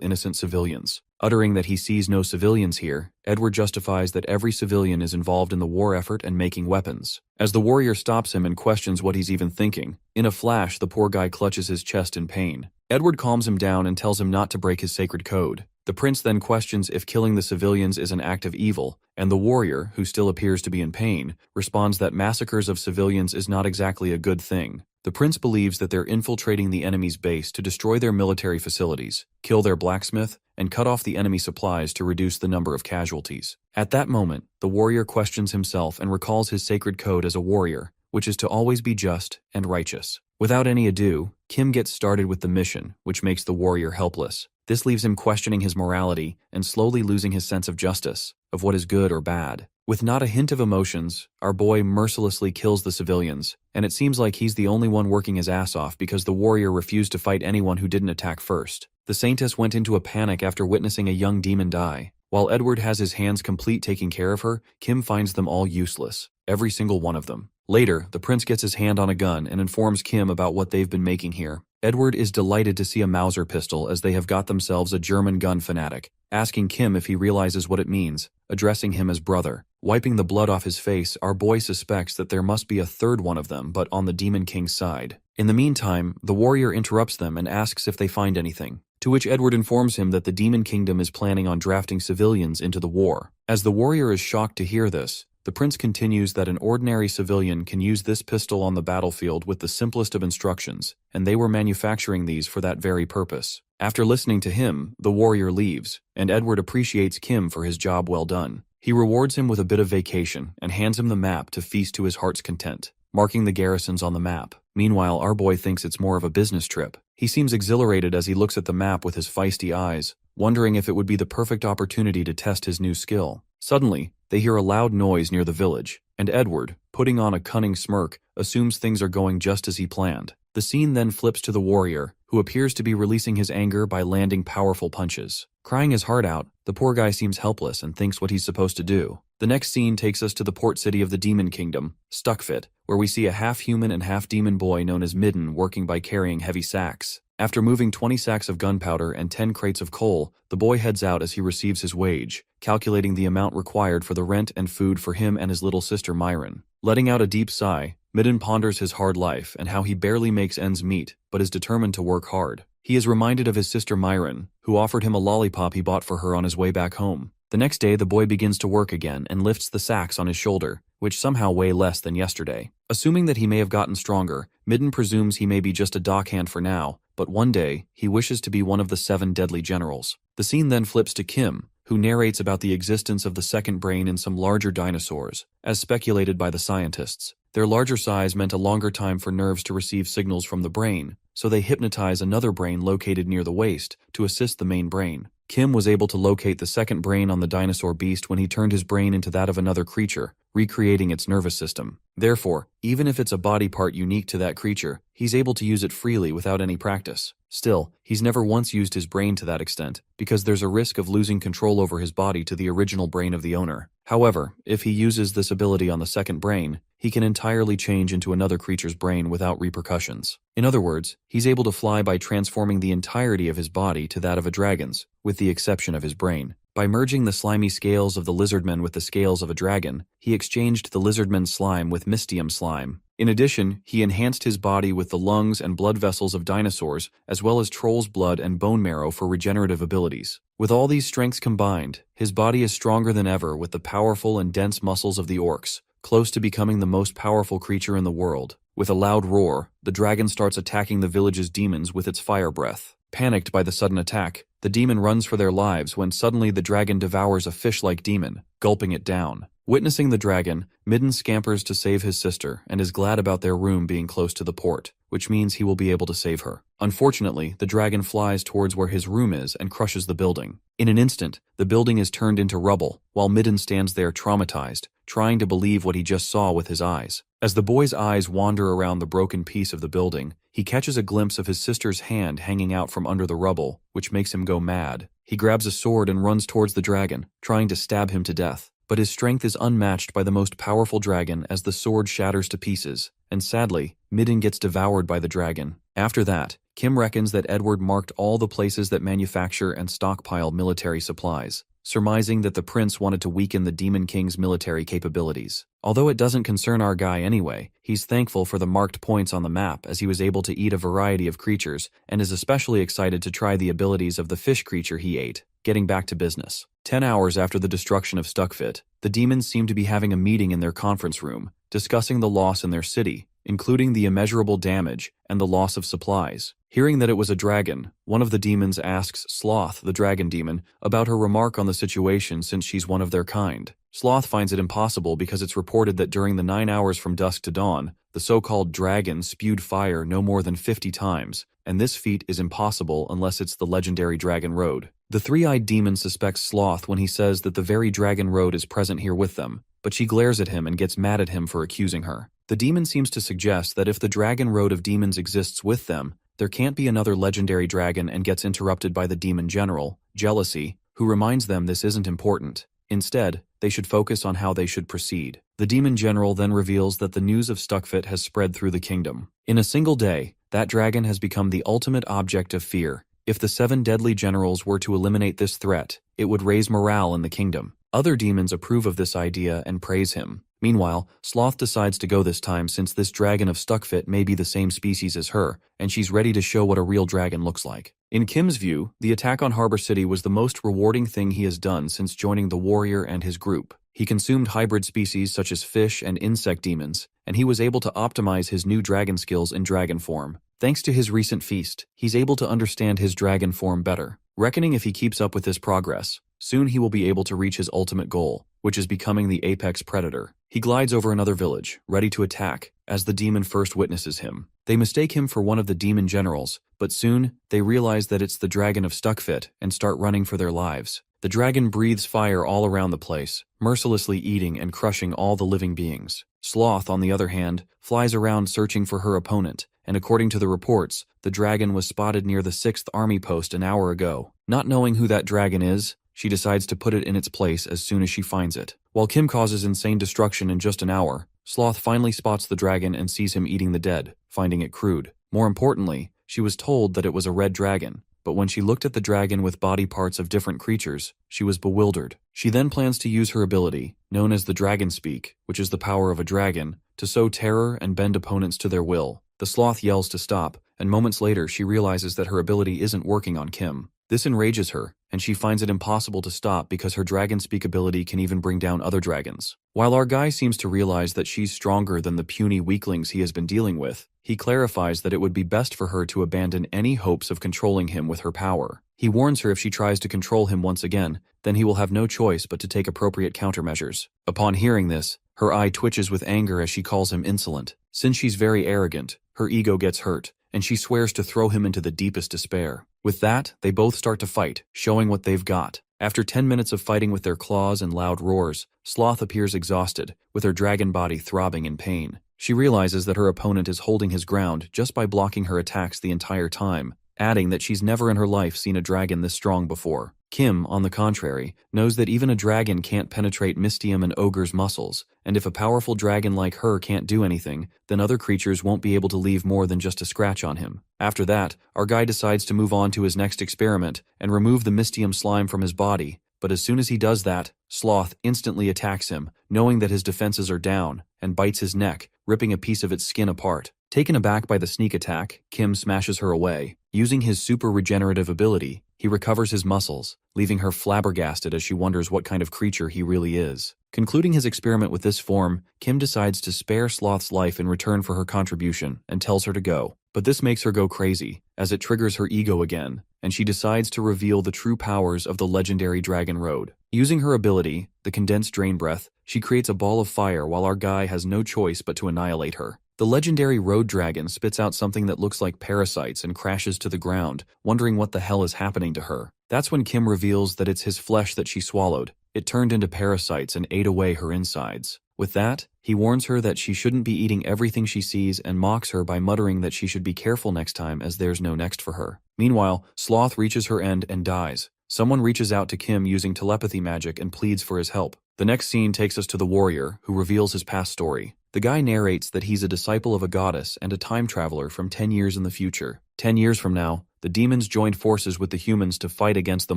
innocent civilians. Uttering that he sees no civilians here, Edward justifies that every civilian is involved in the war effort and making weapons. As the warrior stops him and questions what he's even thinking, in a flash the poor guy clutches his chest in pain. Edward calms him down and tells him not to break his sacred code. The prince then questions if killing the civilians is an act of evil, and the warrior, who still appears to be in pain, responds that massacres of civilians is not exactly a good thing. The prince believes that they're infiltrating the enemy's base to destroy their military facilities, kill their blacksmith, and cut off the enemy supplies to reduce the number of casualties. At that moment, the warrior questions himself and recalls his sacred code as a warrior, which is to always be just and righteous. Without any ado, Kim gets started with the mission, which makes the warrior helpless. This leaves him questioning his morality and slowly losing his sense of justice, of what is good or bad. With not a hint of emotions, our boy mercilessly kills the civilians, and it seems like he's the only one working his ass off because the warrior refused to fight anyone who didn't attack first. The saintess went into a panic after witnessing a young demon die. While Edward has his hands complete taking care of her, Kim finds them all useless, every single one of them. Later, the prince gets his hand on a gun and informs Kim about what they've been making here. Edward is delighted to see a Mauser pistol as they have got themselves a German gun fanatic, asking Kim if he realizes what it means, addressing him as brother. Wiping the blood off his face, our boy suspects that there must be a third one of them, but on the Demon King's side. In the meantime, the warrior interrupts them and asks if they find anything, to which Edward informs him that the Demon Kingdom is planning on drafting civilians into the war. As the warrior is shocked to hear this, the prince continues that an ordinary civilian can use this pistol on the battlefield with the simplest of instructions, and they were manufacturing these for that very purpose. After listening to him, the warrior leaves, and Edward appreciates Kim for his job well done. He rewards him with a bit of vacation and hands him the map to feast to his heart's content, marking the garrisons on the map. Meanwhile, our boy thinks it's more of a business trip. He seems exhilarated as he looks at the map with his feisty eyes, wondering if it would be the perfect opportunity to test his new skill. Suddenly, they hear a loud noise near the village, and Edward, putting on a cunning smirk, assumes things are going just as he planned. The scene then flips to the warrior, who appears to be releasing his anger by landing powerful punches. Crying his heart out, the poor guy seems helpless and thinks what he's supposed to do. The next scene takes us to the port city of the Demon Kingdom, Stuckfit, where we see a half-human and half-demon boy known as Midden working by carrying heavy sacks. After moving 20 sacks of gunpowder and 10 crates of coal, the boy heads out as he receives his wage, calculating the amount required for the rent and food for him and his little sister Myron. Letting out a deep sigh, Midden ponders his hard life and how he barely makes ends meet, but is determined to work hard. He is reminded of his sister Myron, who offered him a lollipop he bought for her on his way back home. The next day, the boy begins to work again and lifts the sacks on his shoulder, which somehow weigh less than yesterday. Assuming that he may have gotten stronger, Midden presumes he may be just a dockhand for now, but one day, he wishes to be one of the 7 deadly generals. The scene then flips to Kim, who narrates about the existence of the second brain in some larger dinosaurs, as speculated by the scientists. Their larger size meant a longer time for nerves to receive signals from the brain, so they hypnotize another brain located near the waist to assist the main brain. Kim was able to locate the second brain on the dinosaur beast when he turned his brain into that of another creature, recreating its nervous system. Therefore, even if it's a body part unique to that creature, he's able to use it freely without any practice. Still, he's never once used his brain to that extent, because there's a risk of losing control over his body to the original brain of the owner. However, if he uses this ability on the second brain, he can entirely change into another creature's brain without repercussions. In other words, he's able to fly by transforming the entirety of his body to that of a dragon's, with the exception of his brain. By merging the slimy scales of the lizardman with the scales of a dragon, he exchanged the lizardman's slime with mystium slime. In addition, he enhanced his body with the lungs and blood vessels of dinosaurs, as well as troll's blood and bone marrow for regenerative abilities. With all these strengths combined, his body is stronger than ever with the powerful and dense muscles of the orcs, close to becoming the most powerful creature in the world. With a loud roar, the dragon starts attacking the village's demons with its fire breath. Panicked by the sudden attack, the demon runs for their lives when suddenly the dragon devours a fish-like demon, gulping it down. Witnessing the dragon, Midden scampers to save his sister and is glad about their room being close to the port, which means he will be able to save her. Unfortunately, the dragon flies towards where his room is and crushes the building. In an instant, the building is turned into rubble, while Midden stands there traumatized, trying to believe what he just saw with his eyes. As the boy's eyes wander around the broken piece of the building, he catches a glimpse of his sister's hand hanging out from under the rubble, which makes him go mad. He grabs a sword and runs towards the dragon, trying to stab him to death. But his strength is unmatched by the most powerful dragon as the sword shatters to pieces, and sadly, Midden gets devoured by the dragon. After that, Kim reckons that Edward marked all the places that manufacture and stockpile military supplies, surmising that the prince wanted to weaken the Demon King's military capabilities. Although it doesn't concern our guy anyway, he's thankful for the marked points on the map as he was able to eat a variety of creatures and is especially excited to try the abilities of the fish creature he ate. Getting back to business. 10 hours after the destruction of Stuckfit, the demons seem to be having a meeting in their conference room, discussing the loss in their city, including the immeasurable damage and the loss of supplies. Hearing that it was a dragon, one of the demons asks Sloth, the dragon demon, about her remark on the situation since she's one of their kind. Sloth finds it impossible because it's reported that during the 9 hours from dusk to dawn, the so-called dragon spewed fire no more than 50 times, and this feat is impossible unless it's the legendary Dragon Road. The three-eyed demon suspects Sloth when he says that the very Dragon Road is present here with them, but she glares at him and gets mad at him for accusing her. The demon seems to suggest that if the Dragon Road of demons exists with them, there can't be another legendary dragon and gets interrupted by the demon general, Jealousy, who reminds them this isn't important. Instead, they should focus on how they should proceed. The demon general then reveals that the news of Stuckfit has spread through the kingdom. In a single day, that dragon has become the ultimate object of fear. If the 7 deadly generals were to eliminate this threat, it would raise morale in the kingdom. Other demons approve of this idea and praise him. Meanwhile, Sloth decides to go this time since this dragon of Stuckfit may be the same species as her, and she's ready to show what a real dragon looks like. In Kim's view, the attack on Harbor City was the most rewarding thing he has done since joining the warrior and his group. He consumed hybrid species such as fish and insect demons, and he was able to optimize his new dragon skills in dragon form. Thanks to his recent feast, he's able to understand his dragon form better. Reckoning if he keeps up with this progress, soon he will be able to reach his ultimate goal, which is becoming the apex predator. He glides over another village, ready to attack, as the demon first witnesses him. They mistake him for one of the demon generals, but soon, they realize that it's the dragon of Stuckfit and start running for their lives. The dragon breathes fire all around the place, mercilessly eating and crushing all the living beings. Sloth, on the other hand, flies around searching for her opponent, and according to the reports, the dragon was spotted near the 6th Army Post an hour ago. Not knowing who that dragon is, she decides to put it in its place as soon as she finds it. While Kim causes insane destruction in just an hour, Sloth finally spots the dragon and sees him eating the dead, finding it crude. More importantly, she was told that it was a red dragon, but when she looked at the dragon with body parts of different creatures, she was bewildered. She then plans to use her ability, known as the Dragon Speak, which is the power of a dragon, to sow terror and bend opponents to their will. The sloth yells to stop, and moments later she realizes that her ability isn't working on Kim. This enrages her, and she finds it impossible to stop because her Dragon Speak ability can even bring down other dragons. While our guy seems to realize that she's stronger than the puny weaklings he has been dealing with, he clarifies that it would be best for her to abandon any hopes of controlling him with her power. He warns her if she tries to control him once again, then he will have no choice but to take appropriate countermeasures. Upon hearing this, her eye twitches with anger as she calls him insolent. Since she's very arrogant, her ego gets hurt, and she swears to throw him into the deepest despair. With that, they both start to fight, showing what they've got. After 10 minutes of fighting with their claws and loud roars, Sloth appears exhausted, with her dragon body throbbing in pain. She realizes that her opponent is holding his ground just by blocking her attacks the entire time, adding that she's never in her life seen a dragon this strong before. Kim, on the contrary, knows that even a dragon can't penetrate Mystium and Ogre's muscles, and if a powerful dragon like her can't do anything, then other creatures won't be able to leave more than just a scratch on him. After that, our guy decides to move on to his next experiment and remove the Mystium slime from his body, but as soon as he does that, Sloth instantly attacks him, knowing that his defenses are down, and bites his neck, ripping a piece of its skin apart. Taken aback by the sneak attack, Kim smashes her away. Using his super regenerative ability, he recovers his muscles, leaving her flabbergasted as she wonders what kind of creature he really is. Concluding his experiment with this form, Kim decides to spare Sloth's life in return for her contribution and tells her to go. But this makes her go crazy, as it triggers her ego again, and she decides to reveal the true powers of the legendary Dragon Road. Using her ability, the condensed drain breath, she creates a ball of fire while our guy has no choice but to annihilate her. The legendary road dragon spits out something that looks like parasites and crashes to the ground, wondering what the hell is happening to her. That's when Kim reveals that it's his flesh that she swallowed. It turned into parasites and ate away her insides. With that, he warns her that she shouldn't be eating everything she sees and mocks her by muttering that she should be careful next time as there's no next for her. Meanwhile, Sloth reaches her end and dies. Someone reaches out to Kim using telepathy magic and pleads for his help. The next scene takes us to the warrior, who reveals his past story. The guy narrates that he's a disciple of a goddess and a time traveler from 10 years in the future. 10 years from now, the demons joined forces with the humans to fight against the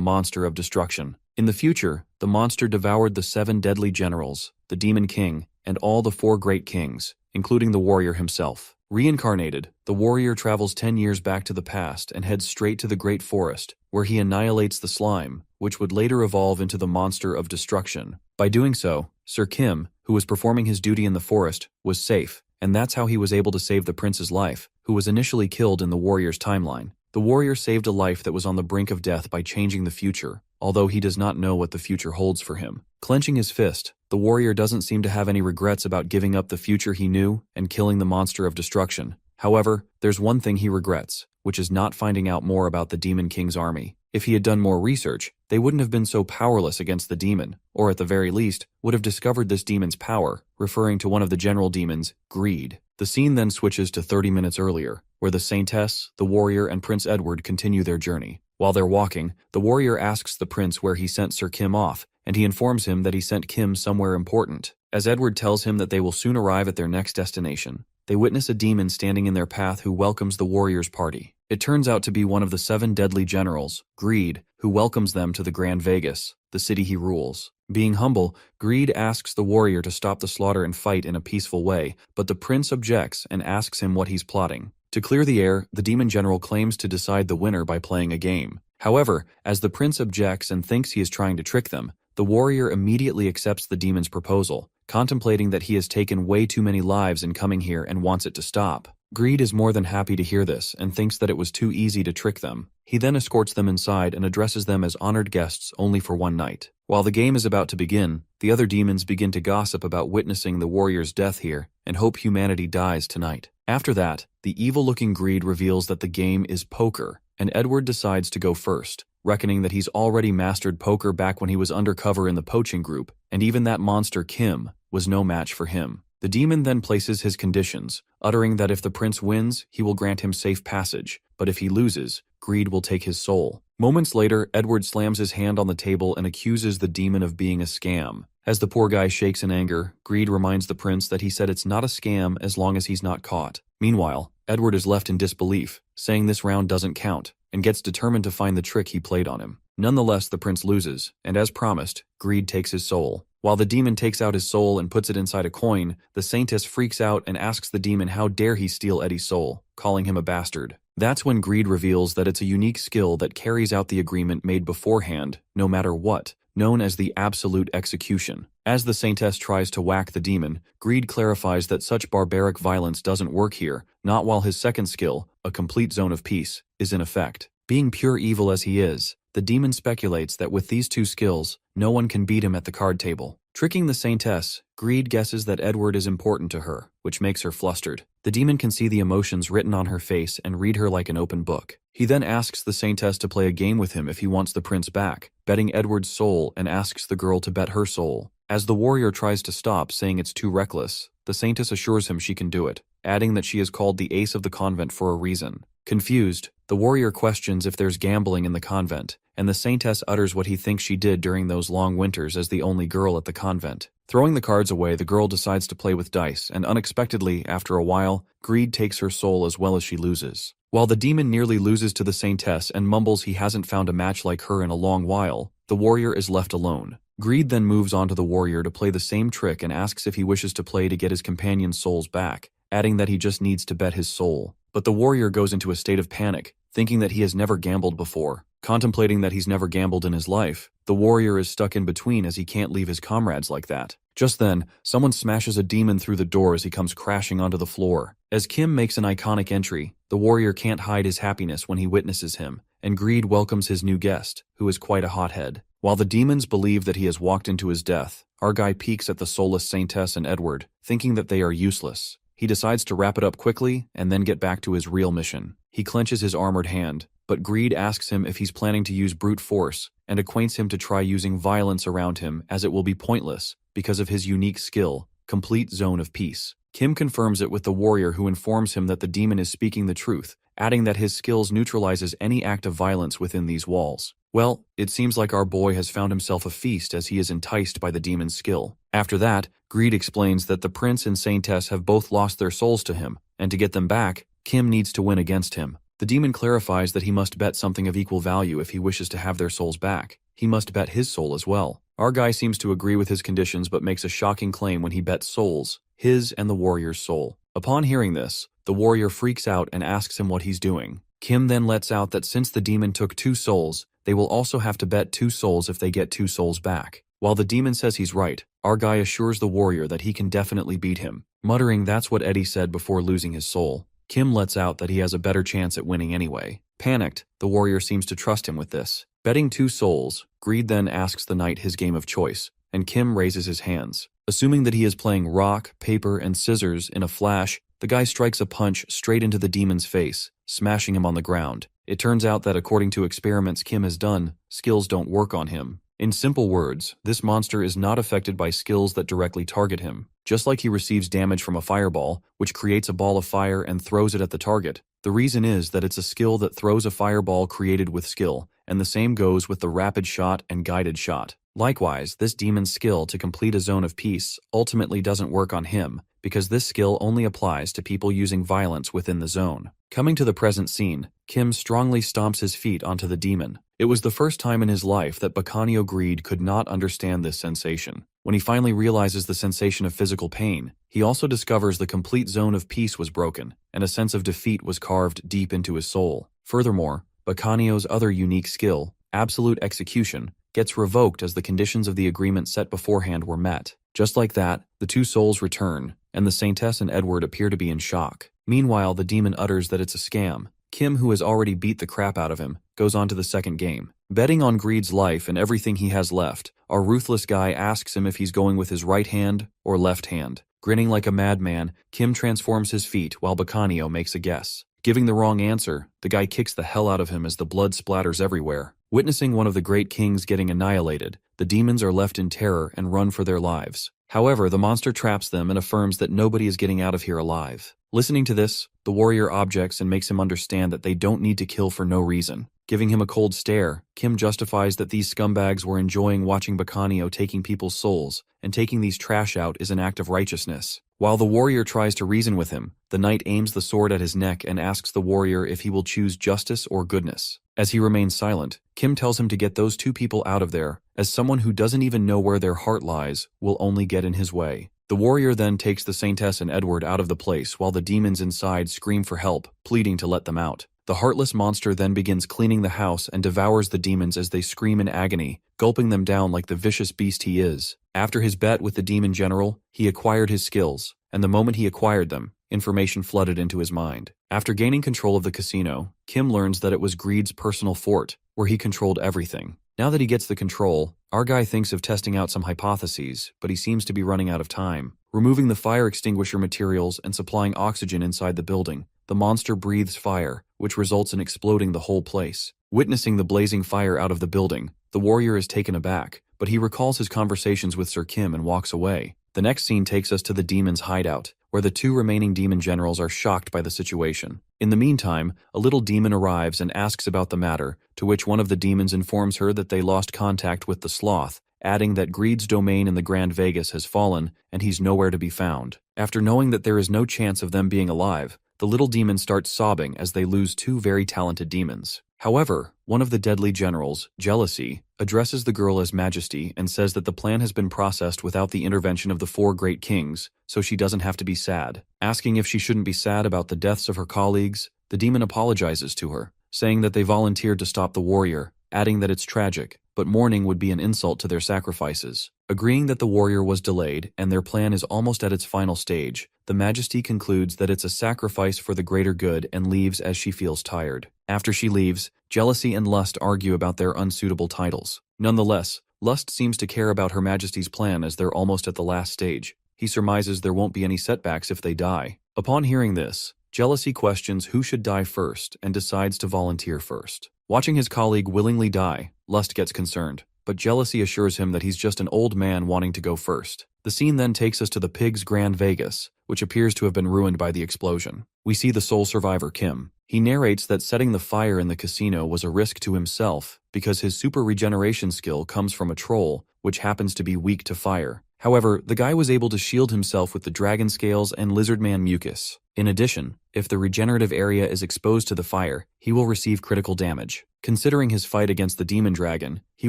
monster of destruction. In the future, the monster devoured the 7 deadly generals, the Demon King, and all the 4 great kings, including the warrior himself. Reincarnated, the warrior travels 10 years back to the past and heads straight to the Great Forest, where he annihilates the slime, which would later evolve into the monster of destruction. By doing so, Sir Kim, who was performing his duty in the forest, was safe, and that's how he was able to save the prince's life, who was initially killed in the warrior's timeline. The warrior saved a life that was on the brink of death by changing the future, although he does not know what the future holds for him. Clenching his fist, the warrior doesn't seem to have any regrets about giving up the future he knew and killing the monster of destruction. However, there's one thing he regrets, which is not finding out more about the Demon King's army. If he had done more research, they wouldn't have been so powerless against the demon, or at the very least, would have discovered this demon's power, referring to one of the general demons, greed. The scene then switches to 30 minutes earlier, where the Saintess, the warrior, and Prince Edward continue their journey. While they're walking, the warrior asks the prince where he sent Sir Kim off, and he informs him that he sent Kim somewhere important. As Edward tells him that they will soon arrive at their next destination, they witness a demon standing in their path who welcomes the warrior's party. It turns out to be one of the 7 deadly generals, Greed, who welcomes them to the Grand Vegas, the city he rules. Being humble, Greed asks the warrior to stop the slaughter and fight in a peaceful way, but the prince objects and asks him what he's plotting. To clear the air, the demon general claims to decide the winner by playing a game. However, as the prince objects and thinks he is trying to trick them, the warrior immediately accepts the demon's proposal, contemplating that he has taken way too many lives in coming here and wants it to stop. Greed is more than happy to hear this and thinks that it was too easy to trick them. He then escorts them inside and addresses them as honored guests only for one night. While the game is about to begin, the other demons begin to gossip about witnessing the warrior's death here and hope humanity dies tonight. After that, the evil-looking Greed reveals that the game is poker, and Edward decides to go first, reckoning that he's already mastered poker back when he was undercover in the poaching group, and even that monster Kim was no match for him. The demon then places his conditions, uttering that if the prince wins, he will grant him safe passage, but if he loses, Greed will take his soul. Moments later, Edward slams his hand on the table and accuses the demon of being a scam. As the poor guy shakes in anger, Greed reminds the prince that he said it's not a scam as long as he's not caught. Meanwhile, Edward is left in disbelief, saying this round doesn't count, and gets determined to find the trick he played on him. Nonetheless, the prince loses, and as promised, Greed takes his soul. While the demon takes out his soul and puts it inside a coin, the Saintess freaks out and asks the demon how dare he steal Eddie's soul, calling him a bastard. That's when Greed reveals that it's a unique skill that carries out the agreement made beforehand, no matter what, known as the absolute execution. As the Saintess tries to whack the demon, Greed clarifies that such barbaric violence doesn't work here, not while his second skill, a complete zone of peace, is in effect. Being pure evil as he is, the demon speculates that with these two skills, no one can beat him at the card table. Tricking the Saintess, Greed guesses that Edward is important to her, which makes her flustered. The demon can see the emotions written on her face and read her like an open book. He then asks the Saintess to play a game with him if he wants the prince back, betting Edward's soul, and asks the girl to bet her soul. As the warrior tries to stop, saying it's too reckless, the Saintess assures him she can do it, adding that she is called the ace of the convent for a reason. Confused, the warrior questions if there's gambling in the convent, and the Saintess utters what he thinks she did during those long winters as the only girl at the convent. Throwing the cards away, the girl decides to play with dice, and unexpectedly, after a while, Greed takes her soul as well as she loses. While the demon nearly loses to the Saintess and mumbles he hasn't found a match like her in a long while, the warrior is left alone. Greed then moves on to the warrior to play the same trick and asks if he wishes to play to get his companion's souls back, adding that he just needs to bet his soul. But the warrior goes into a state of panic, thinking that he has never gambled before. Contemplating that he's never gambled in his life, the warrior is stuck in between as he can't leave his comrades like that. Just then, someone smashes a demon through the door as he comes crashing onto the floor. As Kim makes an iconic entry, the warrior can't hide his happiness when he witnesses him, and Greed welcomes his new guest, who is quite a hothead. While the demons believe that he has walked into his death, our guy peeks at the soulless Saintess and Edward, thinking that they are useless. He decides to wrap it up quickly and then get back to his real mission. He clenches his armored hand, but Greed asks him if he's planning to use brute force and acquaints him to try using violence around him, as it will be pointless because of his unique skill, Complete Zone of Peace. Kim confirms it with the warrior, who informs him that the demon is speaking the truth, adding that his skills neutralizes any act of violence within these walls. Well, it seems like our boy has found himself a feast as he is enticed by the demon's skill. After that, Greed explains that the prince and Saintess have both lost their souls to him, and to get them back, Kim needs to win against him. The demon clarifies that he must bet something of equal value if he wishes to have their souls back. He must bet his soul as well. Our guy seems to agree with his conditions but makes a shocking claim when he bets souls, his and the warrior's soul. Upon hearing this, the warrior freaks out and asks him what he's doing. Kim then lets out that since the demon took 2 souls, they will also have to bet 2 souls if they get 2 souls back. While the demon says he's right, our guy assures the warrior that he can definitely beat him. Muttering that's what Eddie said before losing his soul, Kim lets out that he has a better chance at winning anyway. Panicked, the warrior seems to trust him with this. Betting 2 souls, Greed then asks the knight his game of choice, and Kim raises his hands. Assuming that he is playing rock, paper, and scissors in a flash, the guy strikes a punch straight into the demon's face, smashing him on the ground. It turns out that according to experiments Kim has done, skills don't work on him. In simple words, this monster is not affected by skills that directly target him. Just like he receives damage from a fireball, which creates a ball of fire and throws it at the target, the reason is that it's a skill that throws a fireball created with skill, and the same goes with the rapid shot and guided shot. Likewise, this demon's skill to complete a zone of peace ultimately doesn't work on him, because this skill only applies to people using violence within the zone. Coming to the present scene, Kim strongly stomps his feet onto the demon. It was the first time in his life that Bacchanio Greed could not understand this sensation. When he finally realizes the sensation of physical pain, he also discovers the complete zone of peace was broken, and a sense of defeat was carved deep into his soul. Furthermore, Baccanio's other unique skill, Absolute Execution, gets revoked as the conditions of the agreement set beforehand were met. Just like that, the 2 souls return, and the Saintess and Edward appear to be in shock. Meanwhile, the demon utters that it's a scam. Kim, who has already beat the crap out of him, goes on to the second game. Betting on Greed's life and everything he has left, our ruthless guy asks him if he's going with his right hand or left hand. Grinning like a madman, Kim transforms his feet while Baccanio makes a guess. Giving the wrong answer, the guy kicks the hell out of him as the blood splatters everywhere. Witnessing one of the great kings getting annihilated, the demons are left in terror and run for their lives. However, the monster traps them and affirms that nobody is getting out of here alive. Listening to this, the warrior objects and makes him understand that they don't need to kill for no reason. Giving him a cold stare, Kim justifies that these scumbags were enjoying watching Baccanio taking people's souls, and taking these trash out is an act of righteousness. While the warrior tries to reason with him, the knight aims the sword at his neck and asks the warrior if he will choose justice or goodness. As he remains silent, Kim tells him to get those 2 people out of there, as someone who doesn't even know where their heart lies will only get in his way. The warrior then takes the Saintess and Edward out of the place while the demons inside scream for help, pleading to let them out. The heartless monster then begins cleaning the house and devours the demons as they scream in agony, gulping them down like the vicious beast he is. After his bet with the demon general, he acquired his skills, and the moment he acquired them, information flooded into his mind. After gaining control of the casino, Kim learns that it was Greed's personal fort, where he controlled everything. Now that he gets the control, our guy thinks of testing out some hypotheses, but he seems to be running out of time. Removing the fire extinguisher materials and supplying oxygen inside the building, the monster breathes fire, which results in exploding the whole place. Witnessing the blazing fire out of the building, the warrior is taken aback, but he recalls his conversations with Sir Kim and walks away. The next scene takes us to the demon's hideout, where the 2 remaining demon generals are shocked by the situation. In the meantime, a little demon arrives and asks about the matter, to which one of the demons informs her that they lost contact with the sloth, adding that Greed's domain in the Grand Vegas has fallen and he's nowhere to be found. After knowing that there is no chance of them being alive, the little demon starts sobbing as they lose 2 very talented demons. However, one of the deadly generals, Jealousy, addresses the girl as Majesty and says that the plan has been processed without the intervention of the 4 great kings, so she doesn't have to be sad. Asking if she shouldn't be sad about the deaths of her colleagues, the demon apologizes to her, saying that they volunteered to stop the warrior, adding that it's tragic, but mourning would be an insult to their sacrifices. Agreeing that the warrior was delayed and their plan is almost at its final stage, the Majesty concludes that it's a sacrifice for the greater good and leaves as she feels tired. After she leaves, jealousy and lust argue about their unsuitable titles. Nonetheless, Lust seems to care about Her Majesty's plan as they're almost at the last stage. He surmises there won't be any setbacks if they die. Upon hearing this, Jealousy questions who should die first and decides to volunteer first. Watching his colleague willingly die, Lust gets concerned, but Jealousy assures him that he's just an old man wanting to go first. The scene then takes us to the Pig's Grand Vegas, which appears to have been ruined by the explosion. We see the sole survivor, Kim. He narrates that setting the fire in the casino was a risk to himself because his super regeneration skill comes from a troll, which happens to be weak to fire. However, the guy was able to shield himself with the dragon scales and lizardman mucus. In addition, if the regenerative area is exposed to the fire, he will receive critical damage. Considering his fight against the demon dragon, he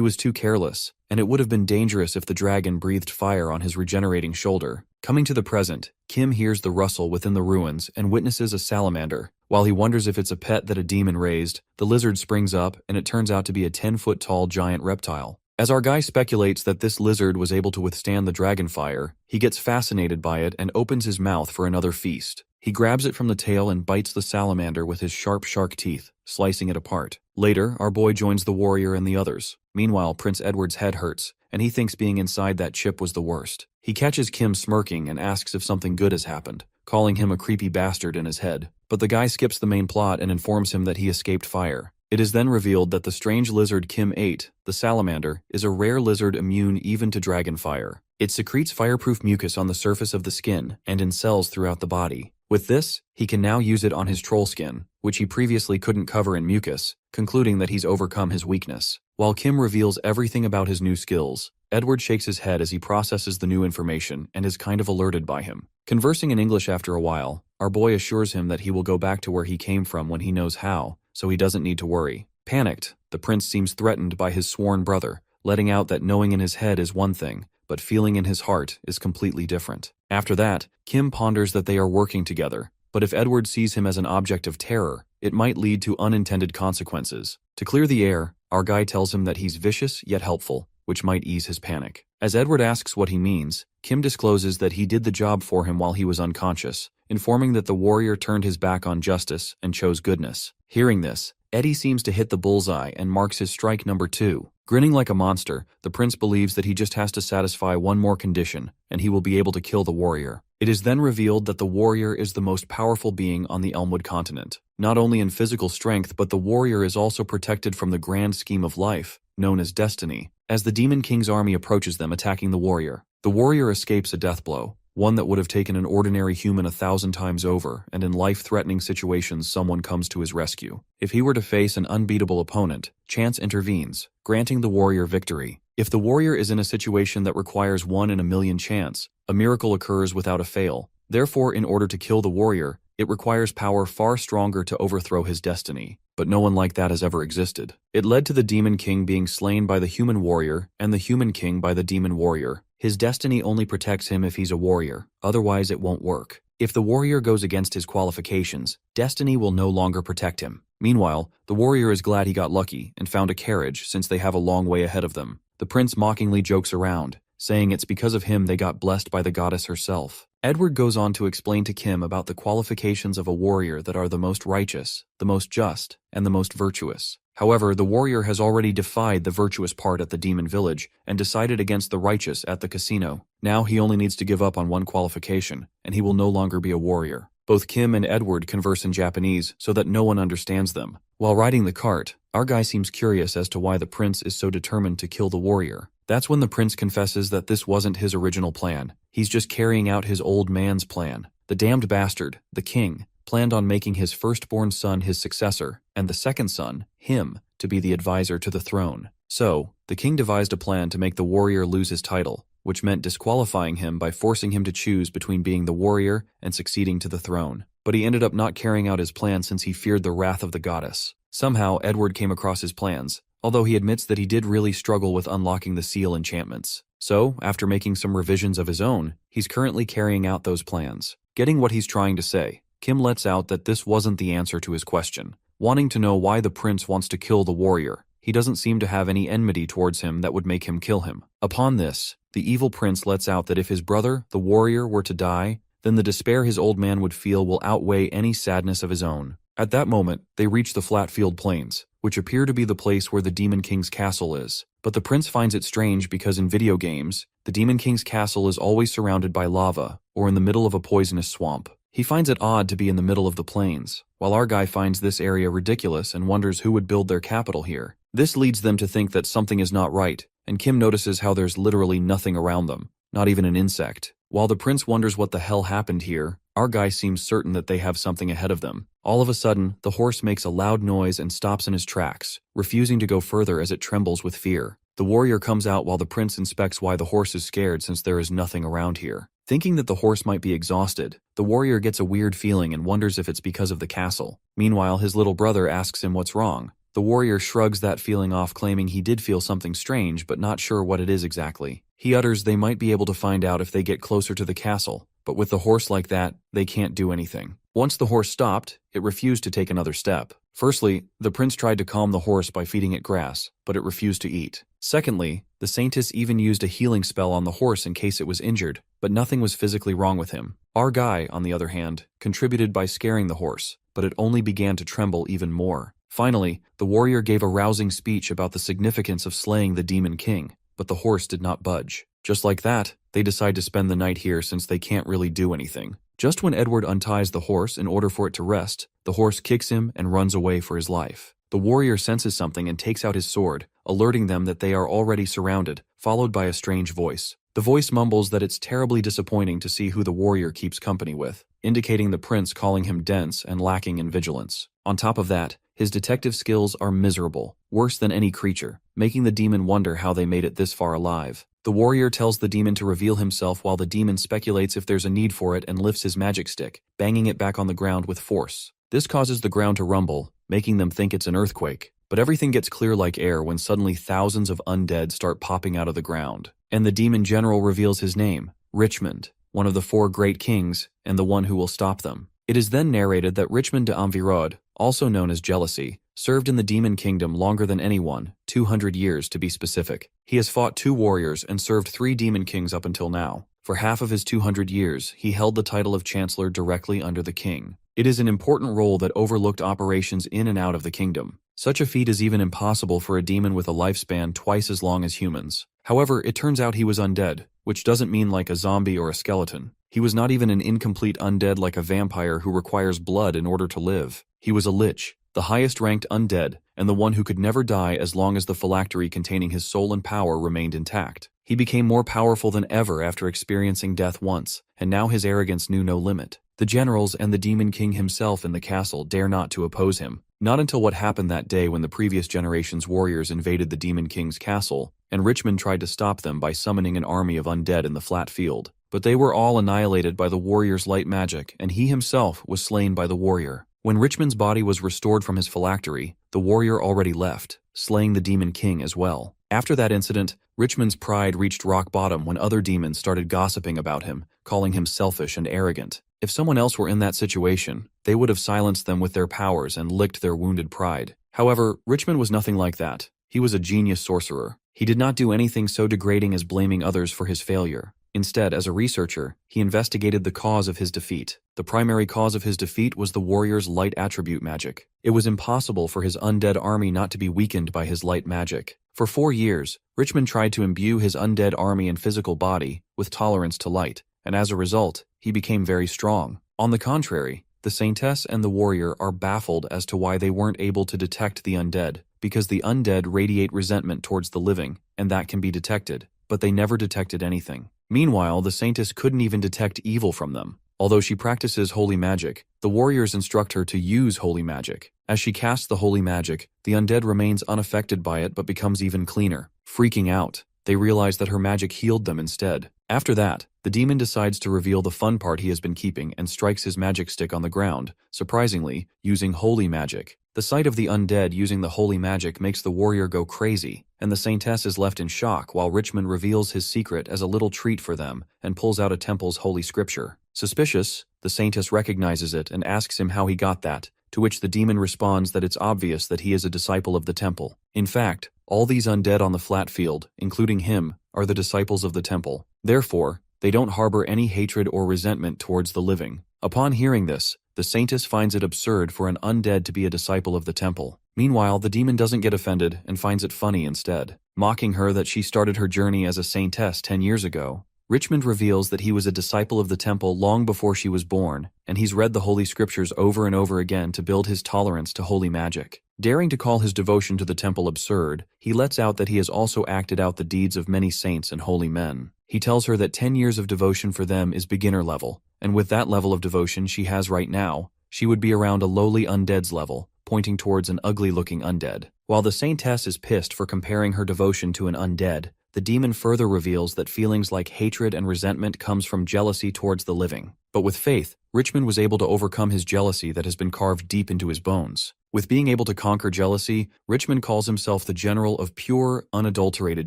was too careless, and it would have been dangerous if the dragon breathed fire on his regenerating shoulder. Coming to the present, Kim hears the rustle within the ruins and witnesses a salamander. While he wonders if it's a pet that a demon raised, the lizard springs up and it turns out to be a 10-foot-tall giant reptile. As our guy speculates that this lizard was able to withstand the dragon fire, he gets fascinated by it and opens his mouth for another feast. He grabs it from the tail and bites the salamander with his sharp shark teeth, slicing it apart. Later, our boy joins the warrior and the others. Meanwhile, Prince Edward's head hurts, and he thinks being inside that chip was the worst. He catches Kim smirking and asks if something good has happened, calling him a creepy bastard in his head. But the guy skips the main plot and informs him that he escaped fire. It is then revealed that the strange lizard Kim ate, the salamander, is a rare lizard immune even to dragon fire. It secretes fireproof mucus on the surface of the skin and in cells throughout the body. With this, he can now use it on his troll skin, which he previously couldn't cover in mucus, concluding that he's overcome his weakness. While Kim reveals everything about his new skills, Edward shakes his head as he processes the new information and is kind of alerted by him. Conversing in English after a while, our boy assures him that he will go back to where he came from when he knows how, so he doesn't need to worry. Panicked, the prince seems threatened by his sworn brother, letting out that knowing in his head is one thing, but feeling in his heart is completely different. After that, Kim ponders that they are working together, but if Edward sees him as an object of terror, it might lead to unintended consequences. To clear the air, our guy tells him that he's vicious yet helpful, which might ease his panic. As Edward asks what he means, Kim discloses that he did the job for him while he was unconscious, informing that the warrior turned his back on justice and chose goodness. Hearing this, Eddie seems to hit the bullseye and marks his strike number 2. Grinning like a monster, the prince believes that he just has to satisfy one more condition, and he will be able to kill the warrior. It is then revealed that the warrior is the most powerful being on the Elmwood continent. Not only in physical strength, but the warrior is also protected from the grand scheme of life, known as destiny. As the Demon King's army approaches them attacking the warrior escapes a death blow, one that would have taken an ordinary human 1,000 times over, and in life-threatening situations someone comes to his rescue. If he were to face an unbeatable opponent, chance intervenes, granting the warrior victory. If the warrior is in a situation that requires 1 in a million chance, a miracle occurs without a fail. Therefore, in order to kill the warrior, it requires power far stronger to overthrow his destiny. But no one like that has ever existed. It led to the Demon King being slain by the human warrior and the human king by the demon warrior. His destiny only protects him if he's a warrior, otherwise it won't work. If the warrior goes against his qualifications, destiny will no longer protect him. Meanwhile, the warrior is glad he got lucky and found a carriage since they have a long way ahead of them. The prince mockingly jokes around, saying it's because of him they got blessed by the goddess herself. Edward goes on to explain to Kim about the qualifications of a warrior that are the most righteous, the most just, and the most virtuous. However, the warrior has already defied the virtuous part at the demon village and decided against the righteous at the casino. Now he only needs to give up on one qualification, and he will no longer be a warrior. Both Kim and Edward converse in Japanese so that no one understands them. While riding the cart, our guy seems curious as to why the prince is so determined to kill the warrior. That's when the prince confesses that this wasn't his original plan. He's just carrying out his old man's plan. The damned bastard, the king, planned on making his firstborn son his successor, and the second son, him, to be the advisor to the throne. So, the king devised a plan to make the warrior lose his title, which meant disqualifying him by forcing him to choose between being the warrior and succeeding to the throne. But he ended up not carrying out his plan since he feared the wrath of the goddess. Somehow, Edward came across his plans, although he admits that he did really struggle with unlocking the seal enchantments. So, after making some revisions of his own, he's currently carrying out those plans. Getting what he's trying to say, Kim lets out that this wasn't the answer to his question, wanting to know why the prince wants to kill the warrior. He doesn't seem to have any enmity towards him that would make him kill him. Upon this, the evil prince lets out that if his brother, the warrior, were to die, then the despair his old man would feel will outweigh any sadness of his own. At that moment, they reach the Flatfield Plains, which appear to be the place where the Demon King's castle is. But the prince finds it strange because in video games, the Demon King's castle is always surrounded by lava, or in the middle of a poisonous swamp. He finds it odd to be in the middle of the plains, while our guy finds this area ridiculous and wonders who would build their capital here. This leads them to think that something is not right, and Kim notices how there's literally nothing around them, not even an insect. While the prince wonders what the hell happened here, our guy seems certain that they have something ahead of them. All of a sudden, the horse makes a loud noise and stops in his tracks, refusing to go further as it trembles with fear. The warrior comes out while the prince inspects why the horse is scared since there is nothing around here. Thinking that the horse might be exhausted, the warrior gets a weird feeling and wonders if it's because of the castle. Meanwhile, his little brother asks him what's wrong. The warrior shrugs that feeling off, claiming he did feel something strange but not sure what it is exactly. He utters they might be able to find out if they get closer to the castle, but with the horse like that, they can't do anything. Once the horse stopped, it refused to take another step. Firstly, the prince tried to calm the horse by feeding it grass, but it refused to eat. Secondly, the saintess even used a healing spell on the horse in case it was injured, but nothing was physically wrong with him. Our guy, on the other hand, contributed by scaring the horse, but it only began to tremble even more. Finally, the warrior gave a rousing speech about the significance of slaying the Demon King, but the horse did not budge. Just like that, they decide to spend the night here since they can't really do anything. Just when Edward unties the horse in order for it to rest, the horse kicks him and runs away for his life. The warrior senses something and takes out his sword, alerting them that they are already surrounded, followed by a strange voice. The voice mumbles that it's terribly disappointing to see who the warrior keeps company with, indicating the prince calling him dense and lacking in vigilance. On top of that, his detective skills are miserable, worse than any creature, making the demon wonder how they made it this far alive. The warrior tells the demon to reveal himself while the demon speculates if there's a need for it and lifts his magic stick, banging it back on the ground with force. This causes the ground to rumble, making them think it's an earthquake. But everything gets clear like air when suddenly thousands of undead start popping out of the ground. And the demon general reveals his name, Richmond, one of the 4 great kings, and the one who will stop them. It is then narrated that Richmond de Envirod, also known as Jealousy, served in the Demon Kingdom longer than anyone, 200 years to be specific. He has fought 2 warriors and served 3 demon kings up until now. For half of his 200 years, he held the title of Chancellor directly under the king. It is an important role that overlooked operations in and out of the kingdom. Such a feat is even impossible for a demon with a lifespan twice as long as humans. However, it turns out he was undead, which doesn't mean like a zombie or a skeleton. He was not even an incomplete undead like a vampire who requires blood in order to live. He was a lich, the highest-ranked undead, and the one who could never die as long as the phylactery containing his soul and power remained intact. He became more powerful than ever after experiencing death once, and now his arrogance knew no limit. The generals and the Demon King himself in the castle dare not to oppose him. Not until what happened that day when the previous generation's warriors invaded the Demon King's castle, and Richmond tried to stop them by summoning an army of undead in the flat field. But they were all annihilated by the warrior's light magic, and he himself was slain by the warrior. When Richmond's body was restored from his phylactery, the warrior already left, slaying the Demon King as well. After that incident, Richmond's pride reached rock bottom when other demons started gossiping about him, calling him selfish and arrogant. If someone else were in that situation, they would have silenced them with their powers and licked their wounded pride. However, Richmond was nothing like that. He was a genius sorcerer. He did not do anything so degrading as blaming others for his failure. Instead, as a researcher, he investigated the cause of his defeat. The primary cause of his defeat was the warrior's light attribute magic. It was impossible for his undead army not to be weakened by his light magic. For 4 years, Richmond tried to imbue his undead army and physical body with tolerance to light, and as a result, he became very strong. On the contrary, the Saintess and the warrior are baffled as to why they weren't able to detect the undead, because the undead radiate resentment towards the living, and that can be detected, but they never detected anything. Meanwhile, the Saintess couldn't even detect evil from them. Although she practices holy magic, the warriors instruct her to use holy magic. As she casts the holy magic, the undead remains unaffected by it but becomes even cleaner. Freaking out, they realize that her magic healed them instead. After that, the demon decides to reveal the fun part he has been keeping and strikes his magic stick on the ground, surprisingly, using holy magic. The sight of the undead using the holy magic makes the warrior go crazy, and the Saintess is left in shock while Richmond reveals his secret as a little treat for them and pulls out a temple's holy scripture. Suspicious, the Saintess recognizes it and asks him how he got that, to which the demon responds that it's obvious that he is a disciple of the temple. In fact, all these undead on the flat field, including him, are the disciples of the temple. Therefore, they don't harbor any hatred or resentment towards the living. Upon hearing this, the saintess finds it absurd for an undead to be a disciple of the temple. Meanwhile, the demon doesn't get offended and finds it funny instead. Mocking her that she started her journey as a saintess 10 years ago, Richmond reveals that he was a disciple of the temple long before she was born, and he's read the Holy Scriptures over and over again to build his tolerance to holy magic. Daring to call his devotion to the temple absurd, he lets out that he has also acted out the deeds of many saints and holy men. He tells her that 10 years of devotion for them is beginner level, and with that level of devotion she has right now, she would be around a lowly undead's level, pointing towards an ugly-looking undead. While the saintess is pissed for comparing her devotion to an undead, the demon further reveals that feelings like hatred and resentment comes from jealousy towards the living. But with faith, Richmond was able to overcome his jealousy that has been carved deep into his bones. With being able to conquer jealousy, Richmond calls himself the general of pure, unadulterated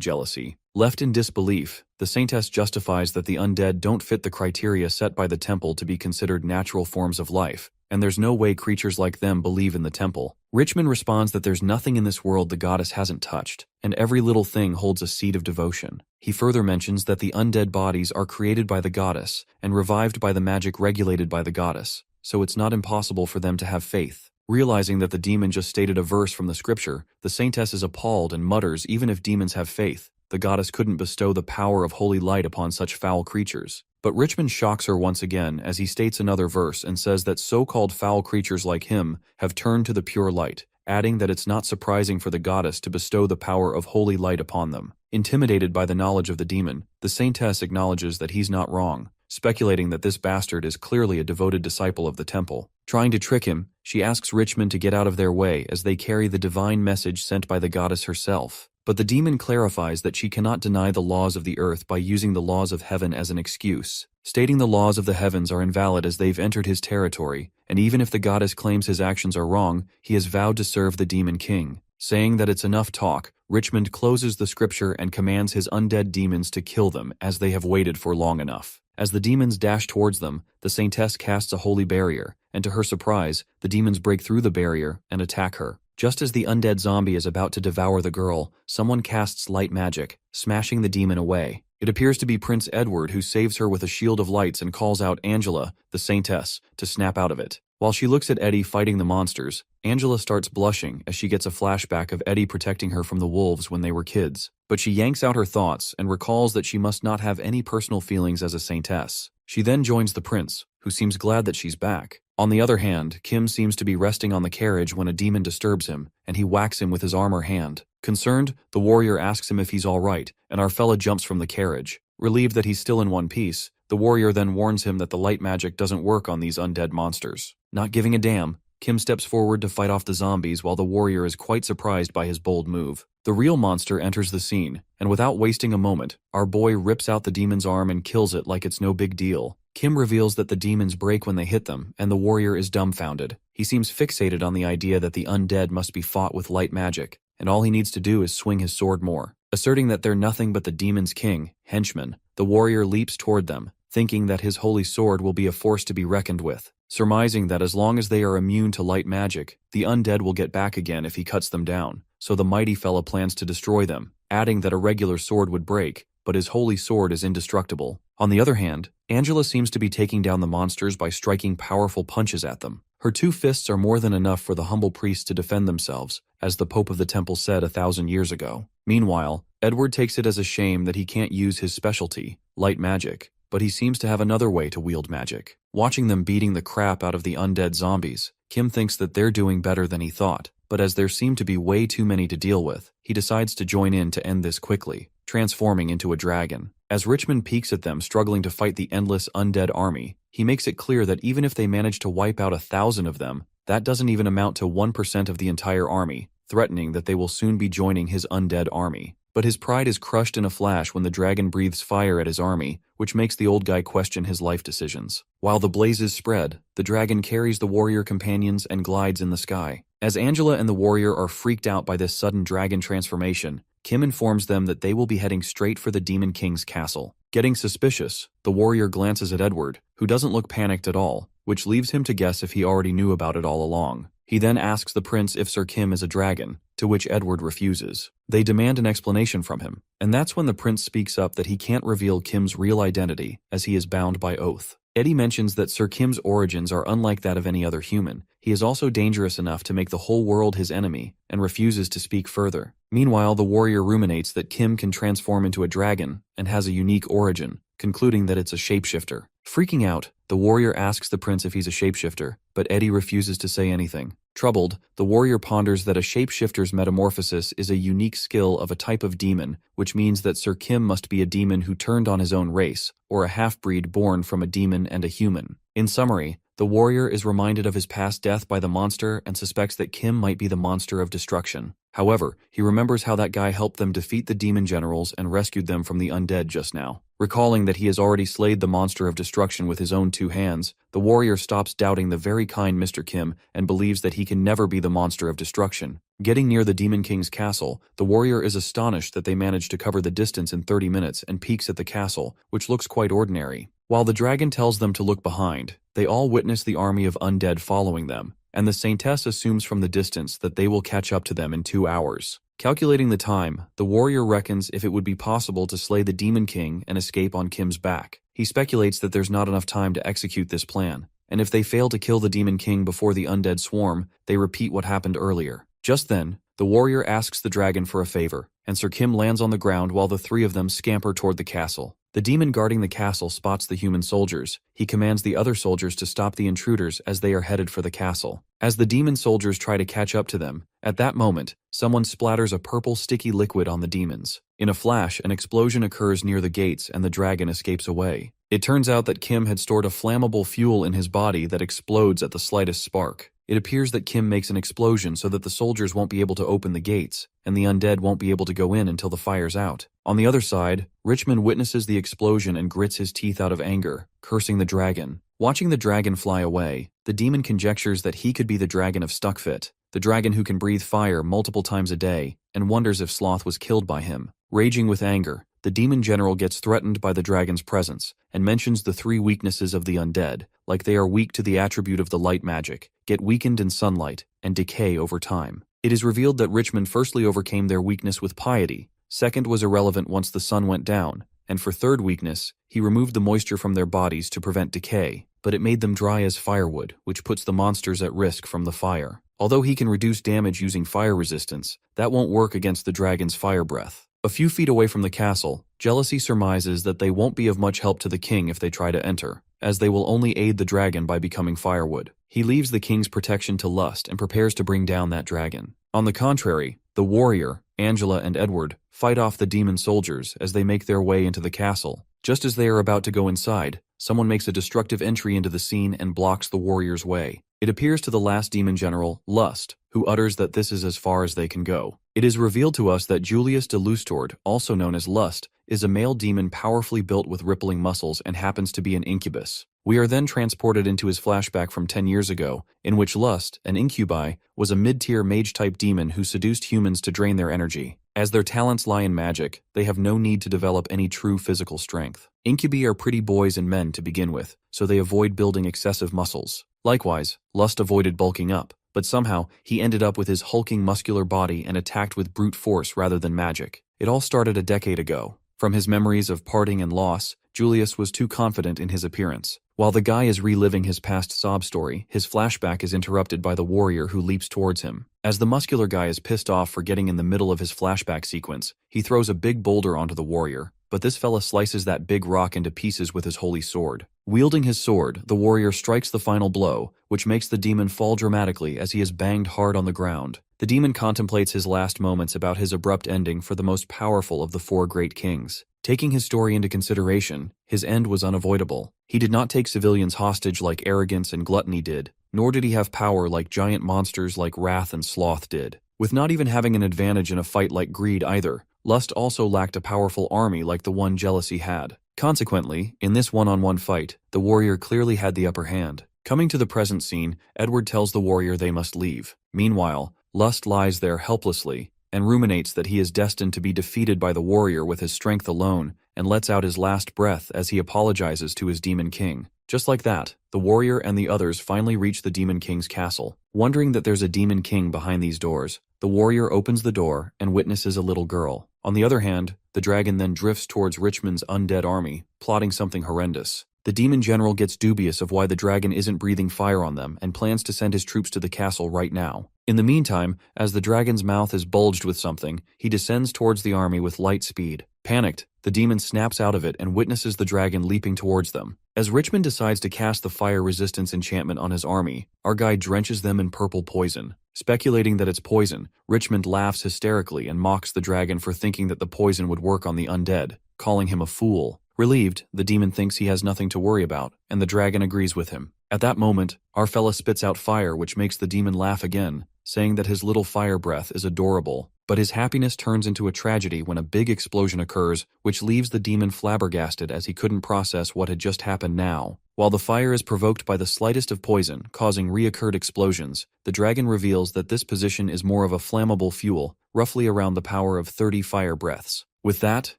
jealousy. Left in disbelief, the saintess justifies that the undead don't fit the criteria set by the temple to be considered natural forms of life, and there's no way creatures like them believe in the temple. Richmond responds that there's nothing in this world the goddess hasn't touched, and every little thing holds a seed of devotion. He further mentions that the undead bodies are created by the goddess and revived by the magic regulated by the goddess, so it's not impossible for them to have faith. Realizing that the demon just stated a verse from the scripture, the saintess is appalled and mutters even if demons have faith, the goddess couldn't bestow the power of holy light upon such foul creatures. But Richmond shocks her once again as he states another verse and says that so-called foul creatures like him have turned to the pure light, adding that it's not surprising for the goddess to bestow the power of holy light upon them. Intimidated by the knowledge of the demon, the saintess acknowledges that he's not wrong, speculating that this bastard is clearly a devoted disciple of the temple. Trying to trick him, she asks Richmond to get out of their way as they carry the divine message sent by the goddess herself. But the demon clarifies that she cannot deny the laws of the earth by using the laws of heaven as an excuse, stating the laws of the heavens are invalid as they've entered his territory, and even if the goddess claims his actions are wrong, he has vowed to serve the demon king. Saying that it's enough talk, Richmond closes the scripture and commands his undead demons to kill them as they have waited for long enough. As the demons dash towards them, the saintess casts a holy barrier, and to her surprise, the demons break through the barrier and attack her. Just as the undead zombie is about to devour the girl, someone casts light magic, smashing the demon away. It appears to be Prince Edward who saves her with a shield of lights and calls out Angela, the saintess, to snap out of it. While she looks at Eddie fighting the monsters, Angela starts blushing as she gets a flashback of Eddie protecting her from the wolves when they were kids. But she yanks out her thoughts and recalls that she must not have any personal feelings as a saintess. She then joins the prince, who seems glad that she's back. On the other hand, Kim seems to be resting on the carriage when a demon disturbs him, and he whacks him with his armor hand. Concerned, the warrior asks him if he's alright, and our fella jumps from the carriage. Relieved that he's still in one piece, the warrior then warns him that the light magic doesn't work on these undead monsters. Not giving a damn, Kim steps forward to fight off the zombies while the warrior is quite surprised by his bold move. The real monster enters the scene, and without wasting a moment, our boy rips out the demon's arm and kills it like it's no big deal. Kim reveals that the demons break when they hit them, and the warrior is dumbfounded. He seems fixated on the idea that the undead must be fought with light magic, and all he needs to do is swing his sword more. Asserting that they're nothing but the demon's king, henchmen, the warrior leaps toward them, thinking that his holy sword will be a force to be reckoned with. Surmising that as long as they are immune to light magic, the undead will get back again if he cuts them down, so the mighty fella plans to destroy them, adding that a regular sword would break, but his holy sword is indestructible. On the other hand, Angela seems to be taking down the monsters by striking powerful punches at them. Her 2 fists are more than enough for the humble priests to defend themselves, as the Pope of the Temple said 1,000 years ago. Meanwhile, Edward takes it as a shame that he can't use his specialty, light magic, but he seems to have another way to wield magic. Watching them beating the crap out of the undead zombies, Kim thinks that they're doing better than he thought, but as there seem to be way too many to deal with, he decides to join in to end this quickly, transforming into a dragon. As Richmond peeks at them struggling to fight the endless undead army, he makes it clear that even if they manage to wipe out 1,000 of them, that doesn't even amount to 1% of the entire army, threatening that they will soon be joining his undead army. But his pride is crushed in a flash when the dragon breathes fire at his army, which makes the old guy question his life decisions. While the blazes spread, the dragon carries the warrior companions and glides in the sky. As Angela and the warrior are freaked out by this sudden dragon transformation, Kim informs them that they will be heading straight for the Demon King's castle. Getting suspicious, the warrior glances at Edward, who doesn't look panicked at all, which leaves him to guess if he already knew about it all along. He then asks the prince if Sir Kim is a dragon, to which Edward refuses. They demand an explanation from him, and that's when the prince speaks up that he can't reveal Kim's real identity as he is bound by oath. Eddie mentions that Sir Kim's origins are unlike that of any other human. He is also dangerous enough to make the whole world his enemy, and refuses to speak further. Meanwhile, the warrior ruminates that Kim can transform into a dragon, and has a unique origin, concluding that it's a shapeshifter. Freaking out, the warrior asks the prince if he's a shapeshifter, but Eddie refuses to say anything. Troubled, the warrior ponders that a shapeshifter's metamorphosis is a unique skill of a type of demon, which means that Sir Kim must be a demon who turned on his own race, or a half-breed born from a demon and a human. In summary, the warrior is reminded of his past death by the monster and suspects that Kim might be the monster of destruction. However, he remembers how that guy helped them defeat the demon generals and rescued them from the undead just now. Recalling that he has already slayed the monster of destruction with his own 2 hands, the warrior stops doubting the very kind Mr. Kim and believes that he can never be the monster of destruction. Getting near the Demon King's castle, the warrior is astonished that they managed to cover the distance in 30 minutes and peeks at the castle, which looks quite ordinary. While the dragon tells them to look behind, they all witness the army of undead following them, and the Saintess assumes from the distance that they will catch up to them in 2 hours. Calculating the time, the warrior reckons if it would be possible to slay the Demon King and escape on Kim's back. He speculates that there's not enough time to execute this plan, and if they fail to kill the Demon King before the undead swarm, they repeat what happened earlier. Just then, the warrior asks the dragon for a favor, and Sir Kim lands on the ground while the 3 of them scamper toward the castle. The demon guarding the castle spots the human soldiers. He commands the other soldiers to stop the intruders as they are headed for the castle. As the demon soldiers try to catch up to them, at that moment, someone splatters a purple sticky liquid on the demons. In a flash, an explosion occurs near the gates and the dragon escapes away. It turns out that Kim had stored a flammable fuel in his body that explodes at the slightest spark. It appears that Kim makes an explosion so that the soldiers won't be able to open the gates, and the undead won't be able to go in until the fire's out. On the other side, Richmond witnesses the explosion and grits his teeth out of anger, cursing the dragon. Watching the dragon fly away, the demon conjectures that he could be the dragon of Stuckfit, the dragon who can breathe fire multiple times a day, and wonders if Sloth was killed by him. Raging with anger, the demon general gets threatened by the dragon's presence, and mentions the 3 weaknesses of the undead, like they are weak to the attribute of the light magic, get weakened in sunlight, and decay over time. It is revealed that Richmond firstly overcame their weakness with piety, second was irrelevant once the sun went down, and for third weakness, he removed the moisture from their bodies to prevent decay, but it made them dry as firewood, which puts the monsters at risk from the fire. Although he can reduce damage using fire resistance, that won't work against the dragon's fire breath. A few feet away from the castle, Jealousy surmises that they won't be of much help to the king if they try to enter, as they will only aid the dragon by becoming firewood. He leaves the king's protection to Lust and prepares to bring down that dragon. On the contrary, the warrior, Angela and Edward, fight off the demon soldiers as they make their way into the castle. Just as they are about to go inside, someone makes a destructive entry into the scene and blocks the warrior's way. It appears to the last demon general, Lust, who utters that this is as far as they can go. It is revealed to us that Julius de Lustord, also known as Lust, is a male demon powerfully built with rippling muscles and happens to be an incubus. We are then transported into his flashback from 10 years ago, in which Lust, an incubi, was a mid-tier mage-type demon who seduced humans to drain their energy. As their talents lie in magic, they have no need to develop any true physical strength. Incubi are pretty boys and men to begin with, so they avoid building excessive muscles. Likewise, Lust avoided bulking up, but somehow he ended up with his hulking muscular body and attacked with brute force rather than magic. It all started a decade ago. From his memories of parting and loss, Julius was too confident in his appearance. While the guy is reliving his past sob story, his flashback is interrupted by the warrior who leaps towards him. As the muscular guy is pissed off for getting in the middle of his flashback sequence, he throws a big boulder onto the warrior, but this fella slices that big rock into pieces with his holy sword. Wielding his sword, the warrior strikes the final blow, which makes the demon fall dramatically as he is banged hard on the ground. The demon contemplates his last moments about his abrupt ending for the most powerful of the 4 great kings. Taking his story into consideration, his end was unavoidable. He did not take civilians hostage like arrogance and gluttony did, nor did he have power like giant monsters like Wrath and Sloth did. With not even having an advantage in a fight like Greed either, Lust also lacked a powerful army like the one Jealousy had. Consequently, in this one-on-one fight, the warrior clearly had the upper hand. Coming to the present scene, Edward tells the warrior they must leave. Meanwhile, Lust lies there helplessly, and ruminates that he is destined to be defeated by the warrior with his strength alone, and lets out his last breath as he apologizes to his demon king. Just like that, the warrior and the others finally reach the demon king's castle. Wondering that there's a demon king behind these doors, the warrior opens the door and witnesses a little girl. On the other hand, the dragon then drifts towards Richmond's undead army, plotting something horrendous. The demon general gets dubious of why the dragon isn't breathing fire on them and plans to send his troops to the castle right now. In the meantime, as the dragon's mouth is bulged with something, he descends towards the army with light speed. Panicked, the demon snaps out of it and witnesses the dragon leaping towards them. As Richmond decides to cast the fire resistance enchantment on his army, our guy drenches them in purple poison. Speculating that it's poison, Richmond laughs hysterically and mocks the dragon for thinking that the poison would work on the undead, calling him a fool. Relieved, the demon thinks he has nothing to worry about, and the dragon agrees with him. At that moment, our fella spits out fire, which makes the demon laugh again, saying that his little fire breath is adorable. But his happiness turns into a tragedy when a big explosion occurs, which leaves the demon flabbergasted as he couldn't process what had just happened now. While the fire is provoked by the slightest of poison, causing reoccurred explosions, the dragon reveals that this position is more of a flammable fuel, roughly around the power of 30 fire breaths. With that,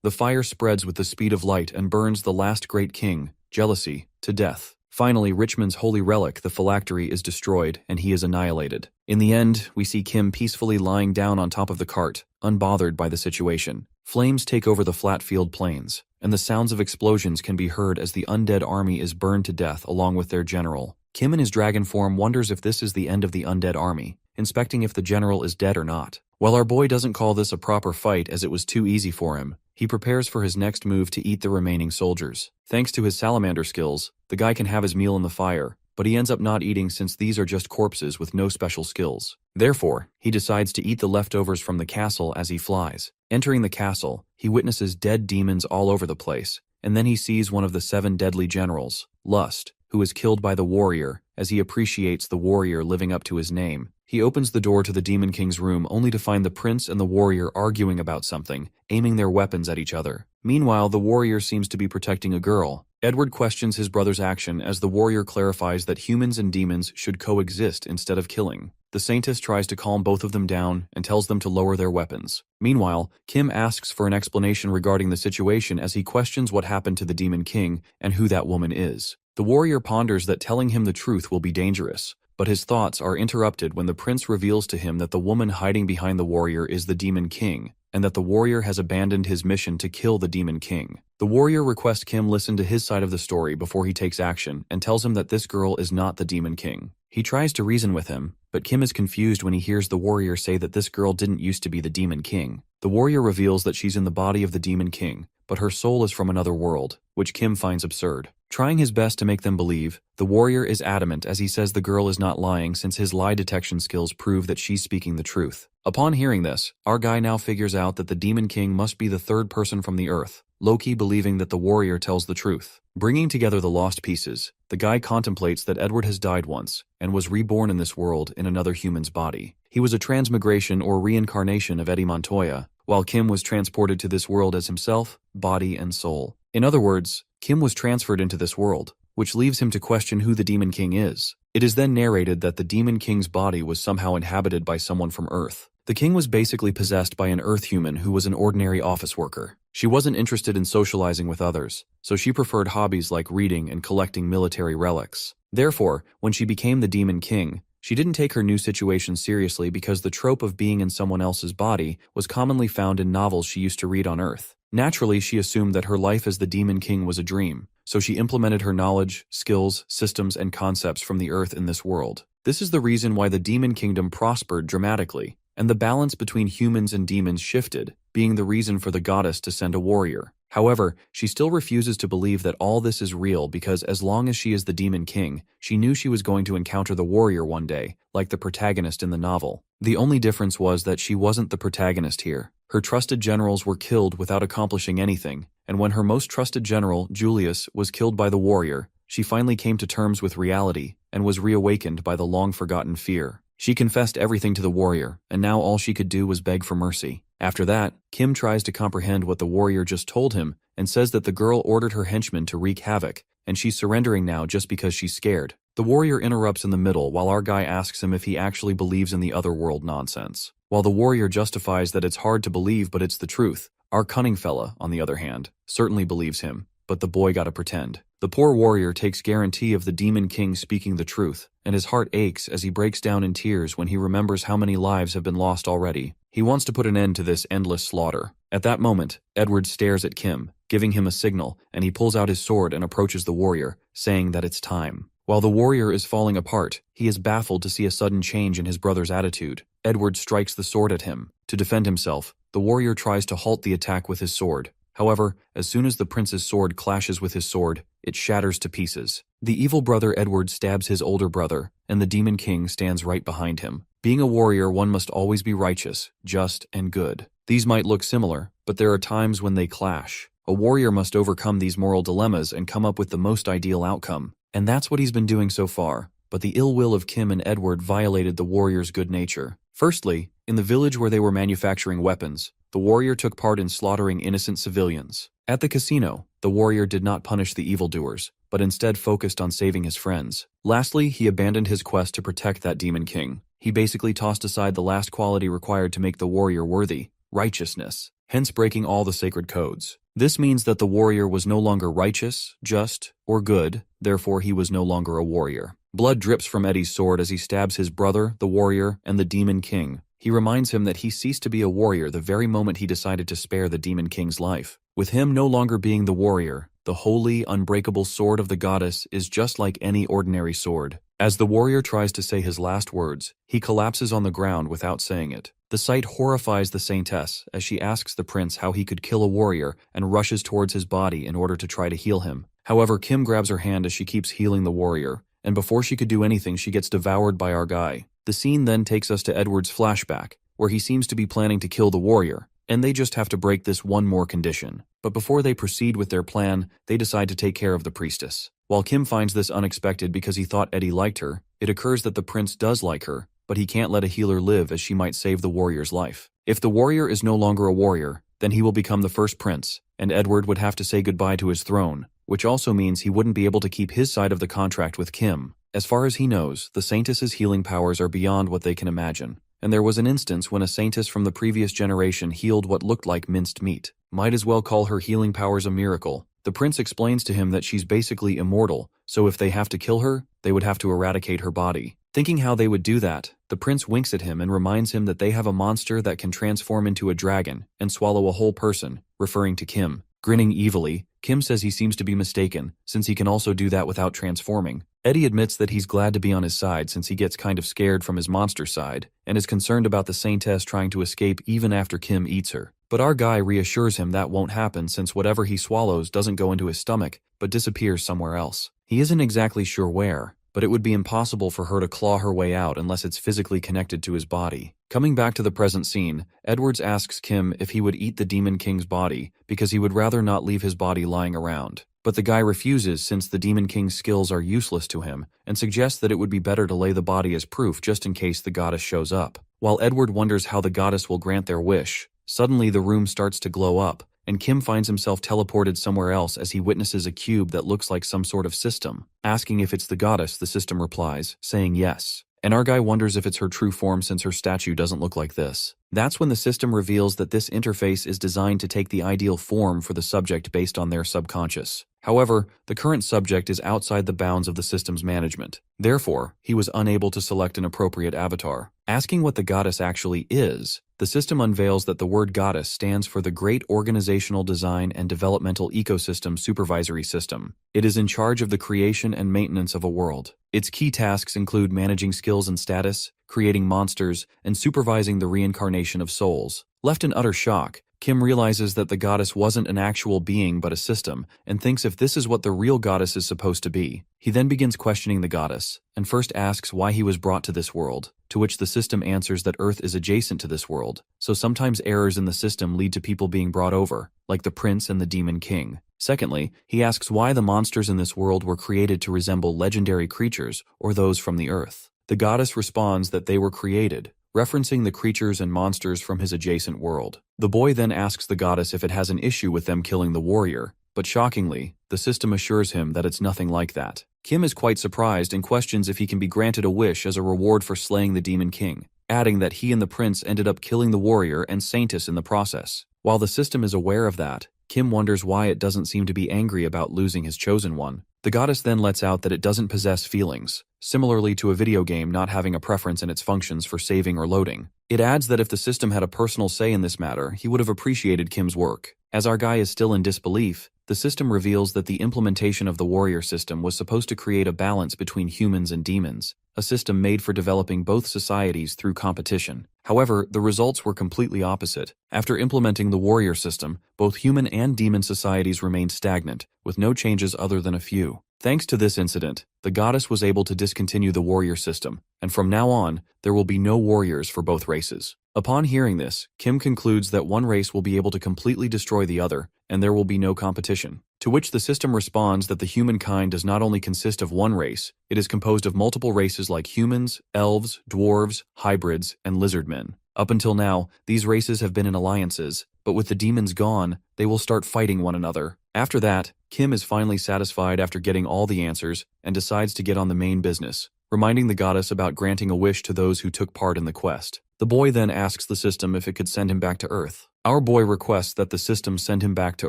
the fire spreads with the speed of light and burns the last great king, Jealousy, to death. Finally, Richmond's holy relic, the phylactery, is destroyed, and he is annihilated. In the end, we see Kim peacefully lying down on top of the cart, unbothered by the situation. Flames take over the flat field plains, and the sounds of explosions can be heard as the undead army is burned to death along with their general. Kim in his dragon form wonders if this is the end of the undead army, inspecting if the general is dead or not. While our boy doesn't call this a proper fight as it was too easy for him, he prepares for his next move to eat the remaining soldiers. Thanks to his salamander skills, the guy can have his meal in the fire, but he ends up not eating since these are just corpses with no special skills. Therefore, he decides to eat the leftovers from the castle as he flies. Entering the castle, he witnesses dead demons all over the place, and then he sees one of the 7 deadly generals, Lust, who is killed by the warrior, as he appreciates the warrior living up to his name. He opens the door to the Demon King's room only to find the prince and the warrior arguing about something, aiming their weapons at each other. Meanwhile, the warrior seems to be protecting a girl. Edward questions his brother's action as the warrior clarifies that humans and demons should coexist instead of killing. The Saintess tries to calm both of them down and tells them to lower their weapons. Meanwhile, Kim asks for an explanation regarding the situation as he questions what happened to the Demon King and who that woman is. The warrior ponders that telling him the truth will be dangerous, but his thoughts are interrupted when the prince reveals to him that the woman hiding behind the warrior is the Demon King, and that the warrior has abandoned his mission to kill the Demon King. The warrior requests Kim listen to his side of the story before he takes action and tells him that this girl is not the Demon King. He tries to reason with him, but Kim is confused when he hears the warrior say that this girl didn't used to be the Demon King. The warrior reveals that she's in the body of the Demon King, but her soul is from another world, which Kim finds absurd. Trying his best to make them believe, the warrior is adamant as he says the girl is not lying since his lie detection skills prove that she's speaking the truth. Upon hearing this, our guy now figures out that the Demon King must be the third person from the earth, Loki believing that the warrior tells the truth. Bringing together the lost pieces, the guy contemplates that Edward has died once and was reborn in this world in another human's body. He was a transmigration or reincarnation of Eddie Montoya, while Kim was transported to this world as himself, body and soul. In other words, Kim was transferred into this world, which leaves him to question who the Demon King is. It is then narrated that the Demon King's body was somehow inhabited by someone from Earth. The king was basically possessed by an Earth human who was an ordinary office worker. She wasn't interested in socializing with others, so she preferred hobbies like reading and collecting military relics. Therefore, when she became the Demon King, she didn't take her new situation seriously because the trope of being in someone else's body was commonly found in novels she used to read on Earth. Naturally, she assumed that her life as the Demon King was a dream, so she implemented her knowledge, skills, systems, and concepts from the Earth in this world. This is the reason why the Demon Kingdom prospered dramatically, and the balance between humans and demons shifted, being the reason for the goddess to send a warrior. However, she still refuses to believe that all this is real because as long as she is the Demon King, she knew she was going to encounter the warrior one day, like the protagonist in the novel. The only difference was that she wasn't the protagonist here. Her trusted generals were killed without accomplishing anything, and when her most trusted general, Julius, was killed by the warrior, she finally came to terms with reality and was reawakened by the long-forgotten fear. She confessed everything to the warrior, and now all she could do was beg for mercy. After that, Kim tries to comprehend what the warrior just told him and says that the girl ordered her henchmen to wreak havoc, and she's surrendering now just because she's scared. The warrior interrupts in the middle while our guy asks him if he actually believes in the other world nonsense. While the warrior justifies that it's hard to believe but it's the truth, Our cunning fella, on the other hand, certainly believes him, but the boy gotta pretend. The poor warrior takes guarantee of the Demon King speaking the truth, and his heart aches as he breaks down in tears when he remembers how many lives have been lost already. He wants to put an end to this endless slaughter. At that moment, Edward stares at Kim, giving him a signal, and he pulls out his sword and approaches the warrior, saying that it's time. While the warrior is falling apart, he is baffled to see a sudden change in his brother's attitude. Edward strikes the sword at him. To defend himself, the warrior tries to halt the attack with his sword. However, as soon as the prince's sword clashes with his sword, it shatters to pieces. The evil brother Edward stabs his older brother, and the Demon King stands right behind him. Being a warrior, one must always be righteous, just, and good. These might look similar, but there are times when they clash. A warrior must overcome these moral dilemmas and come up with the most ideal outcome. And that's what he's been doing so far. But the ill will of Kim and Edward violated the warrior's good nature. Firstly, in the village where they were manufacturing weapons, the warrior took part in slaughtering innocent civilians. At the casino, the warrior did not punish the evildoers, but instead focused on saving his friends. Lastly, he abandoned his quest to protect that Demon King. He basically tossed aside the last quality required to make the warrior worthy: righteousness, hence breaking all the sacred codes. This means that the warrior was no longer righteous, just, or good, therefore he was no longer a warrior. Blood drips from Eddie's sword as he stabs his brother, the warrior, and the Demon King. He reminds him that he ceased to be a warrior the very moment he decided to spare the Demon King's life. With him no longer being the warrior, the holy, unbreakable sword of the goddess is just like any ordinary sword. As the warrior tries to say his last words, he collapses on the ground without saying it. The sight horrifies the saintess as she asks the prince how he could kill a warrior and rushes towards his body in order to try to heal him. However, Kim grabs her hand as she keeps healing the warrior, and before she could do anything, she gets devoured by our guy. The scene then takes us to Edward's flashback, where he seems to be planning to kill the warrior, and they just have to break this one more condition. But before they proceed with their plan, they decide to take care of the priestess. While Kim finds this unexpected because he thought Eddie liked her, it occurs that the prince does like her, but he can't let a healer live as she might save the warrior's life. If the warrior is no longer a warrior, then he will become the first prince, and Edward would have to say goodbye to his throne, which also means he wouldn't be able to keep his side of the contract with Kim. As far as he knows, the saintess's healing powers are beyond what they can imagine, and there was an instance when a saintess from the previous generation healed what looked like minced meat. Might as well call her healing powers a miracle. The prince explains to him that she's basically immortal, so if they have to kill her, they would have to eradicate her body. Thinking how they would do that, the prince winks at him and reminds him that they have a monster that can transform into a dragon and swallow a whole person, referring to Kim. Grinning evilly, Kim says he seems to be mistaken, since he can also do that without transforming. Eddie admits that he's glad to be on his side since he gets kind of scared from his monster side, and is concerned about the saintess trying to escape even after Kim eats her. But our guy reassures him that won't happen since whatever he swallows doesn't go into his stomach, but disappears somewhere else. He isn't exactly sure where, but it would be impossible for her to claw her way out unless it's physically connected to his body. Coming back to the present scene, Edwards asks Kim if he would eat the Demon King's body because he would rather not leave his body lying around. But the guy refuses since the Demon King's skills are useless to him and suggests that it would be better to lay the body as proof just in case the goddess shows up. While Edward wonders how the goddess will grant their wish, suddenly the room starts to glow up, and Kim finds himself teleported somewhere else as he witnesses a cube that looks like some sort of system. Asking if it's the goddess, the system replies, saying yes. And our guy wonders if it's her true form since her statue doesn't look like this. That's when the system reveals that this interface is designed to take the ideal form for the subject based on their subconscious. However, the current subject is outside the bounds of the system's management. Therefore, he was unable to select an appropriate avatar. Asking what the goddess actually is, the system unveils that the word goddess stands for the Great Organizational Design and Developmental Ecosystem Supervisory System. It is in charge of the creation and maintenance of a world. Its key tasks include managing skills and status, creating monsters, and supervising the reincarnation of souls. Left in utter shock, Kim realizes that the goddess wasn't an actual being but a system, and thinks if this is what the real goddess is supposed to be. He then begins questioning the goddess, and first asks why he was brought to this world, to which the system answers that Earth is adjacent to this world, so sometimes errors in the system lead to people being brought over, like the prince and the Demon King. Secondly, he asks why the monsters in this world were created to resemble legendary creatures or those from the Earth. The goddess responds that they were created, referencing the creatures and monsters from his adjacent world. The boy then asks the goddess if it has an issue with them killing the warrior, but shockingly, the system assures him that it's nothing like that. Kim is quite surprised and questions if he can be granted a wish as a reward for slaying the Demon King, adding that he and the prince ended up killing the warrior and saintess in the process. While the system is aware of that, Kim wonders why it doesn't seem to be angry about losing his chosen one. The goddess then lets out that it doesn't possess feelings, similarly to a video game not having a preference in its functions for saving or loading. It adds that if the system had a personal say in this matter, he would have appreciated Kim's work. As our guy is still in disbelief, the system reveals that the implementation of the warrior system was supposed to create a balance between humans and demons, a system made for developing both societies through competition. However, the results were completely opposite. After implementing the warrior system, both human and demon societies remained stagnant, with no changes other than a few. Thanks to this incident, the goddess was able to discontinue the warrior system, and from now on, there will be no warriors for both races. Upon hearing this, Kim concludes that one race will be able to completely destroy the other, and there will be no competition. To which the system responds that the humankind does not only consist of one race, it is composed of multiple races like humans, elves, dwarves, hybrids, and lizardmen. Up until now, these races have been in alliances, but with the demons gone, they will start fighting one another. After that, Kim is finally satisfied after getting all the answers and decides to get on the main business, reminding the goddess about granting a wish to those who took part in the quest. The boy then asks the system if it could send him back to Earth. Our boy requests that the system send him back to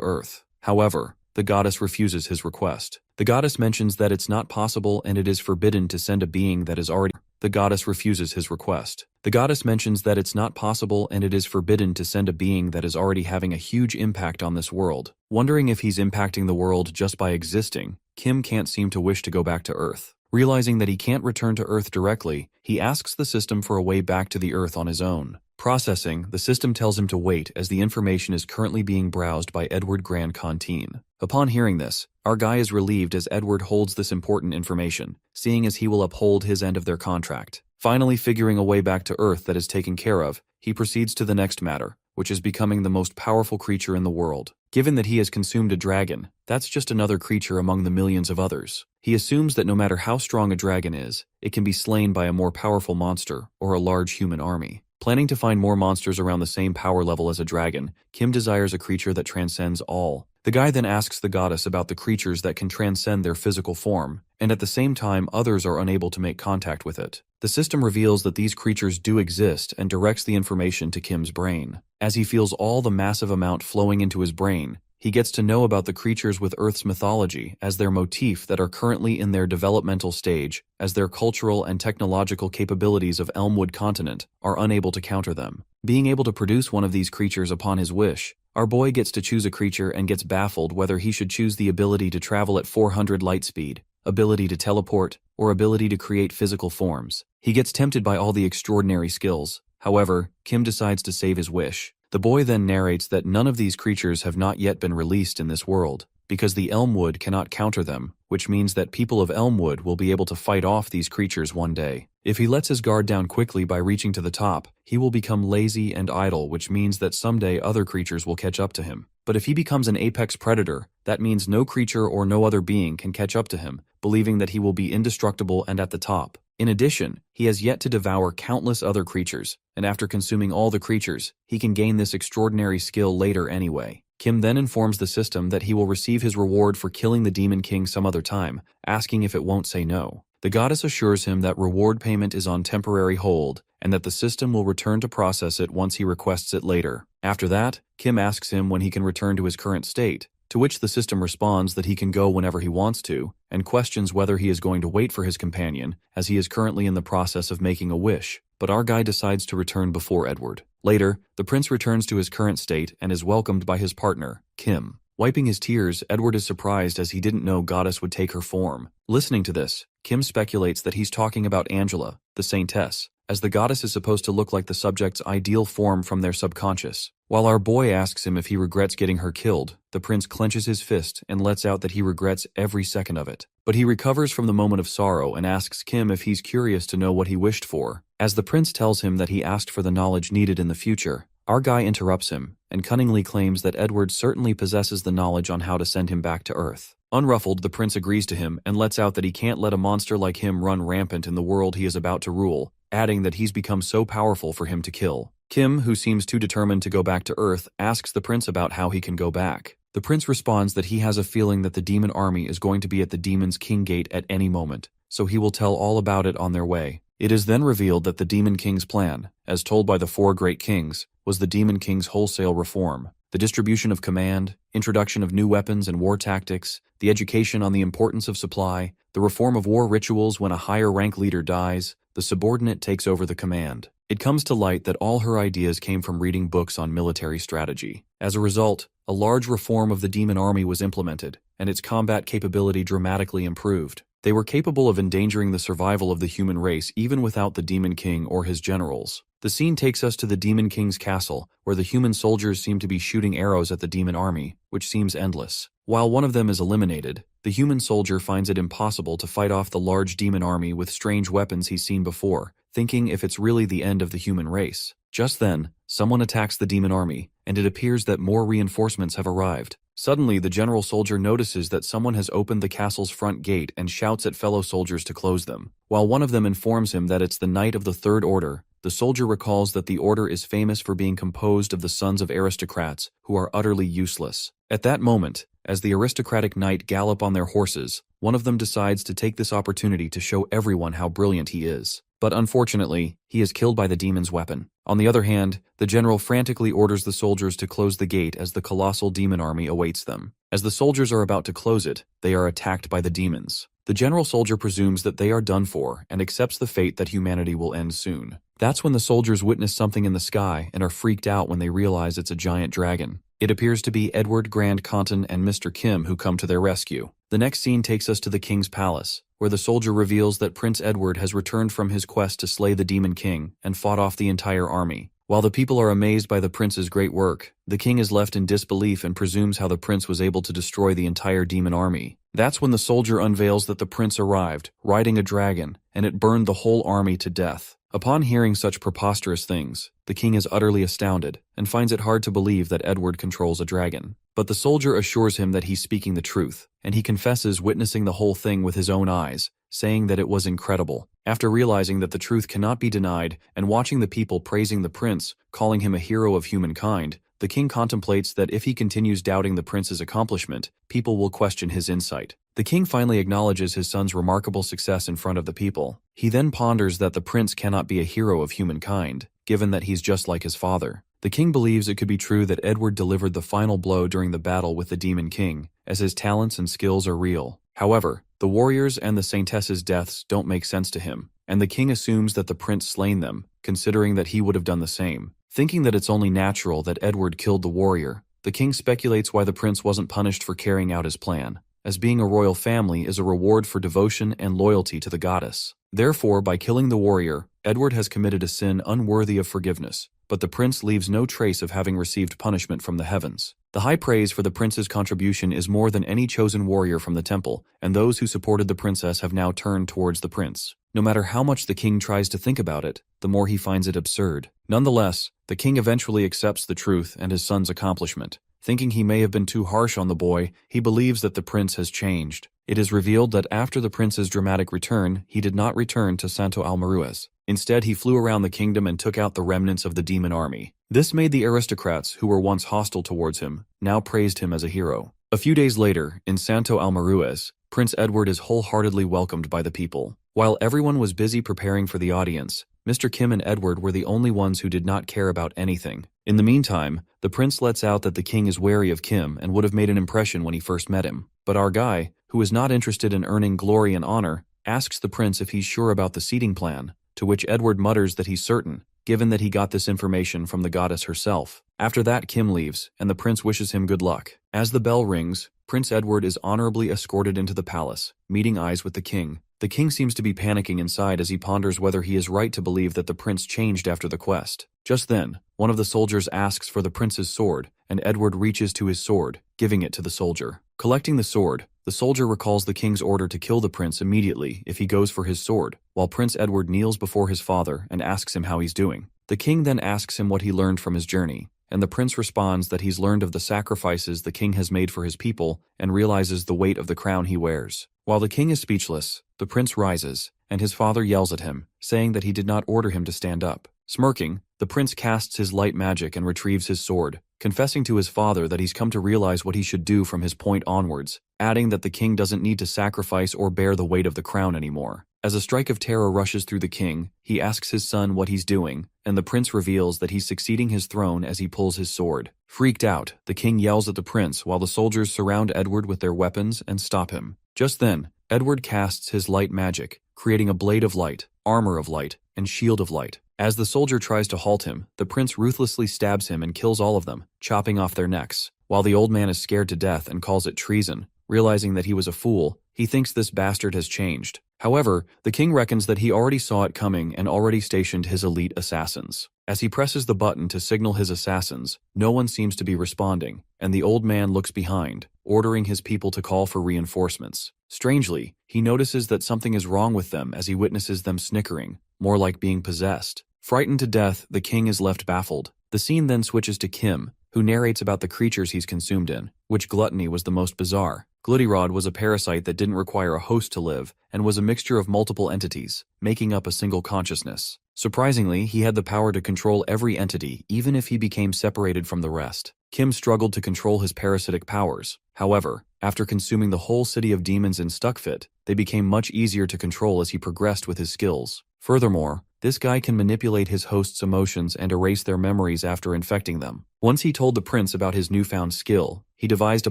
Earth. However, the goddess refuses his request. The goddess mentions that it's not possible and it is forbidden to send a being that is already. The goddess refuses his request. The goddess mentions that it's not possible and it is forbidden to send a being that is already having a huge impact on this world. Wondering if he's impacting the world just by existing, Kim can't seem to wish to go back to Earth. Realizing that he can't return to Earth directly, he asks the system for a way back to the Earth on his own. Processing, the system tells him to wait as the information is currently being browsed by Edward Grand Canteen. Upon hearing this, our guy is relieved as Edward holds this important information, seeing as he will uphold his end of their contract. Finally figuring a way back to Earth that is taken care of, he proceeds to the next matter, which is becoming the most powerful creature in the world. Given that he has consumed a dragon, that's just another creature among the millions of others. He assumes that no matter how strong a dragon is, it can be slain by a more powerful monster or a large human army. Planning to find more monsters around the same power level as a dragon, Kim desires a creature that transcends all. The guy then asks the goddess about the creatures that can transcend their physical form, and at the same time others are unable to make contact with it. The system reveals that these creatures do exist and directs the information to Kim's brain. As he feels all the massive amount flowing into his brain, he gets to know about the creatures with Earth's mythology as their motif that are currently in their developmental stage, as their cultural and technological capabilities of Elmwood continent are unable to counter them. Being able to produce one of these creatures upon his wish, our boy gets to choose a creature and gets baffled whether he should choose the ability to travel at 400 light speed, ability to teleport, or ability to create physical forms. He gets tempted by all the extraordinary skills. However, Kim decides to save his wish. The boy then narrates that none of these creatures have not yet been released in this world, because the Elmwood cannot counter them, which means that people of Elmwood will be able to fight off these creatures one day. If he lets his guard down quickly by reaching to the top, he will become lazy and idle, which means that someday other creatures will catch up to him. But if he becomes an apex predator, that means no creature or no other being can catch up to him, believing that he will be indestructible and at the top. In addition, he has yet to devour countless other creatures, and after consuming all the creatures, he can gain this extraordinary skill later anyway. Kim then informs the system that he will receive his reward for killing the Demon King some other time, asking if it won't say no. The goddess assures him that reward payment is on temporary hold, and that the system will return to process it once he requests it later. After that, Kim asks him when he can return to his current state, to which the system responds that he can go whenever he wants to, and questions whether he is going to wait for his companion, as he is currently in the process of making a wish. But our guy decides to return before Edward. Later, the prince returns to his current state and is welcomed by his partner, Kim. Wiping his tears, Edward is surprised as he didn't know Goddess would take her form. Listening to this, Kim speculates that he's talking about Angela, the saintess, as the goddess is supposed to look like the subject's ideal form from their subconscious. While our boy asks him if he regrets getting her killed, the prince clenches his fist and lets out that he regrets every second of it. But he recovers from the moment of sorrow and asks Kim if he's curious to know what he wished for. As the prince tells him that he asked for the knowledge needed in the future, our guy interrupts him and cunningly claims that Edward certainly possesses the knowledge on how to send him back to Earth. Unruffled, the prince agrees to him and lets out that he can't let a monster like him run rampant in the world he is about to rule, adding that he's become so powerful for him to kill. Kim, who seems too determined to go back to Earth, asks the prince about how he can go back. The prince responds that he has a feeling that the demon army is going to be at the Demon's King Gate at any moment, so he will tell all about it on their way. It is then revealed that the Demon King's plan, as told by the four great kings, was the Demon King's wholesale reform. The distribution of command, introduction of new weapons and war tactics, the education on the importance of supply, the reform of war rituals when a higher rank leader dies, the subordinate takes over the command. It comes to light that all her ideas came from reading books on military strategy. As a result, a large reform of the demon army was implemented, and its combat capability dramatically improved. They were capable of endangering the survival of the human race even without the Demon King or his generals. The scene takes us to the Demon King's castle, where the human soldiers seem to be shooting arrows at the demon army, which seems endless. While one of them is eliminated, the human soldier finds it impossible to fight off the large demon army with strange weapons he's seen before, thinking if it's really the end of the human race. Just then, someone attacks the demon army, and it appears that more reinforcements have arrived. Suddenly, the general soldier notices that someone has opened the castle's front gate and shouts at fellow soldiers to close them. While one of them informs him that it's the Knight of the Third Order, the soldier recalls that the order is famous for being composed of the sons of aristocrats who are utterly useless. At that moment, as the aristocratic knight gallop on their horses, one of them decides to take this opportunity to show everyone how brilliant he is. But unfortunately, he is killed by the demon's weapon. On the other hand, the general frantically orders the soldiers to close the gate as the colossal demon army awaits them. As the soldiers are about to close it, they are attacked by the demons. The general soldier presumes that they are done for and accepts the fate that humanity will end soon. That's when the soldiers witness something in the sky and are freaked out when they realize it's a giant dragon. It appears to be Edward, Grand Conton, and Mr. Kim who come to their rescue. The next scene takes us to the king's palace, where the soldier reveals that Prince Edward has returned from his quest to slay the Demon King and fought off the entire army. While the people are amazed by the prince's great work, the king is left in disbelief and presumes how the prince was able to destroy the entire demon army. That's when the soldier unveils that the prince arrived, riding a dragon, and it burned the whole army to death. Upon hearing such preposterous things, the king is utterly astounded and finds it hard to believe that Edward controls a dragon. But the soldier assures him that he's speaking the truth, and he confesses witnessing the whole thing with his own eyes, saying that it was incredible. After realizing that the truth cannot be denied and watching the people praising the prince, calling him a hero of humankind, the king contemplates that if he continues doubting the prince's accomplishment, people will question his insight. The king finally acknowledges his son's remarkable success in front of the people. He then ponders that the prince cannot be a hero of humankind, given that he's just like his father. The king believes it could be true that Edward delivered the final blow during the battle with the Demon King, as his talents and skills are real. However, the warriors and the saintess's deaths don't make sense to him, and the king assumes that the prince slain them, considering that he would have done the same. Thinking that it's only natural that Edward killed the warrior, the king speculates why the prince wasn't punished for carrying out his plan, as being a royal family is a reward for devotion and loyalty to the goddess. Therefore, by killing the warrior, Edward has committed a sin unworthy of forgiveness, but the prince leaves no trace of having received punishment from the heavens. The high praise for the prince's contribution is more than any chosen warrior from the temple, and those who supported the princess have now turned towards the prince. No matter how much the king tries to think about it, the more he finds it absurd. Nonetheless, the king eventually accepts the truth and his son's accomplishment. Thinking he may have been too harsh on the boy, he believes that the prince has changed. It is revealed that after the prince's dramatic return, he did not return to Santo Almaruez. Instead, he flew around the kingdom and took out the remnants of the demon army. This made the aristocrats, who were once hostile towards him, now praised him as a hero. A few days later, in Santo Almaruez, Prince Edward is wholeheartedly welcomed by the people. While everyone was busy preparing for the audience, Mr. Kim and Edward were the only ones who did not care about anything. In the meantime, the prince lets out that the king is wary of Kim and would have made an impression when he first met him. But our guy, who is not interested in earning glory and honor, asks the prince if he's sure about the seating plan, to which Edward mutters that he's certain, given that he got this information from the goddess herself. After that, Kim leaves, and the prince wishes him good luck. As the bell rings, Prince Edward is honorably escorted into the palace, meeting eyes with the king. The king seems to be panicking inside as he ponders whether he is right to believe that the prince changed after the quest. Just then, one of the soldiers asks for the prince's sword, and Edward reaches to his sword, giving it to the soldier. Collecting the sword, the soldier recalls the king's order to kill the prince immediately if he goes for his sword, while Prince Edward kneels before his father and asks him how he's doing. The king then asks him what he learned from his journey, and the prince responds that he's learned of the sacrifices the king has made for his people and realizes the weight of the crown he wears. While the king is speechless, the prince rises, and his father yells at him, saying that he did not order him to stand up. Smirking, the prince casts his light magic and retrieves his sword, confessing to his father that he's come to realize what he should do from his point onwards, adding that the king doesn't need to sacrifice or bear the weight of the crown anymore. As a strike of terror rushes through the king, he asks his son what he's doing, and the prince reveals that he's succeeding his throne as he pulls his sword. Freaked out, the king yells at the prince while the soldiers surround Edward with their weapons and stop him. Just then, Edward casts his light magic, creating a blade of light, armor of light, and shield of light. As the soldier tries to halt him, the prince ruthlessly stabs him and kills all of them, chopping off their necks. While the old man is scared to death and calls it treason, realizing that he was a fool, he thinks this bastard has changed. However, the king reckons that he already saw it coming and already stationed his elite assassins. As he presses the button to signal his assassins, no one seems to be responding, and the old man looks behind, ordering his people to call for reinforcements. Strangely, he notices that something is wrong with them as he witnesses them snickering, more like being possessed. Frightened to death, the king is left baffled. The scene then switches to Kim, who narrates about the creatures he's consumed in, which gluttony was the most bizarre. Glitterod was a parasite that didn't require a host to live, and was a mixture of multiple entities, making up a single consciousness. Surprisingly, he had the power to control every entity, even if he became separated from the rest. Kim struggled to control his parasitic powers. However, after consuming the whole city of demons in Stuckfit, they became much easier to control as he progressed with his skills. Furthermore, this guy can manipulate his host's emotions and erase their memories after infecting them. Once he told the prince about his newfound skill, he devised a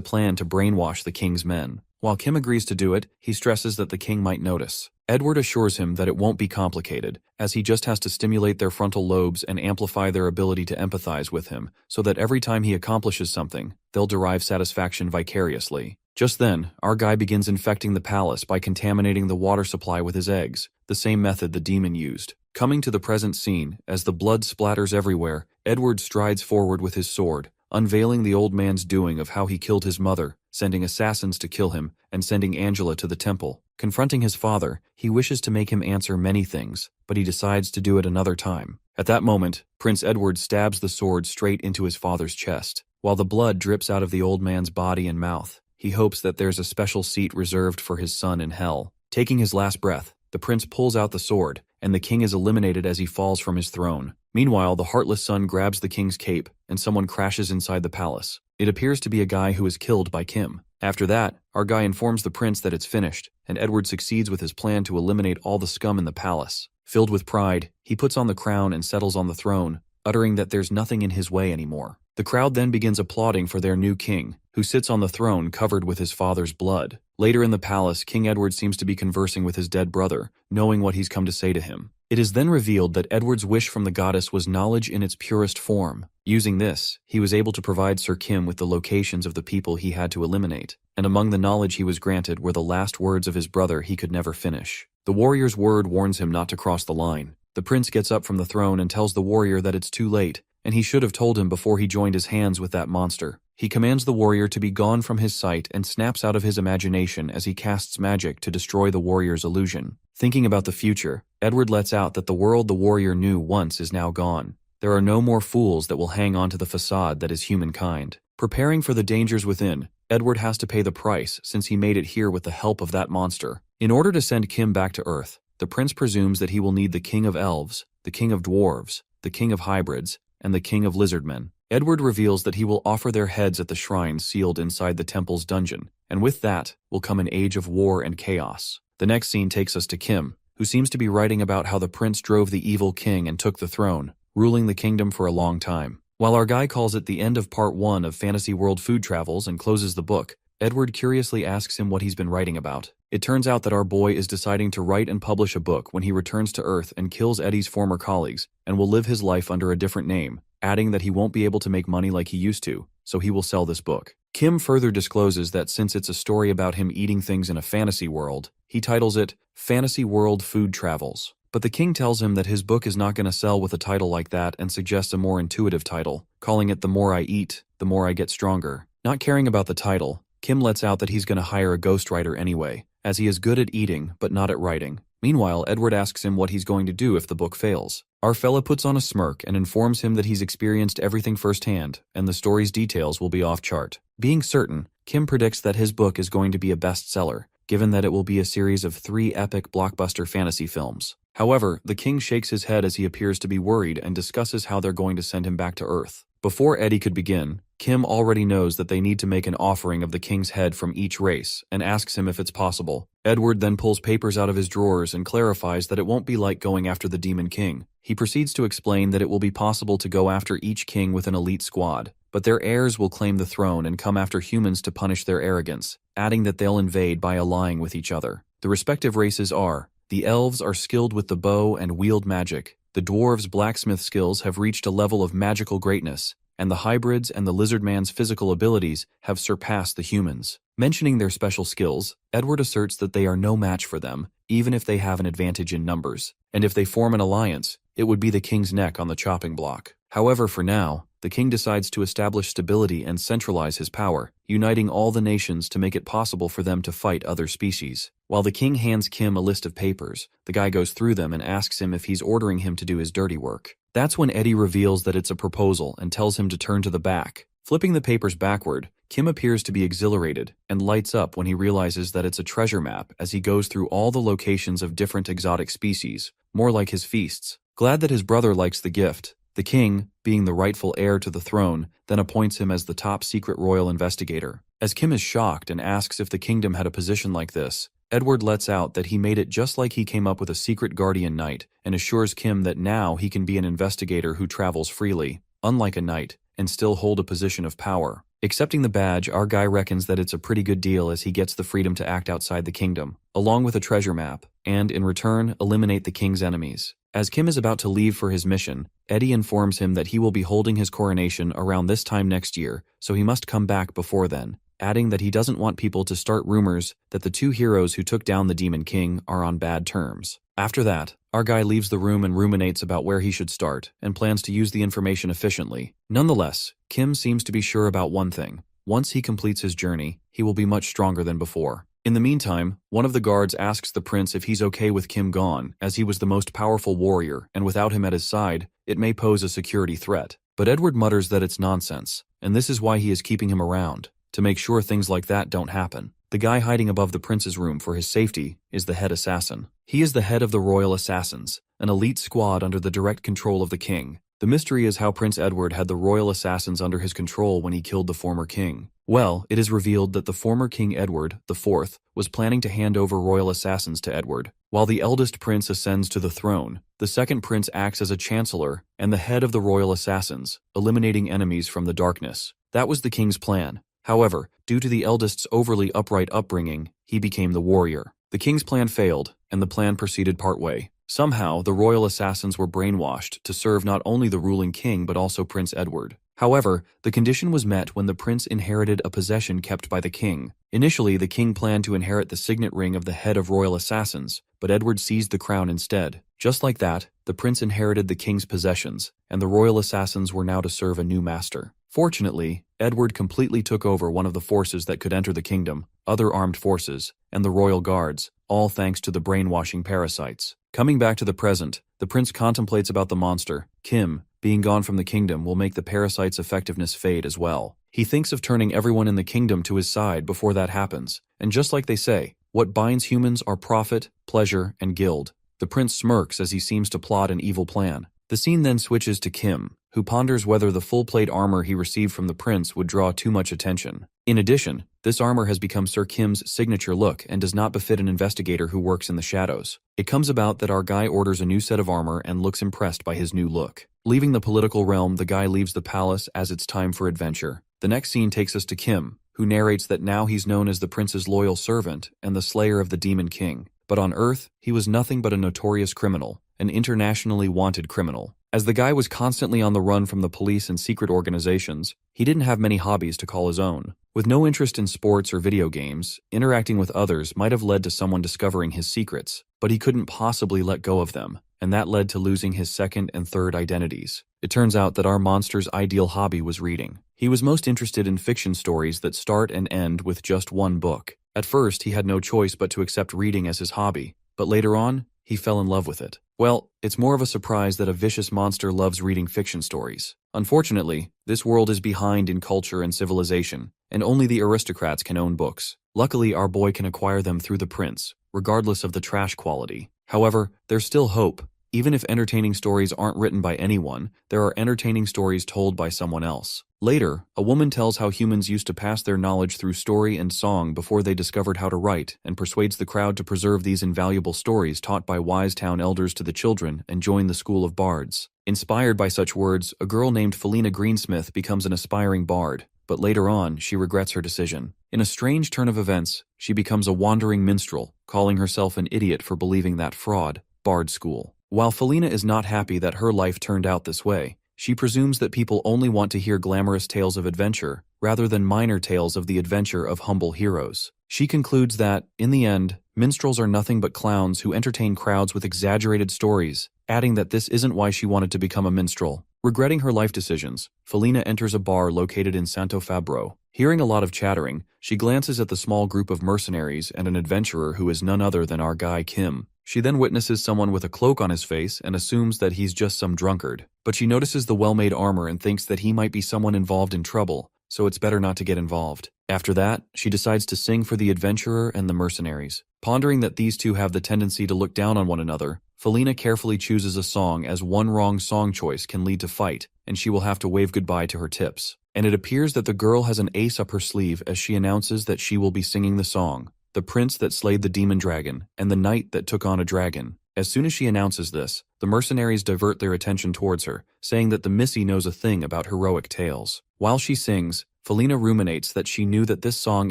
plan to brainwash the king's men. While Kim agrees to do it, he stresses that the king might notice. Edward assures him that it won't be complicated, as he just has to stimulate their frontal lobes and amplify their ability to empathize with him, so that every time he accomplishes something, they'll derive satisfaction vicariously. Just then, our guy begins infecting the palace by contaminating the water supply with his eggs, the same method the demon used. Coming to the present scene, as the blood splatters everywhere, Edward strides forward with his sword, unveiling the old man's doing of how he killed his mother, sending assassins to kill him, and sending Angela to the temple. Confronting his father, he wishes to make him answer many things, but he decides to do it another time. At that moment, Prince Edward stabs the sword straight into his father's chest. While the blood drips out of the old man's body and mouth, he hopes that there's a special seat reserved for his son in hell. Taking his last breath, the prince pulls out the sword, and the king is eliminated as he falls from his throne. Meanwhile, the heartless son grabs the king's cape, and someone crashes inside the palace. It appears to be a guy who is killed by Kim. After that, our guy informs the prince that it's finished, and Edward succeeds with his plan to eliminate all the scum in the palace. Filled with pride, he puts on the crown and settles on the throne, uttering that there's nothing in his way anymore. The crowd then begins applauding for their new king, who sits on the throne covered with his father's blood. Later in the palace, King Edward seems to be conversing with his dead brother, knowing what he's come to say to him. It is then revealed that Edward's wish from the goddess was knowledge in its purest form. Using this, he was able to provide Sir Kim with the locations of the people he had to eliminate, and among the knowledge he was granted were the last words of his brother he could never finish. The warrior's word warns him not to cross the line. The prince gets up from the throne and tells the warrior that it's too late, and he should have told him before he joined his hands with that monster. He commands the warrior to be gone from his sight and snaps out of his imagination as he casts magic to destroy the warrior's illusion. Thinking about the future, Edward lets out that the world the warrior knew once is now gone. There are no more fools that will hang on to the facade that is humankind. Preparing for the dangers within, Edward has to pay the price since he made it here with the help of that monster. In order to send Kim back to Earth, the prince presumes that he will need the king of elves, the king of dwarves, the king of hybrids, and the king of lizardmen. Edward reveals that he will offer their heads at the shrine sealed inside the temple's dungeon, and with that will come an age of war and chaos. The next scene takes us to Kim, who seems to be writing about how the prince drove the evil king and took the throne, ruling the kingdom for a long time. While our guy calls it the end of part 1 of Fantasy World Food Travels and closes the book, Edward curiously asks him what he's been writing about. It turns out that our boy is deciding to write and publish a book when he returns to Earth and kills Eddie's former colleagues, and will live his life under a different name, adding that he won't be able to make money like he used to, so he will sell this book. Kim further discloses that since it's a story about him eating things in a fantasy world, he titles it Fantasy World Food Travels. But the king tells him that his book is not going to sell with a title like that and suggests a more intuitive title, calling it The More I Eat, The More I Get Stronger. Not caring about the title, Kim lets out that he's going to hire a ghostwriter anyway, as he is good at eating but not at writing. Meanwhile, Edward asks him what he's going to do if the book fails. Our fella puts on a smirk and informs him that he's experienced everything firsthand, and the story's details will be off-chart. Being certain, Kim predicts that his book is going to be a bestseller, given that it will be a series of 3 epic blockbuster fantasy films. However, the king shakes his head as he appears to be worried and discusses how they're going to send him back to Earth. Before Eddie could begin, Kim already knows that they need to make an offering of the king's head from each race and asks him if it's possible. Edward then pulls papers out of his drawers and clarifies that it won't be like going after the Demon King. He proceeds to explain that it will be possible to go after each king with an elite squad, but their heirs will claim the throne and come after humans to punish their arrogance, adding that they'll invade by allying with each other. The respective races are: the elves are skilled with the bow and wield magic, the dwarves' blacksmith skills have reached a level of magical greatness, and the hybrids and the lizardman's physical abilities have surpassed the humans. Mentioning their special skills, Edward asserts that they are no match for them, even if they have an advantage in numbers, and if they form an alliance, it would be the king's neck on the chopping block. However, for now, the king decides to establish stability and centralize his power, uniting all the nations to make it possible for them to fight other species. While the king hands Kim a list of papers, the guy goes through them and asks him if he's ordering him to do his dirty work. That's when Eddie reveals that it's a proposal and tells him to turn to the back. Flipping the papers backward, Kim appears to be exhilarated and lights up when he realizes that it's a treasure map as he goes through all the locations of different exotic species, more like his feasts. Glad that his brother likes the gift, the king, being the rightful heir to the throne, then appoints him as the top secret royal investigator. As Kim is shocked and asks if the kingdom had a position like this, Edward lets out that he made it just like he came up with a secret guardian knight and assures Kim that now he can be an investigator who travels freely, unlike a knight, and still hold a position of power. Accepting the badge, our guy reckons that it's a pretty good deal as he gets the freedom to act outside the kingdom, along with a treasure map, and, in return, eliminate the king's enemies. As Kim is about to leave for his mission, Eddie informs him that he will be holding his coronation around this time next year, so he must come back before then, adding that he doesn't want people to start rumors that the two heroes who took down the Demon King are on bad terms. After that, our guy leaves the room and ruminates about where he should start, and plans to use the information efficiently. Nonetheless, Kim seems to be sure about one thing: once he completes his journey, he will be much stronger than before. In the meantime, one of the guards asks the prince if he's okay with Kim gone, as he was the most powerful warrior, and without him at his side, it may pose a security threat. But Edward mutters that it's nonsense, and this is why he is keeping him around, to make sure things like that don't happen. The guy hiding above the prince's room for his safety is the head assassin. He is the head of the royal assassins, an elite squad under the direct control of the king. The mystery is how Prince Edward had the royal assassins under his control when he killed the former king. Well, it is revealed that the former King Edward IV was planning to hand over royal assassins to Edward. While the eldest prince ascends to the throne, the second prince acts as a chancellor and the head of the royal assassins, eliminating enemies from the darkness. That was the king's plan. However, due to the eldest's overly upright upbringing, he became the warrior. The king's plan failed, and the plan proceeded partway. Somehow, the royal assassins were brainwashed to serve not only the ruling king but also Prince Edward. However, the condition was met when the prince inherited a possession kept by the king. Initially, the king planned to inherit the signet ring of the head of royal assassins, but Edward seized the crown instead. Just like that, the prince inherited the king's possessions, and the royal assassins were now to serve a new master. Fortunately, Edward completely took over one of the forces that could enter the kingdom, other armed forces, and the royal guards, all thanks to the brainwashing parasites. Coming back to the present, the prince contemplates about the monster. Kim, being gone from the kingdom, will make the parasite's effectiveness fade as well. He thinks of turning everyone in the kingdom to his side before that happens, and just like they say, what binds humans are profit, pleasure, and guild. The prince smirks as he seems to plot an evil plan. The scene then switches to Kim, who ponders whether the full-plate armor he received from the prince would draw too much attention. In addition, this armor has become Sir Kim's signature look and does not befit an investigator who works in the shadows. It comes about that our guy orders a new set of armor and looks impressed by his new look. Leaving the political realm, the guy leaves the palace as it's time for adventure. The next scene takes us to Kim, who narrates that now he's known as the prince's loyal servant and the slayer of the Demon King. But on Earth, he was nothing but a notorious criminal, an internationally wanted criminal. As the guy was constantly on the run from the police and secret organizations, he didn't have many hobbies to call his own. With no interest in sports or video games, interacting with others might have led to someone discovering his secrets, but he couldn't possibly let go of them, and that led to losing his second and third identities. It turns out that our monster's ideal hobby was reading. He was most interested in fiction stories that start and end with just one book. At first, he had no choice but to accept reading as his hobby, but later on, he fell in love with it. Well, it's more of a surprise that a vicious monster loves reading fiction stories. Unfortunately, this world is behind in culture and civilization, and only the aristocrats can own books. Luckily, our boy can acquire them through the prince, regardless of the trash quality. However, there's still hope. Even if entertaining stories aren't written by anyone, there are entertaining stories told by someone else. Later, a woman tells how humans used to pass their knowledge through story and song before they discovered how to write, and persuades the crowd to preserve these invaluable stories taught by wise town elders to the children and join the school of bards. Inspired by such words, a girl named Felina Greensmith becomes an aspiring bard, but later on, she regrets her decision. In a strange turn of events, she becomes a wandering minstrel, calling herself an idiot for believing that fraud, bard school. While Felina is not happy that her life turned out this way, she presumes that people only want to hear glamorous tales of adventure, rather than minor tales of the adventure of humble heroes. She concludes that, in the end, minstrels are nothing but clowns who entertain crowds with exaggerated stories, adding that this isn't why she wanted to become a minstrel. Regretting her life decisions, Felina enters a bar located in Santo Fabro. Hearing a lot of chattering, she glances at the small group of mercenaries and an adventurer who is none other than our guy Kim. She then witnesses someone with a cloak on his face and assumes that he's just some drunkard. But she notices the well-made armor and thinks that he might be someone involved in trouble, so it's better not to get involved. After that, she decides to sing for the adventurer and the mercenaries. Pondering that these two have the tendency to look down on one another, Felina carefully chooses a song as one wrong song choice can lead to fight, and she will have to wave goodbye to her tips. And it appears that the girl has an ace up her sleeve as she announces that she will be singing the song, "The Prince That Slayed the Demon Dragon, and the Knight That Took on a Dragon." As soon as she announces this, the mercenaries divert their attention towards her, saying that the Missy knows a thing about heroic tales. While she sings, Felina ruminates that she knew that this song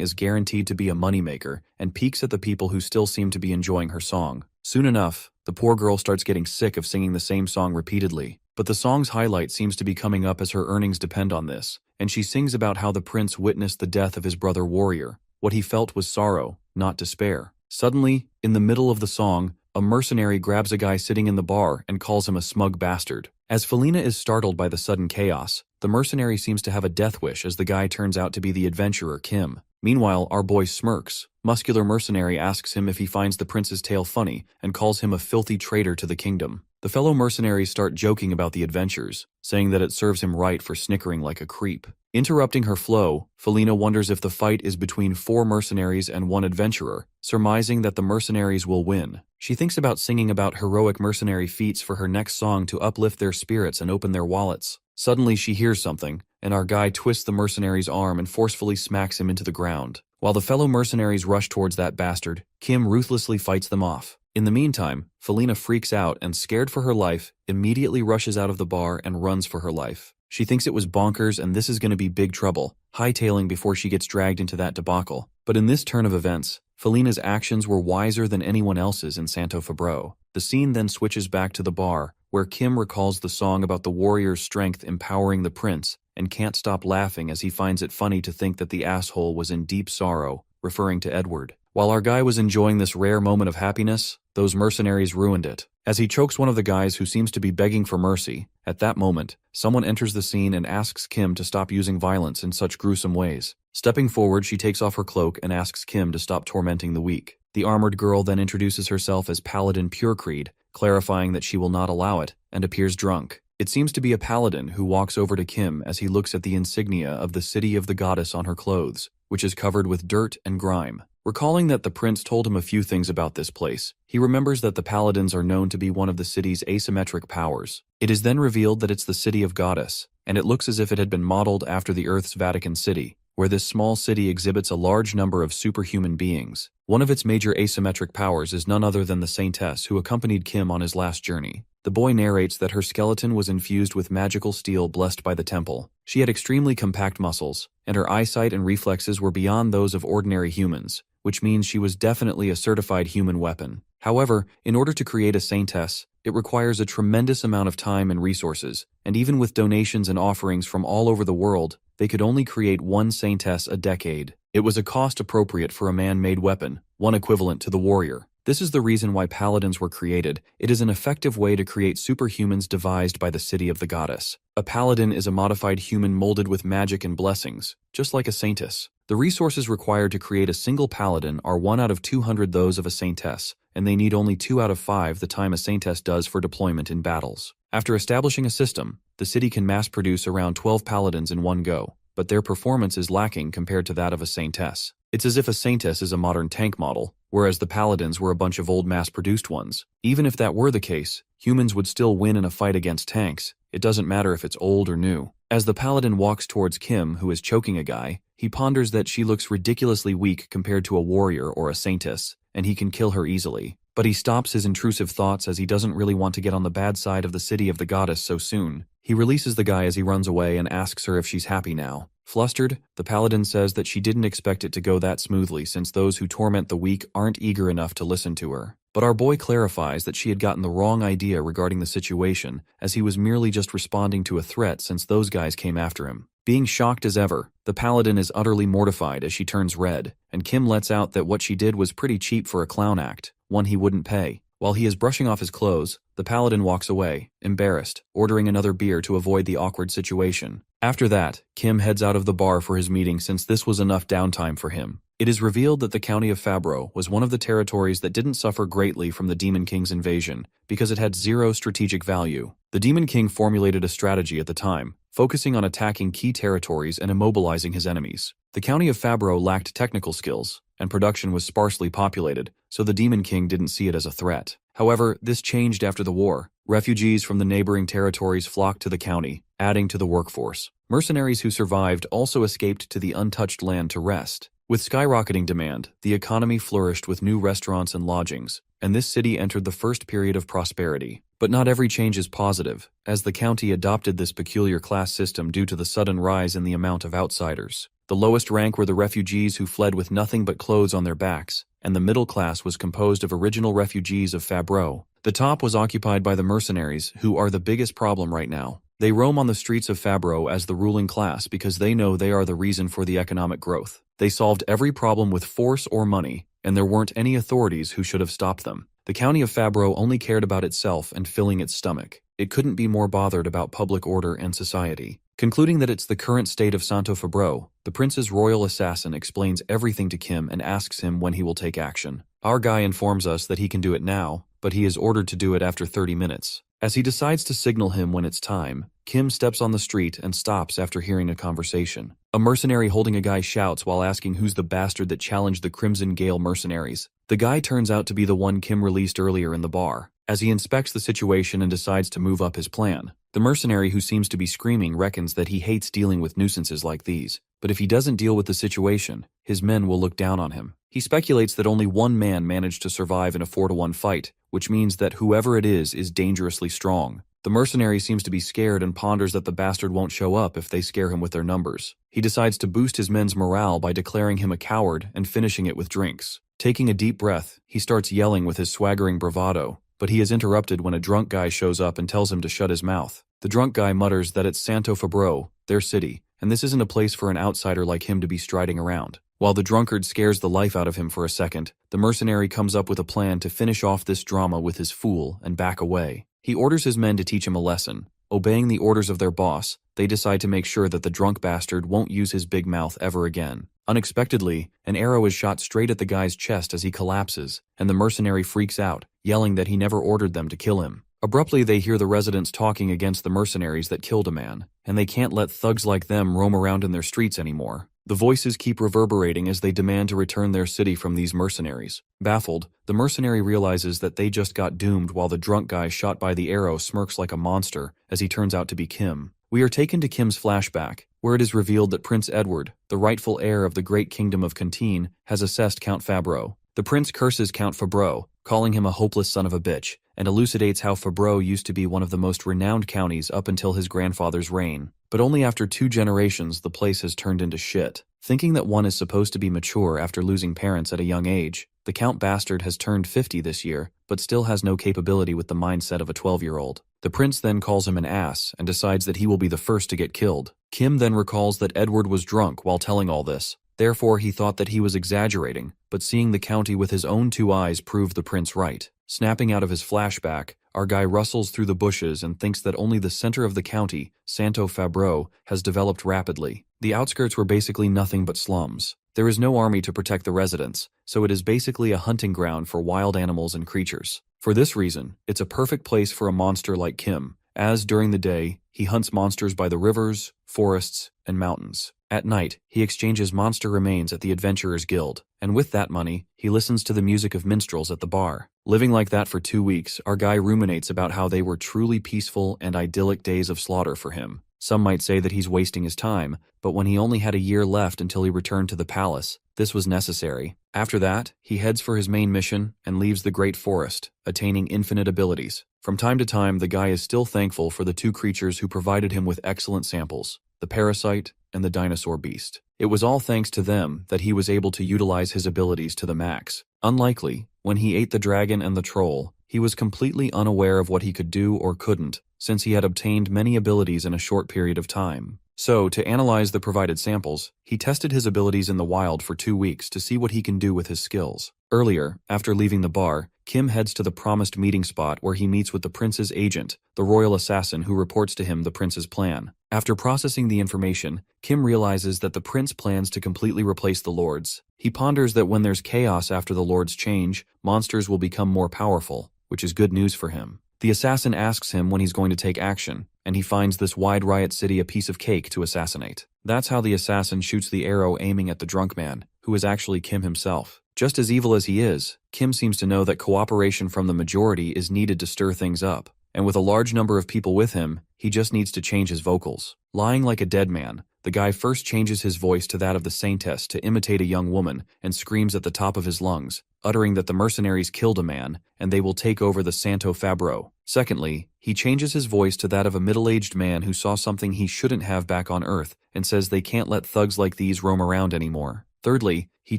is guaranteed to be a moneymaker and peeks at the people who still seem to be enjoying her song. Soon enough, the poor girl starts getting sick of singing the same song repeatedly, but the song's highlight seems to be coming up as her earnings depend on this, and she sings about how the prince witnessed the death of his brother warrior. What he felt was sorrow, not despair. Suddenly, in the middle of the song, a mercenary grabs a guy sitting in the bar and calls him a smug bastard. As Felina is startled by the sudden chaos, the mercenary seems to have a death wish as the guy turns out to be the adventurer Kim. Meanwhile, our boy smirks. Muscular mercenary asks him if he finds the prince's tale funny and calls him a filthy traitor to the kingdom. The fellow mercenaries start joking about the adventures, saying that it serves him right for snickering like a creep. Interrupting her flow, Felina wonders if the fight is between 4 mercenaries and 1 adventurer, surmising that the mercenaries will win. She thinks about singing about heroic mercenary feats for her next song to uplift their spirits and open their wallets. Suddenly she hears something, and our guy twists the mercenary's arm and forcefully smacks him into the ground. While the fellow mercenaries rush towards that bastard, Kim ruthlessly fights them off. In the meantime, Felina freaks out and, scared for her life, immediately rushes out of the bar and runs for her life. She thinks it was bonkers and this is going to be big trouble, hightailing before she gets dragged into that debacle. But in this turn of events, Felina's actions were wiser than anyone else's in Santo Fabro. The scene then switches back to the bar, where Kim recalls the song about the warrior's strength empowering the prince, and can't stop laughing as he finds it funny to think that the asshole was in deep sorrow, referring to Edward. While our guy was enjoying this rare moment of happiness, those mercenaries ruined it. As he chokes one of the guys who seems to be begging for mercy, at that moment, someone enters the scene and asks Kim to stop using violence in such gruesome ways. Stepping forward, she takes off her cloak and asks Kim to stop tormenting the weak. The armored girl then introduces herself as Paladin Purecreed, clarifying that she will not allow it, and appears drunk. It seems to be a paladin who walks over to Kim as he looks at the insignia of the city of the goddess on her clothes, which is covered with dirt and grime. Recalling that the prince told him a few things about this place, he remembers that the paladins are known to be one of the city's asymmetric powers. It is then revealed that it's the city of goddess, and it looks as if it had been modeled after the Earth's Vatican City, where this small city exhibits a large number of superhuman beings. One of its major asymmetric powers is none other than the saintess who accompanied Kim on his last journey. The boy narrates that her skeleton was infused with magical steel blessed by the temple. She had extremely compact muscles, and her eyesight and reflexes were beyond those of ordinary humans, which means she was definitely a certified human weapon. However, in order to create a saintess, it requires a tremendous amount of time and resources, and even with donations and offerings from all over the world, they could only create 1 saintess a decade. It was a cost appropriate for a man-made weapon, one equivalent to the warrior. This is the reason why paladins were created. It is an effective way to create superhumans devised by the city of the goddess. A paladin is a modified human molded with magic and blessings, just like a saintess. The resources required to create a single paladin are 1 out of 200 those of a saintess, and they need only 2 out of 5 the time a saintess does for deployment in battles. After establishing a system, the city can mass-produce around 12 paladins in one go, but their performance is lacking compared to that of a saintess. It's as if a saintess is a modern tank model, whereas the paladins were a bunch of old mass-produced ones. Even if that were the case, humans would still win in a fight against tanks. It doesn't matter if it's old or new. As the paladin walks towards Kim, who is choking a guy, he ponders that she looks ridiculously weak compared to a warrior or a saintess, and he can kill her easily. But he stops his intrusive thoughts as he doesn't really want to get on the bad side of the city of the goddess so soon. He releases the guy as he runs away and asks her if she's happy now. Flustered, the paladin says that she didn't expect it to go that smoothly since those who torment the weak aren't eager enough to listen to her. But our boy clarifies that she had gotten the wrong idea regarding the situation, as he was merely just responding to a threat since those guys came after him. Being shocked as ever, the paladin is utterly mortified as she turns red, and Kim lets out that what she did was pretty cheap for a clown act, one he wouldn't pay. While he is brushing off his clothes, the paladin walks away, embarrassed, ordering another beer to avoid the awkward situation. After that, Kim heads out of the bar for his meeting since this was enough downtime for him. It is revealed that the county of Fabro was one of the territories that didn't suffer greatly from the Demon King's invasion because it had zero strategic value. The Demon King formulated a strategy at the time, focusing on attacking key territories and immobilizing his enemies. The county of Fabro lacked technical skills, and production was sparsely populated, so the Demon King didn't see it as a threat. However, this changed after the war. Refugees from the neighboring territories flocked to the county, adding to the workforce. Mercenaries who survived also escaped to the untouched land to rest. With skyrocketing demand, the economy flourished with new restaurants and lodgings, and this city entered the first period of prosperity. But not every change is positive, as the county adopted this peculiar class system due to the sudden rise in the amount of outsiders. The lowest rank were the refugees who fled with nothing but clothes on their backs, and the middle class was composed of original refugees of Fabro. The top was occupied by the mercenaries, who are the biggest problem right now. They roam on the streets of Fabro as the ruling class because they know they are the reason for the economic growth. They solved every problem with force or money, and there weren't any authorities who should have stopped them. The county of Fabro only cared about itself and filling its stomach. It couldn't be more bothered about public order and society. Concluding that it's the current state of Santo Fabro, the prince's royal assassin explains everything to Kim and asks him when he will take action. Our guy informs us that he can do it now, but he is ordered to do it after 30 minutes. As he decides to signal him when it's time, Kim steps on the street and stops after hearing a conversation. A mercenary holding a guy shouts while asking who's the bastard that challenged the Crimson Gale mercenaries. The guy turns out to be the one Kim released earlier in the bar. As he inspects the situation and decides to move up his plan, the mercenary who seems to be screaming reckons that he hates dealing with nuisances like these, but if he doesn't deal with the situation, his men will look down on him. He speculates that only one man managed to survive in a 4-to-1 fight, which means that whoever it is dangerously strong. The mercenary seems to be scared and ponders that the bastard won't show up if they scare him with their numbers. He decides to boost his men's morale by declaring him a coward and finishing it with drinks. Taking a deep breath, he starts yelling with his swaggering bravado, but he is interrupted when a drunk guy shows up and tells him to shut his mouth. The drunk guy mutters that it's Santo Fabro, their city, and this isn't a place for an outsider like him to be striding around. While the drunkard scares the life out of him for a second, the mercenary comes up with a plan to finish off this drama with his fool and back away. He orders his men to teach him a lesson. Obeying the orders of their boss, they decide to make sure that the drunk bastard won't use his big mouth ever again. Unexpectedly, an arrow is shot straight at the guy's chest as he collapses, and the mercenary freaks out, yelling that he never ordered them to kill him. Abruptly, they hear the residents talking against the mercenaries that killed a man, and they can't let thugs like them roam around in their streets anymore. The voices keep reverberating as they demand to return their city from these mercenaries. Baffled, the mercenary realizes that they just got doomed while the drunk guy shot by the arrow smirks like a monster as he turns out to be Kim. We are taken to Kim's flashback, where it is revealed that Prince Edward, the rightful heir of the great kingdom of Cantine, has assessed Count Fabro. The prince curses Count Fabro, calling him a hopeless son of a bitch, and elucidates how Fabro used to be one of the most renowned counties up until his grandfather's reign. But only after 2 generations the place has turned into shit. Thinking that one is supposed to be mature after losing parents at a young age, the Count bastard has turned 50 this year, but still has no capability with the mindset of a 12-year-old. The prince then calls him an ass and decides that he will be the first to get killed. Kim then recalls that Edward was drunk while telling all this. Therefore, he thought that he was exaggerating, but seeing the county with his own 2 eyes proved the prince right. Snapping out of his flashback, our guy rustles through the bushes and thinks that only the center of the county, Santo Fabro, has developed rapidly. The outskirts were basically nothing but slums. There is no army to protect the residents, so it is basically a hunting ground for wild animals and creatures. For this reason, it's a perfect place for a monster like Kim, as during the day, he hunts monsters by the rivers, forests, and mountains. At night, he exchanges monster remains at the Adventurers Guild, and with that money, he listens to the music of minstrels at the bar. Living like that for 2 weeks, our guy ruminates about how they were truly peaceful and idyllic days of slaughter for him. Some might say that he's wasting his time, but when he only had a year left until he returned to the palace, this was necessary. After that, he heads for his main mission and leaves the Great Forest, attaining infinite abilities. From time to time, the guy is still thankful for the 2 creatures who provided him with excellent samples, the parasite and the dinosaur beast. It was all thanks to them that he was able to utilize his abilities to the max. Unlikely, when he ate the dragon and the troll, he was completely unaware of what he could do or couldn't, since he had obtained many abilities in a short period of time. So, to analyze the provided samples, he tested his abilities in the wild for 2 weeks to see what he can do with his skills. Earlier, after leaving the bar, Kim heads to the promised meeting spot where he meets with the prince's agent, the royal assassin who reports to him the prince's plan. After processing the information, Kim realizes that the prince plans to completely replace the lords. He ponders that when there's chaos after the lords change, monsters will become more powerful, which is good news for him. The assassin asks him when he's going to take action, and he finds this wide riot city a piece of cake to assassinate. That's how the assassin shoots the arrow aiming at the drunk man, who is actually Kim himself. Just as evil as he is, Kim seems to know that cooperation from the majority is needed to stir things up, and with a large number of people with him, he just needs to change his vocals. Lying like a dead man, the guy first changes his voice to that of the saintess to imitate a young woman and screams at the top of his lungs, uttering that the mercenaries killed a man and they will take over the Santo Fabro. Secondly, he changes his voice to that of a middle-aged man who saw something he shouldn't have back on Earth and says they can't let thugs like these roam around anymore. Thirdly, he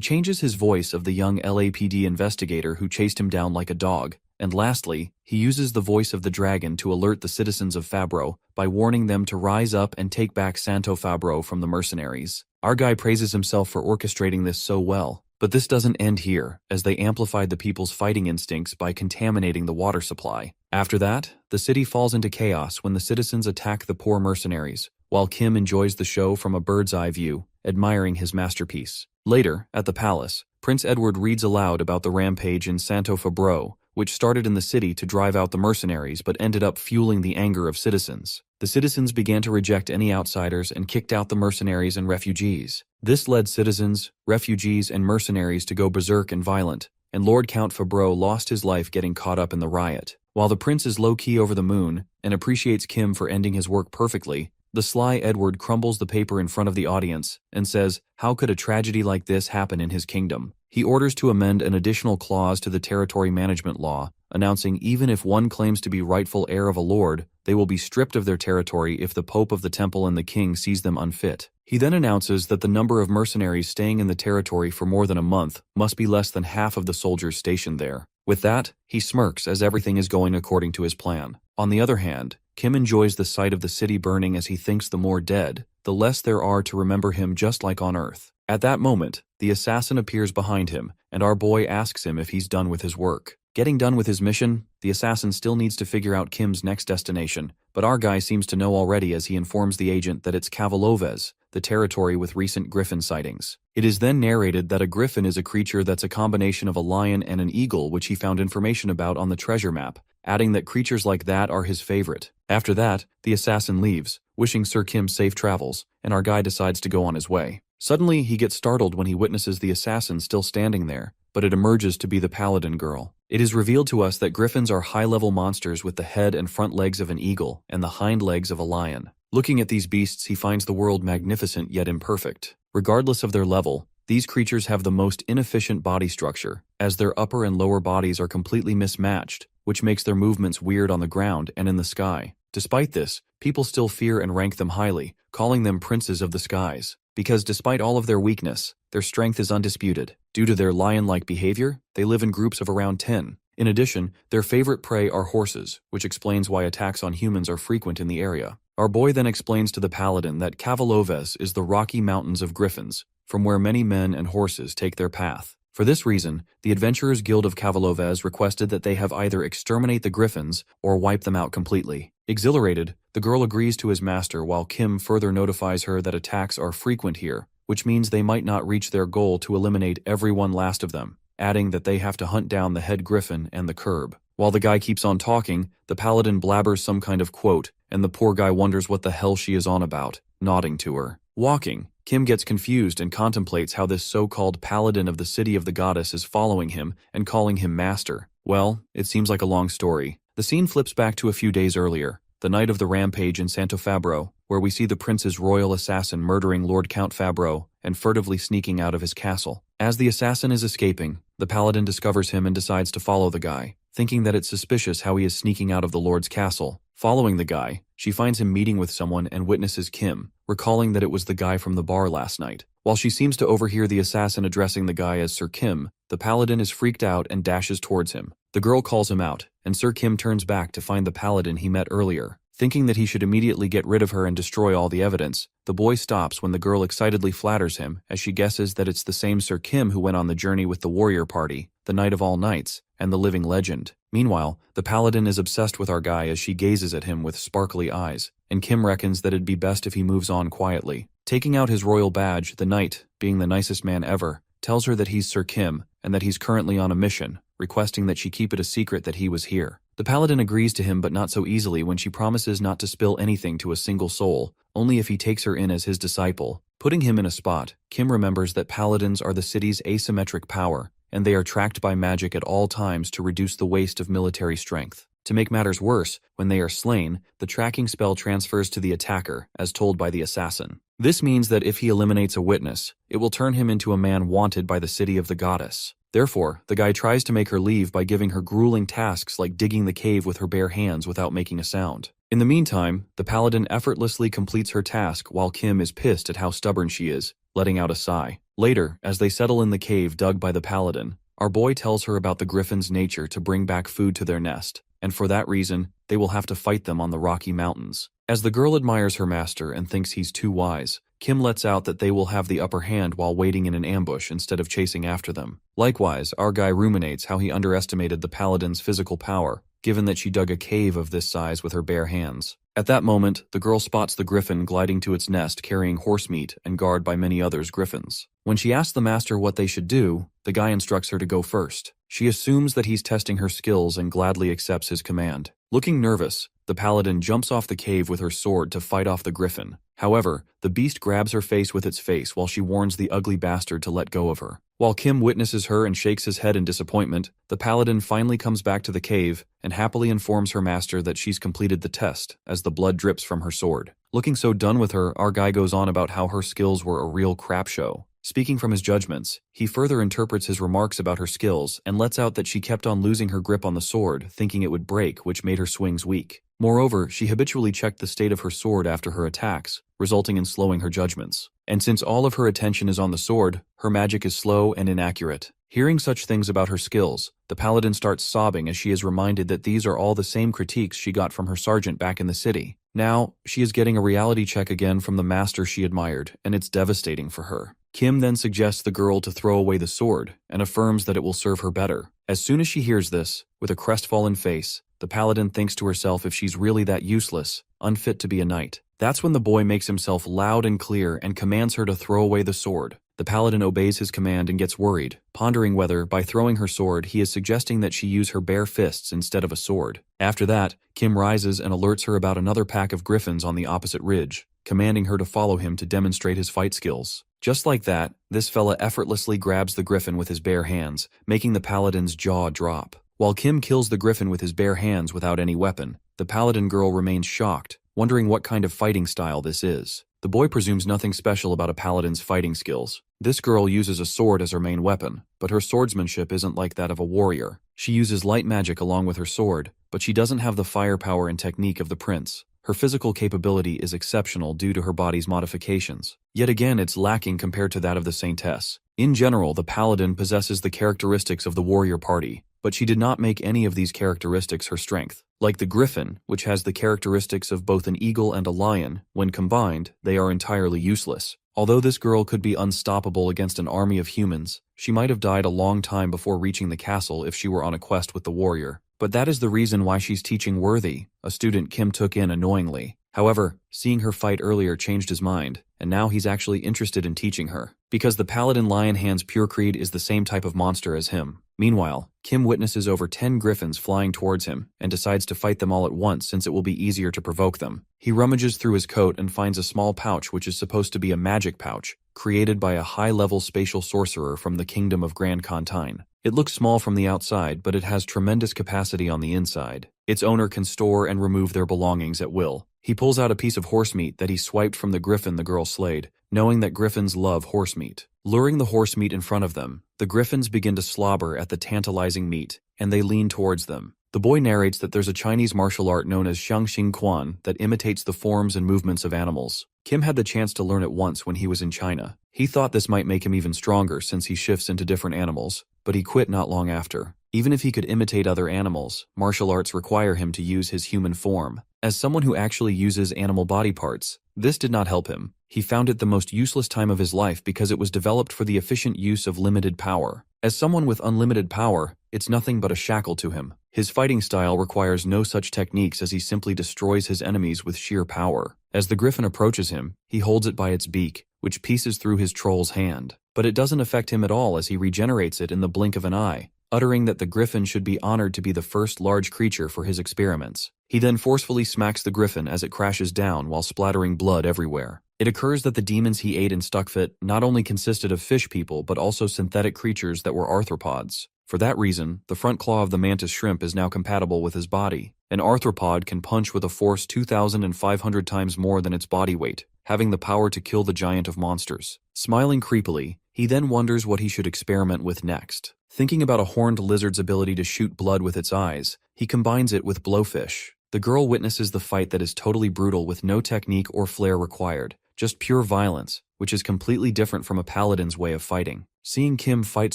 changes his voice of the young LAPD investigator who chased him down like a dog. And lastly, he uses the voice of the dragon to alert the citizens of Fabro by warning them to rise up and take back Santo Fabro from the mercenaries. Our guy praises himself for orchestrating this so well, but this doesn't end here, as they amplified the people's fighting instincts by contaminating the water supply. After that, the city falls into chaos when the citizens attack the poor mercenaries, while Kim enjoys the show from a bird's eye view, admiring his masterpiece. Later, at the palace, Prince Edward reads aloud about the rampage in Santo Fabro, which started in the city to drive out the mercenaries but ended up fueling the anger of citizens. The citizens began to reject any outsiders and kicked out the mercenaries and refugees. This led citizens, refugees, and mercenaries to go berserk and violent, and Lord Count Fabro lost his life getting caught up in the riot. While the prince is low-key over the moon and appreciates Kim for ending his work perfectly, the sly Edward crumbles the paper in front of the audience and says, how could a tragedy like this happen in his kingdom? He orders to amend an additional clause to the territory management law, announcing even if one claims to be rightful heir of a lord, they will be stripped of their territory if the Pope of the Temple and the king sees them unfit. He then announces that the number of mercenaries staying in the territory for more than a month must be less than half of the soldiers stationed there. With that, he smirks as everything is going according to his plan. On the other hand, Kim enjoys the sight of the city burning as he thinks the more dead, the less there are to remember him, just like on Earth. At that moment, the assassin appears behind him, and our boy asks him if he's done with his work. Getting done with his mission, the assassin still needs to figure out Kim's next destination, but our guy seems to know already as he informs the agent that it's Kavalovez, the territory with recent griffin sightings. It is then narrated that a griffin is a creature that's a combination of a lion and an eagle, which he found information about on the treasure map, adding that creatures like that are his favorite. After that, the assassin leaves, wishing Sir Kim safe travels, and our guy decides to go on his way. Suddenly, he gets startled when he witnesses the assassin still standing there, but it emerges to be the paladin girl. It is revealed to us that griffins are high-level monsters with the head and front legs of an eagle and the hind legs of a lion. Looking at these beasts, he finds the world magnificent yet imperfect. Regardless of their level, these creatures have the most inefficient body structure, as their upper and lower bodies are completely mismatched, which makes their movements weird on the ground and in the sky. Despite this, people still fear and rank them highly, calling them princes of the skies. Because despite all of their weakness, their strength is undisputed. Due to their lion-like behavior, they live in groups of around 10. In addition, their favorite prey are horses, which explains why attacks on humans are frequent in the area. Our boy then explains to the paladin that Kavalovez is the Rocky Mountains of Griffins, from where many men and horses take their path. For this reason, the Adventurers Guild of Kavalovez requested that they have either exterminate the griffins or wipe them out completely. Exhilarated, the girl agrees to his master while Kim further notifies her that attacks are frequent here, which means they might not reach their goal to eliminate every one last of them, adding that they have to hunt down the head griffin and the curb. While the guy keeps on talking, the paladin blabbers some kind of quote, and the poor guy wonders what the hell she is on about, nodding to her. Walking, Kim gets confused and contemplates how this so-called paladin of the city of the goddess is following him and calling him master. Well, it seems like a long story. The scene flips back to a few days earlier, the night of the rampage in Santo Fabro, where we see the prince's royal assassin murdering Lord Count Fabro and furtively sneaking out of his castle. As the assassin is escaping, the paladin discovers him and decides to follow the guy, thinking that it's suspicious how he is sneaking out of the lord's castle. Following the guy, she finds him meeting with someone and witnesses Kim, recalling that it was the guy from the bar last night. While she seems to overhear the assassin addressing the guy as Sir Kim, the paladin is freaked out and dashes towards him. The girl calls him out, and Sir Kim turns back to find the paladin he met earlier. Thinking that he should immediately get rid of her and destroy all the evidence, the boy stops when the girl excitedly flatters him as she guesses that it's the same Sir Kim who went on the journey with the warrior party, the Night of All Nights, and the living legend. Meanwhile, the paladin is obsessed with our guy as she gazes at him with sparkly eyes, and Kim reckons that it'd be best if he moves on quietly. Taking out his royal badge, the knight, being the nicest man ever, tells her that he's Sir Kim and that he's currently on a mission, requesting that she keep it a secret that he was here. The paladin agrees to him, but not so easily when she promises not to spill anything to a single soul, only if he takes her in as his disciple. Putting him in a spot, Kim remembers that paladins are the city's asymmetric power, and they are tracked by magic at all times to reduce the waste of military strength. To make matters worse, when they are slain, the tracking spell transfers to the attacker, as told by the assassin. This means that if he eliminates a witness, it will turn him into a man wanted by the city of the goddess. Therefore, the guy tries to make her leave by giving her grueling tasks like digging the cave with her bare hands without making a sound. In the meantime, the paladin effortlessly completes her task while Kim is pissed at how stubborn she is, letting out a sigh. Later, as they settle in the cave dug by the paladin, our boy tells her about the griffin's nature to bring back food to their nest, and for that reason, they will have to fight them on the Rocky Mountains. As the girl admires her master and thinks he's too wise, Kim lets out that they will have the upper hand while waiting in an ambush instead of chasing after them. Likewise, our guy ruminates how he underestimated the paladin's physical power, given that she dug a cave of this size with her bare hands. At that moment, the girl spots the griffin gliding to its nest carrying horse meat and guarded by many others griffins. When she asks the master what they should do, the guy instructs her to go first. She assumes that he's testing her skills and gladly accepts his command. Looking nervous, the paladin jumps off the cave with her sword to fight off the griffin. However, the beast grabs her face with its face while she warns the ugly bastard to let go of her. While Kim witnesses her and shakes his head in disappointment, the paladin finally comes back to the cave and happily informs her master that she's completed the test as the blood drips from her sword. Looking so done with her, our guy goes on about how her skills were a real crap show. Speaking from his judgments, he further interprets his remarks about her skills and lets out that she kept on losing her grip on the sword, thinking it would break, which made her swings weak. Moreover, she habitually checked the state of her sword after her attacks, resulting in slowing her judgments. And since all of her attention is on the sword, her magic is slow and inaccurate. Hearing such things about her skills, the paladin starts sobbing as she is reminded that these are all the same critiques she got from her sergeant back in the city. Now, she is getting a reality check again from the master she admired, and it's devastating for her. Kim then suggests the girl to throw away the sword, and affirms that it will serve her better. As soon as she hears this, with a crestfallen face, the paladin thinks to herself if she's really that useless, unfit to be a knight. That's when the boy makes himself loud and clear and commands her to throw away the sword. The paladin obeys his command and gets worried, pondering whether, by throwing her sword, he is suggesting that she use her bare fists instead of a sword. After that, Kim rises and alerts her about another pack of griffins on the opposite ridge, commanding her to follow him to demonstrate his fight skills. Just like that, this fella effortlessly grabs the griffin with his bare hands, making the paladin's jaw drop. While Kim kills the griffin with his bare hands without any weapon, the paladin girl remains shocked, wondering what kind of fighting style this is. The boy presumes nothing special about a paladin's fighting skills. This girl uses a sword as her main weapon, but her swordsmanship isn't like that of a warrior. She uses light magic along with her sword, but she doesn't have the firepower and technique of the prince. Her physical capability is exceptional due to her body's modifications. Yet again, it's lacking compared to that of the saintess. In general, the paladin possesses the characteristics of the warrior party, but she did not make any of these characteristics her strength. Like the griffin, which has the characteristics of both an eagle and a lion, when combined, they are entirely useless. Although this girl could be unstoppable against an army of humans, she might have died a long time before reaching the castle if she were on a quest with the warrior. But that is the reason why she's teaching Worthy, a student Kim took in unknowingly. However, seeing her fight earlier changed his mind, and now he's actually interested in teaching her. Because the paladin Lion Hand's pure creed is the same type of monster as him. Meanwhile, Kim witnesses over 10 griffins flying towards him and decides to fight them all at once since it will be easier to provoke them. He rummages through his coat and finds a small pouch which is supposed to be a magic pouch, created by a high-level spatial sorcerer from the kingdom of Grand Contine. It looks small from the outside, but it has tremendous capacity on the inside. Its owner can store and remove their belongings at will. He pulls out a piece of horse meat that he swiped from the griffin the girl slayed, knowing that griffins love horse meat. Luring the horse meat in front of them, the griffins begin to slobber at the tantalizing meat, and they lean towards them. The boy narrates that there's a Chinese martial art known as Xiangxing Quan that imitates the forms and movements of animals. Kim had the chance to learn it once when he was in China. He thought this might make him even stronger since he shifts into different animals, but he quit not long after. Even if he could imitate other animals, martial arts require him to use his human form. As someone who actually uses animal body parts, this did not help him. He found it the most useless time of his life because it was developed for the efficient use of limited power. As someone with unlimited power, it's nothing but a shackle to him. His fighting style requires no such techniques as he simply destroys his enemies with sheer power. As the griffin approaches him, he holds it by its beak, which pieces through his troll's hand. But it doesn't affect him at all as he regenerates it in the blink of an eye, uttering that the griffin should be honored to be the first large creature for his experiments. He then forcefully smacks the griffin as it crashes down while splattering blood everywhere. It occurs that the demons he ate in Stuckfit not only consisted of fish people but also synthetic creatures that were arthropods. For that reason, the front claw of the mantis shrimp is now compatible with his body. An arthropod can punch with a force 2,500 times more than its body weight, having the power to kill the giant of monsters. Smiling creepily, he then wonders what he should experiment with next. Thinking about a horned lizard's ability to shoot blood with its eyes, he combines it with blowfish. The girl witnesses the fight that is totally brutal with no technique or flair required, just pure violence, which is completely different from a paladin's way of fighting. Seeing Kim fight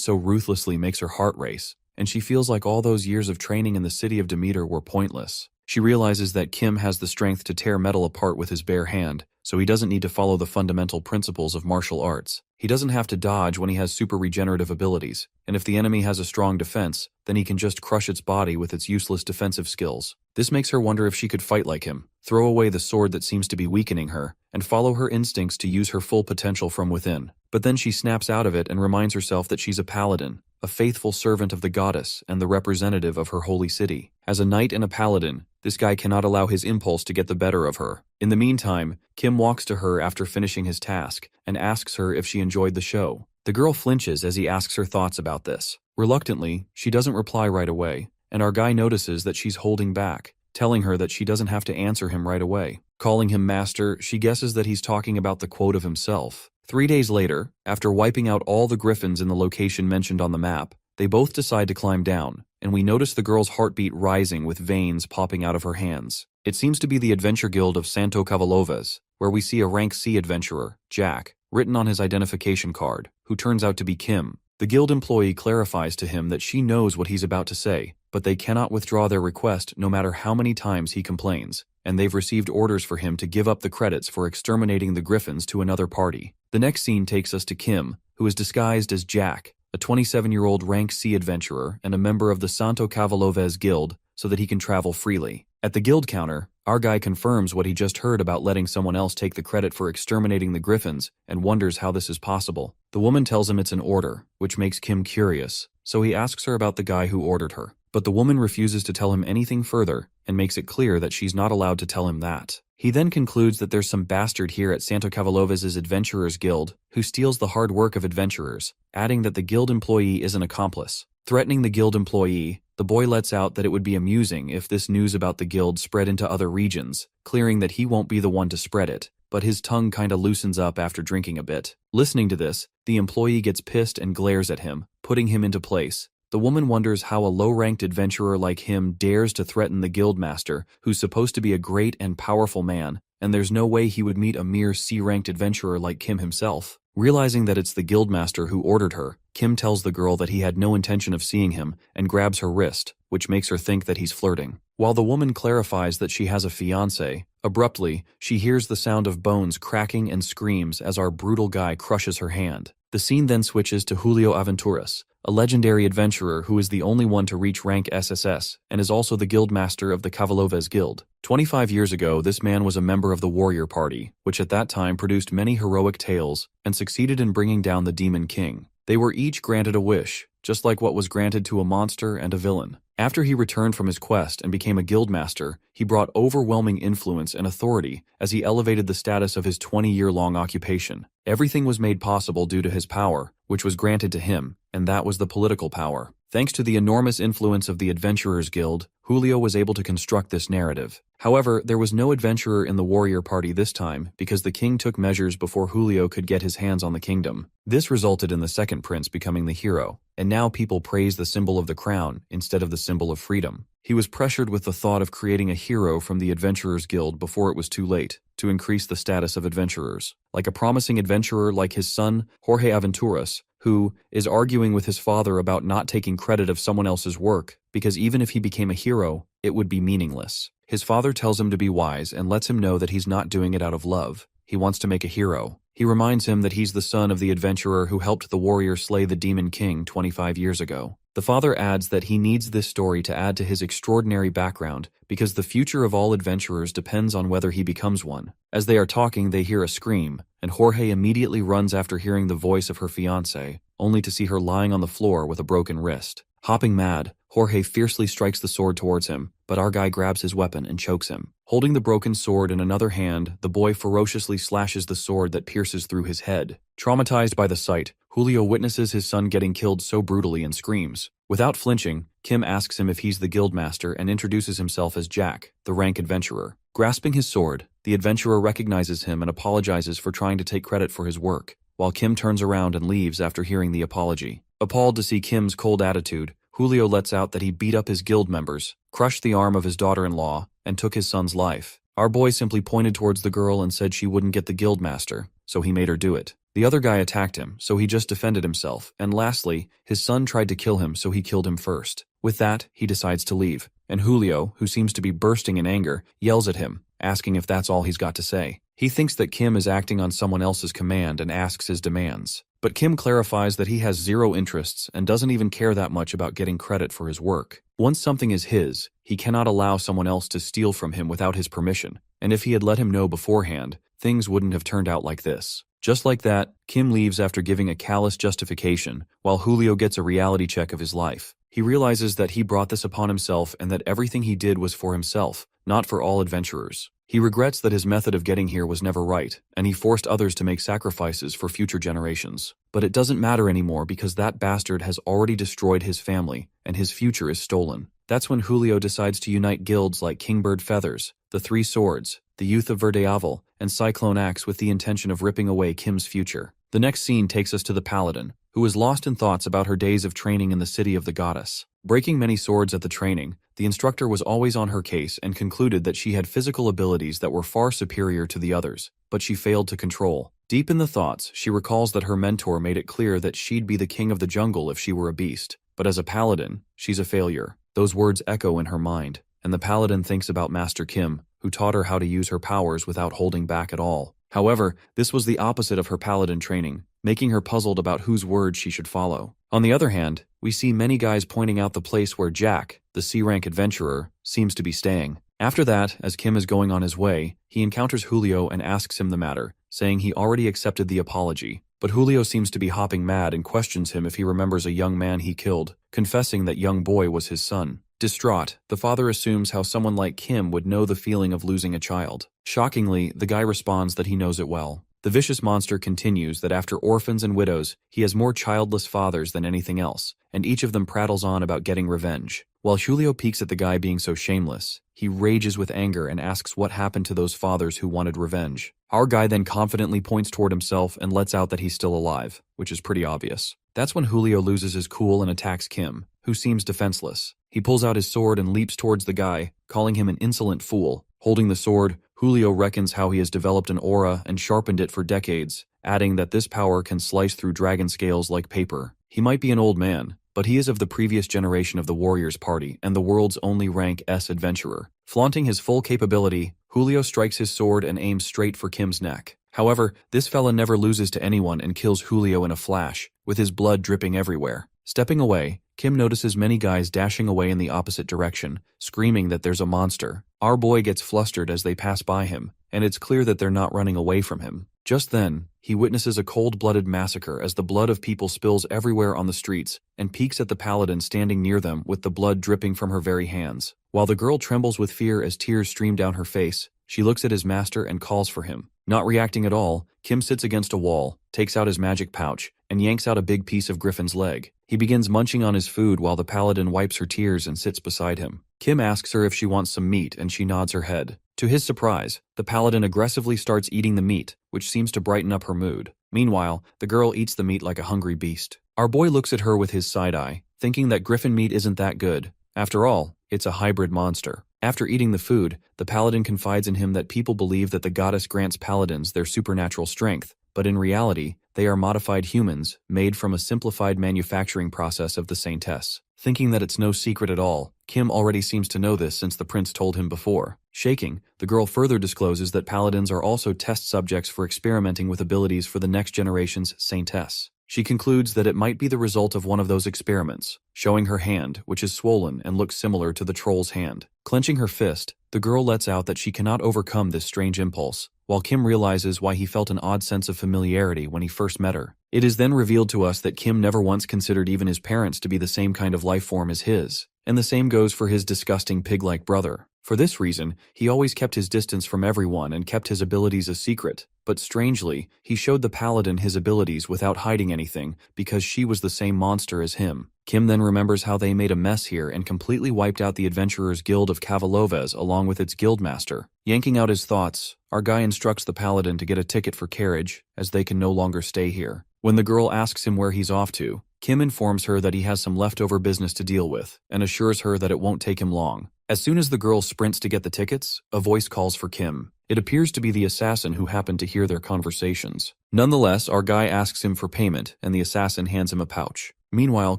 so ruthlessly makes her heart race, and she feels like all those years of training in the city of Demeter were pointless. She realizes that Kim has the strength to tear metal apart with his bare hand, so he doesn't need to follow the fundamental principles of martial arts. He doesn't have to dodge when he has super regenerative abilities, and if the enemy has a strong defense, then he can just crush its body with its useless defensive skills. This makes her wonder if she could fight like him, throw away the sword that seems to be weakening her, and follow her instincts to use her full potential from within. But then she snaps out of it and reminds herself that she's a paladin, a faithful servant of the goddess and the representative of her holy city. As a knight and a paladin, this guy cannot allow his impulse to get the better of her. In the meantime, Kim walks to her after finishing his task and asks her if she enjoyed the show. The girl flinches as he asks her thoughts about this. Reluctantly, she doesn't reply right away, and our guy notices that she's holding back, telling her that she doesn't have to answer him right away. Calling him master, she guesses that he's talking about the quote of himself. 3 days later, after wiping out all the griffins in the location mentioned on the map, they both decide to climb down, and we notice the girl's heartbeat rising with veins popping out of her hands. It seems to be the Adventure Guild of Santo Cavalovas, where we see a rank C adventurer, Jack, written on his identification card, who turns out to be Kim. The guild employee clarifies to him that she knows what he's about to say, but they cannot withdraw their request no matter how many times he complains, and they've received orders for him to give up the credits for exterminating the griffins to another party. The next scene takes us to Kim, who is disguised as Jack, a 27-year-old rank C adventurer and a member of the Santo Cavalovas Guild, so that he can travel freely. At the guild counter, our guy confirms what he just heard about letting someone else take the credit for exterminating the griffins and wonders how this is possible. The woman tells him it's an order, which makes Kim curious, so he asks her about the guy who ordered her. But the woman refuses to tell him anything further and makes it clear that she's not allowed to tell him that. He then concludes that there's some bastard here at Santo Cavalovas' Adventurers Guild who steals the hard work of adventurers, adding that the guild employee is an accomplice. Threatening the guild employee, the boy lets out that it would be amusing if this news about the guild spread into other regions, clearing that he won't be the one to spread it, but his tongue kinda loosens up after drinking a bit. Listening to this, the employee gets pissed and glares at him, putting him into place. The woman wonders how a low-ranked adventurer like him dares to threaten the guildmaster, who's supposed to be a great and powerful man, and there's no way he would meet a mere C-ranked adventurer like Kim himself. Realizing that it's the guildmaster who ordered her, Kim tells the girl that he had no intention of seeing him and grabs her wrist, which makes her think that he's flirting. While the woman clarifies that she has a fiancé, abruptly, she hears the sound of bones cracking and screams as our brutal guy crushes her hand. The scene then switches to Julio Aventuras, a legendary adventurer who is the only one to reach rank SSS and is also the guildmaster of the Cavalovas Guild. 25 years ago, this man was a member of the Warrior Party, which at that time produced many heroic tales and succeeded in bringing down the Demon King. They were each granted a wish, just like what was granted to a monster and a villain. After he returned from his quest and became a guildmaster, he brought overwhelming influence and authority as he elevated the status of his 20-year-long occupation. Everything was made possible due to his power, which was granted to him, and that was the political power. Thanks to the enormous influence of the Adventurers Guild, Julio was able to construct this narrative. However, there was no adventurer in the warrior party this time because the king took measures before Julio could get his hands on the kingdom. This resulted in the second prince becoming the hero, and now people praise the symbol of the crown instead of the symbol of freedom. He was pressured with the thought of creating a hero from the Adventurers Guild before it was too late, to increase the status of adventurers. Like a promising adventurer like his son, Jorge Aventuras, who is arguing with his father about not taking credit of someone else's work, because even if he became a hero, it would be meaningless. His father tells him to be wise and lets him know that he's not doing it out of love. He wants to make a hero. He reminds him that he's the son of the adventurer who helped the warrior slay the Demon King 25 years ago. The father adds that he needs this story to add to his extraordinary background because the future of all adventurers depends on whether he becomes one. As they are talking, they hear a scream, and Jorge immediately runs after hearing the voice of her fiancé, only to see her lying on the floor with a broken wrist. Hopping mad, Jorge fiercely strikes the sword towards him, but our guy grabs his weapon and chokes him. Holding the broken sword in another hand, the boy ferociously slashes the sword that pierces through his head. Traumatized by the sight, Julio witnesses his son getting killed so brutally and screams. Without flinching, Kim asks him if he's the guildmaster and introduces himself as Jack, the rank adventurer. Grasping his sword, the adventurer recognizes him and apologizes for trying to take credit for his work, while Kim turns around and leaves after hearing the apology. Appalled to see Kim's cold attitude, Julio lets out that he beat up his guild members, crushed the arm of his daughter-in-law, and took his son's life. Our boy simply pointed towards the girl and said she wouldn't get the guildmaster, so he made her do it. The other guy attacked him, so he just defended himself, and lastly, his son tried to kill him, so he killed him first. With that, he decides to leave, and Julio, who seems to be bursting in anger, yells at him, asking if that's all he's got to say. He thinks that Kim is acting on someone else's command and asks his demands. But Kim clarifies that he has zero interests and doesn't even care that much about getting credit for his work. Once something is his, he cannot allow someone else to steal from him without his permission, and if he had let him know beforehand, things wouldn't have turned out like this. Just like that, Kim leaves after giving a callous justification, while Julio gets a reality check of his life. He realizes that he brought this upon himself and that everything he did was for himself, not for all adventurers. He regrets that his method of getting here was never right, and he forced others to make sacrifices for future generations. But it doesn't matter anymore because that bastard has already destroyed his family, and his future is stolen. That's when Julio decides to unite guilds like Kingbird Feathers, the Three Swords, the Youth of Verdeavel, and Cyclone Axe with the intention of ripping away Kim's future. The next scene takes us to the Paladin, who is lost in thoughts about her days of training in the city of the goddess. Breaking many swords at the training, the instructor was always on her case and concluded that she had physical abilities that were far superior to the others, but she failed to control. Deep in the thoughts, she recalls that her mentor made it clear that she'd be the king of the jungle if she were a beast, but as a paladin, she's a failure. Those words echo in her mind, and the paladin thinks about Master Kim, who taught her how to use her powers without holding back at all. However, this was the opposite of her paladin training, making her puzzled about whose words she should follow. On the other hand, we see many guys pointing out the place where Jack, the C-rank adventurer, seems to be staying. After that, as Kim is going on his way, he encounters Julio and asks him the matter, saying he already accepted the apology. But Julio seems to be hopping mad and questions him if he remembers a young man he killed, confessing that young boy was his son. Distraught, the father assumes how someone like Kim would know the feeling of losing a child. Shockingly, the guy responds that he knows it well. The vicious monster continues that after orphans and widows, he has more childless fathers than anything else, and each of them prattles on about getting revenge. While Julio peeks at the guy being so shameless, he rages with anger and asks what happened to those fathers who wanted revenge. Our guy then confidently points toward himself and lets out that he's still alive, which is pretty obvious. That's when Julio loses his cool and attacks Kim, who seems defenseless. He pulls out his sword and leaps towards the guy, calling him an insolent fool. Holding the sword, Julio reckons how he has developed an aura and sharpened it for decades, adding that this power can slice through dragon scales like paper. He might be an old man, but he is of the previous generation of the Warriors Party and the world's only rank S adventurer. Flaunting his full capability, Julio strikes his sword and aims straight for Kim's neck. However, this fella never loses to anyone and kills Julio in a flash, with his blood dripping everywhere. Stepping away, Kim notices many guys dashing away in the opposite direction, screaming that there's a monster. Our boy gets flustered as they pass by him, and it's clear that they're not running away from him. Just then, he witnesses a cold-blooded massacre as the blood of people spills everywhere on the streets and peeks at the paladin standing near them with the blood dripping from her very hands. While the girl trembles with fear as tears stream down her face, she looks at his master and calls for him. Not reacting at all, Kim sits against a wall, takes out his magic pouch, and yanks out a big piece of Griffin's leg. He begins munching on his food while the paladin wipes her tears and sits beside him. Kim asks her if she wants some meat and she nods her head. To his surprise, the paladin aggressively starts eating the meat, which seems to brighten up her mood. Meanwhile, the girl eats the meat like a hungry beast. Our boy looks at her with his side eye, thinking that Griffin meat isn't that good. After all, it's a hybrid monster. After eating the food, the paladin confides in him that people believe that the goddess grants paladins their supernatural strength, but in reality, they are modified humans made from a simplified manufacturing process of the saintess. Thinking that it's no secret at all, Kim already seems to know this since the prince told him before. Shaking, the girl further discloses that paladins are also test subjects for experimenting with abilities for the next generation's saintess. She concludes that it might be the result of one of those experiments, showing her hand, which is swollen and looks similar to the troll's hand. Clenching her fist, the girl lets out that she cannot overcome this strange impulse, while Kim realizes why he felt an odd sense of familiarity when he first met her. It is then revealed to us that Kim never once considered even his parents to be the same kind of life form as his, and the same goes for his disgusting pig-like brother. For this reason, he always kept his distance from everyone and kept his abilities a secret, but strangely, he showed the paladin his abilities without hiding anything because she was the same monster as him. Kim then remembers how they made a mess here and completely wiped out the Adventurers Guild of Kavaloves along with its guildmaster. Yanking out his thoughts, our guy instructs the paladin to get a ticket for carriage, as they can no longer stay here. When the girl asks him where he's off to, Kim informs her that he has some leftover business to deal with, and assures her that it won't take him long. As soon as the girl sprints to get the tickets, a voice calls for Kim. It appears to be the assassin who happened to hear their conversations. Nonetheless, our guy asks him for payment, and the assassin hands him a pouch. Meanwhile,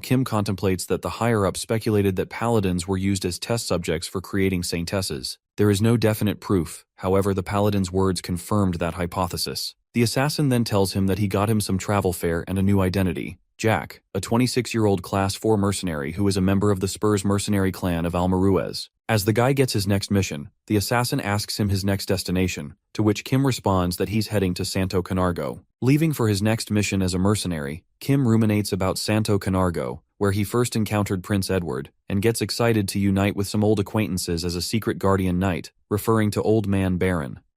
Kim contemplates that the higher-up speculated that paladins were used as test subjects for creating saintesses. There is no definite proof, however the paladin's words confirmed that hypothesis. The assassin then tells him that he got him some travel fare and a new identity. Jack, a 26-year-old Class 4 mercenary who is a member of the Spurs mercenary clan of Almaruez. As the guy gets his next mission, the assassin asks him his next destination, to which Kim responds that he's heading to Santo Canargo. Leaving for his next mission as a mercenary, Kim ruminates about Santo Canargo, where he first encountered Prince Edward, and gets excited to unite with some old acquaintances as a secret guardian knight, referring to Old Man Baron.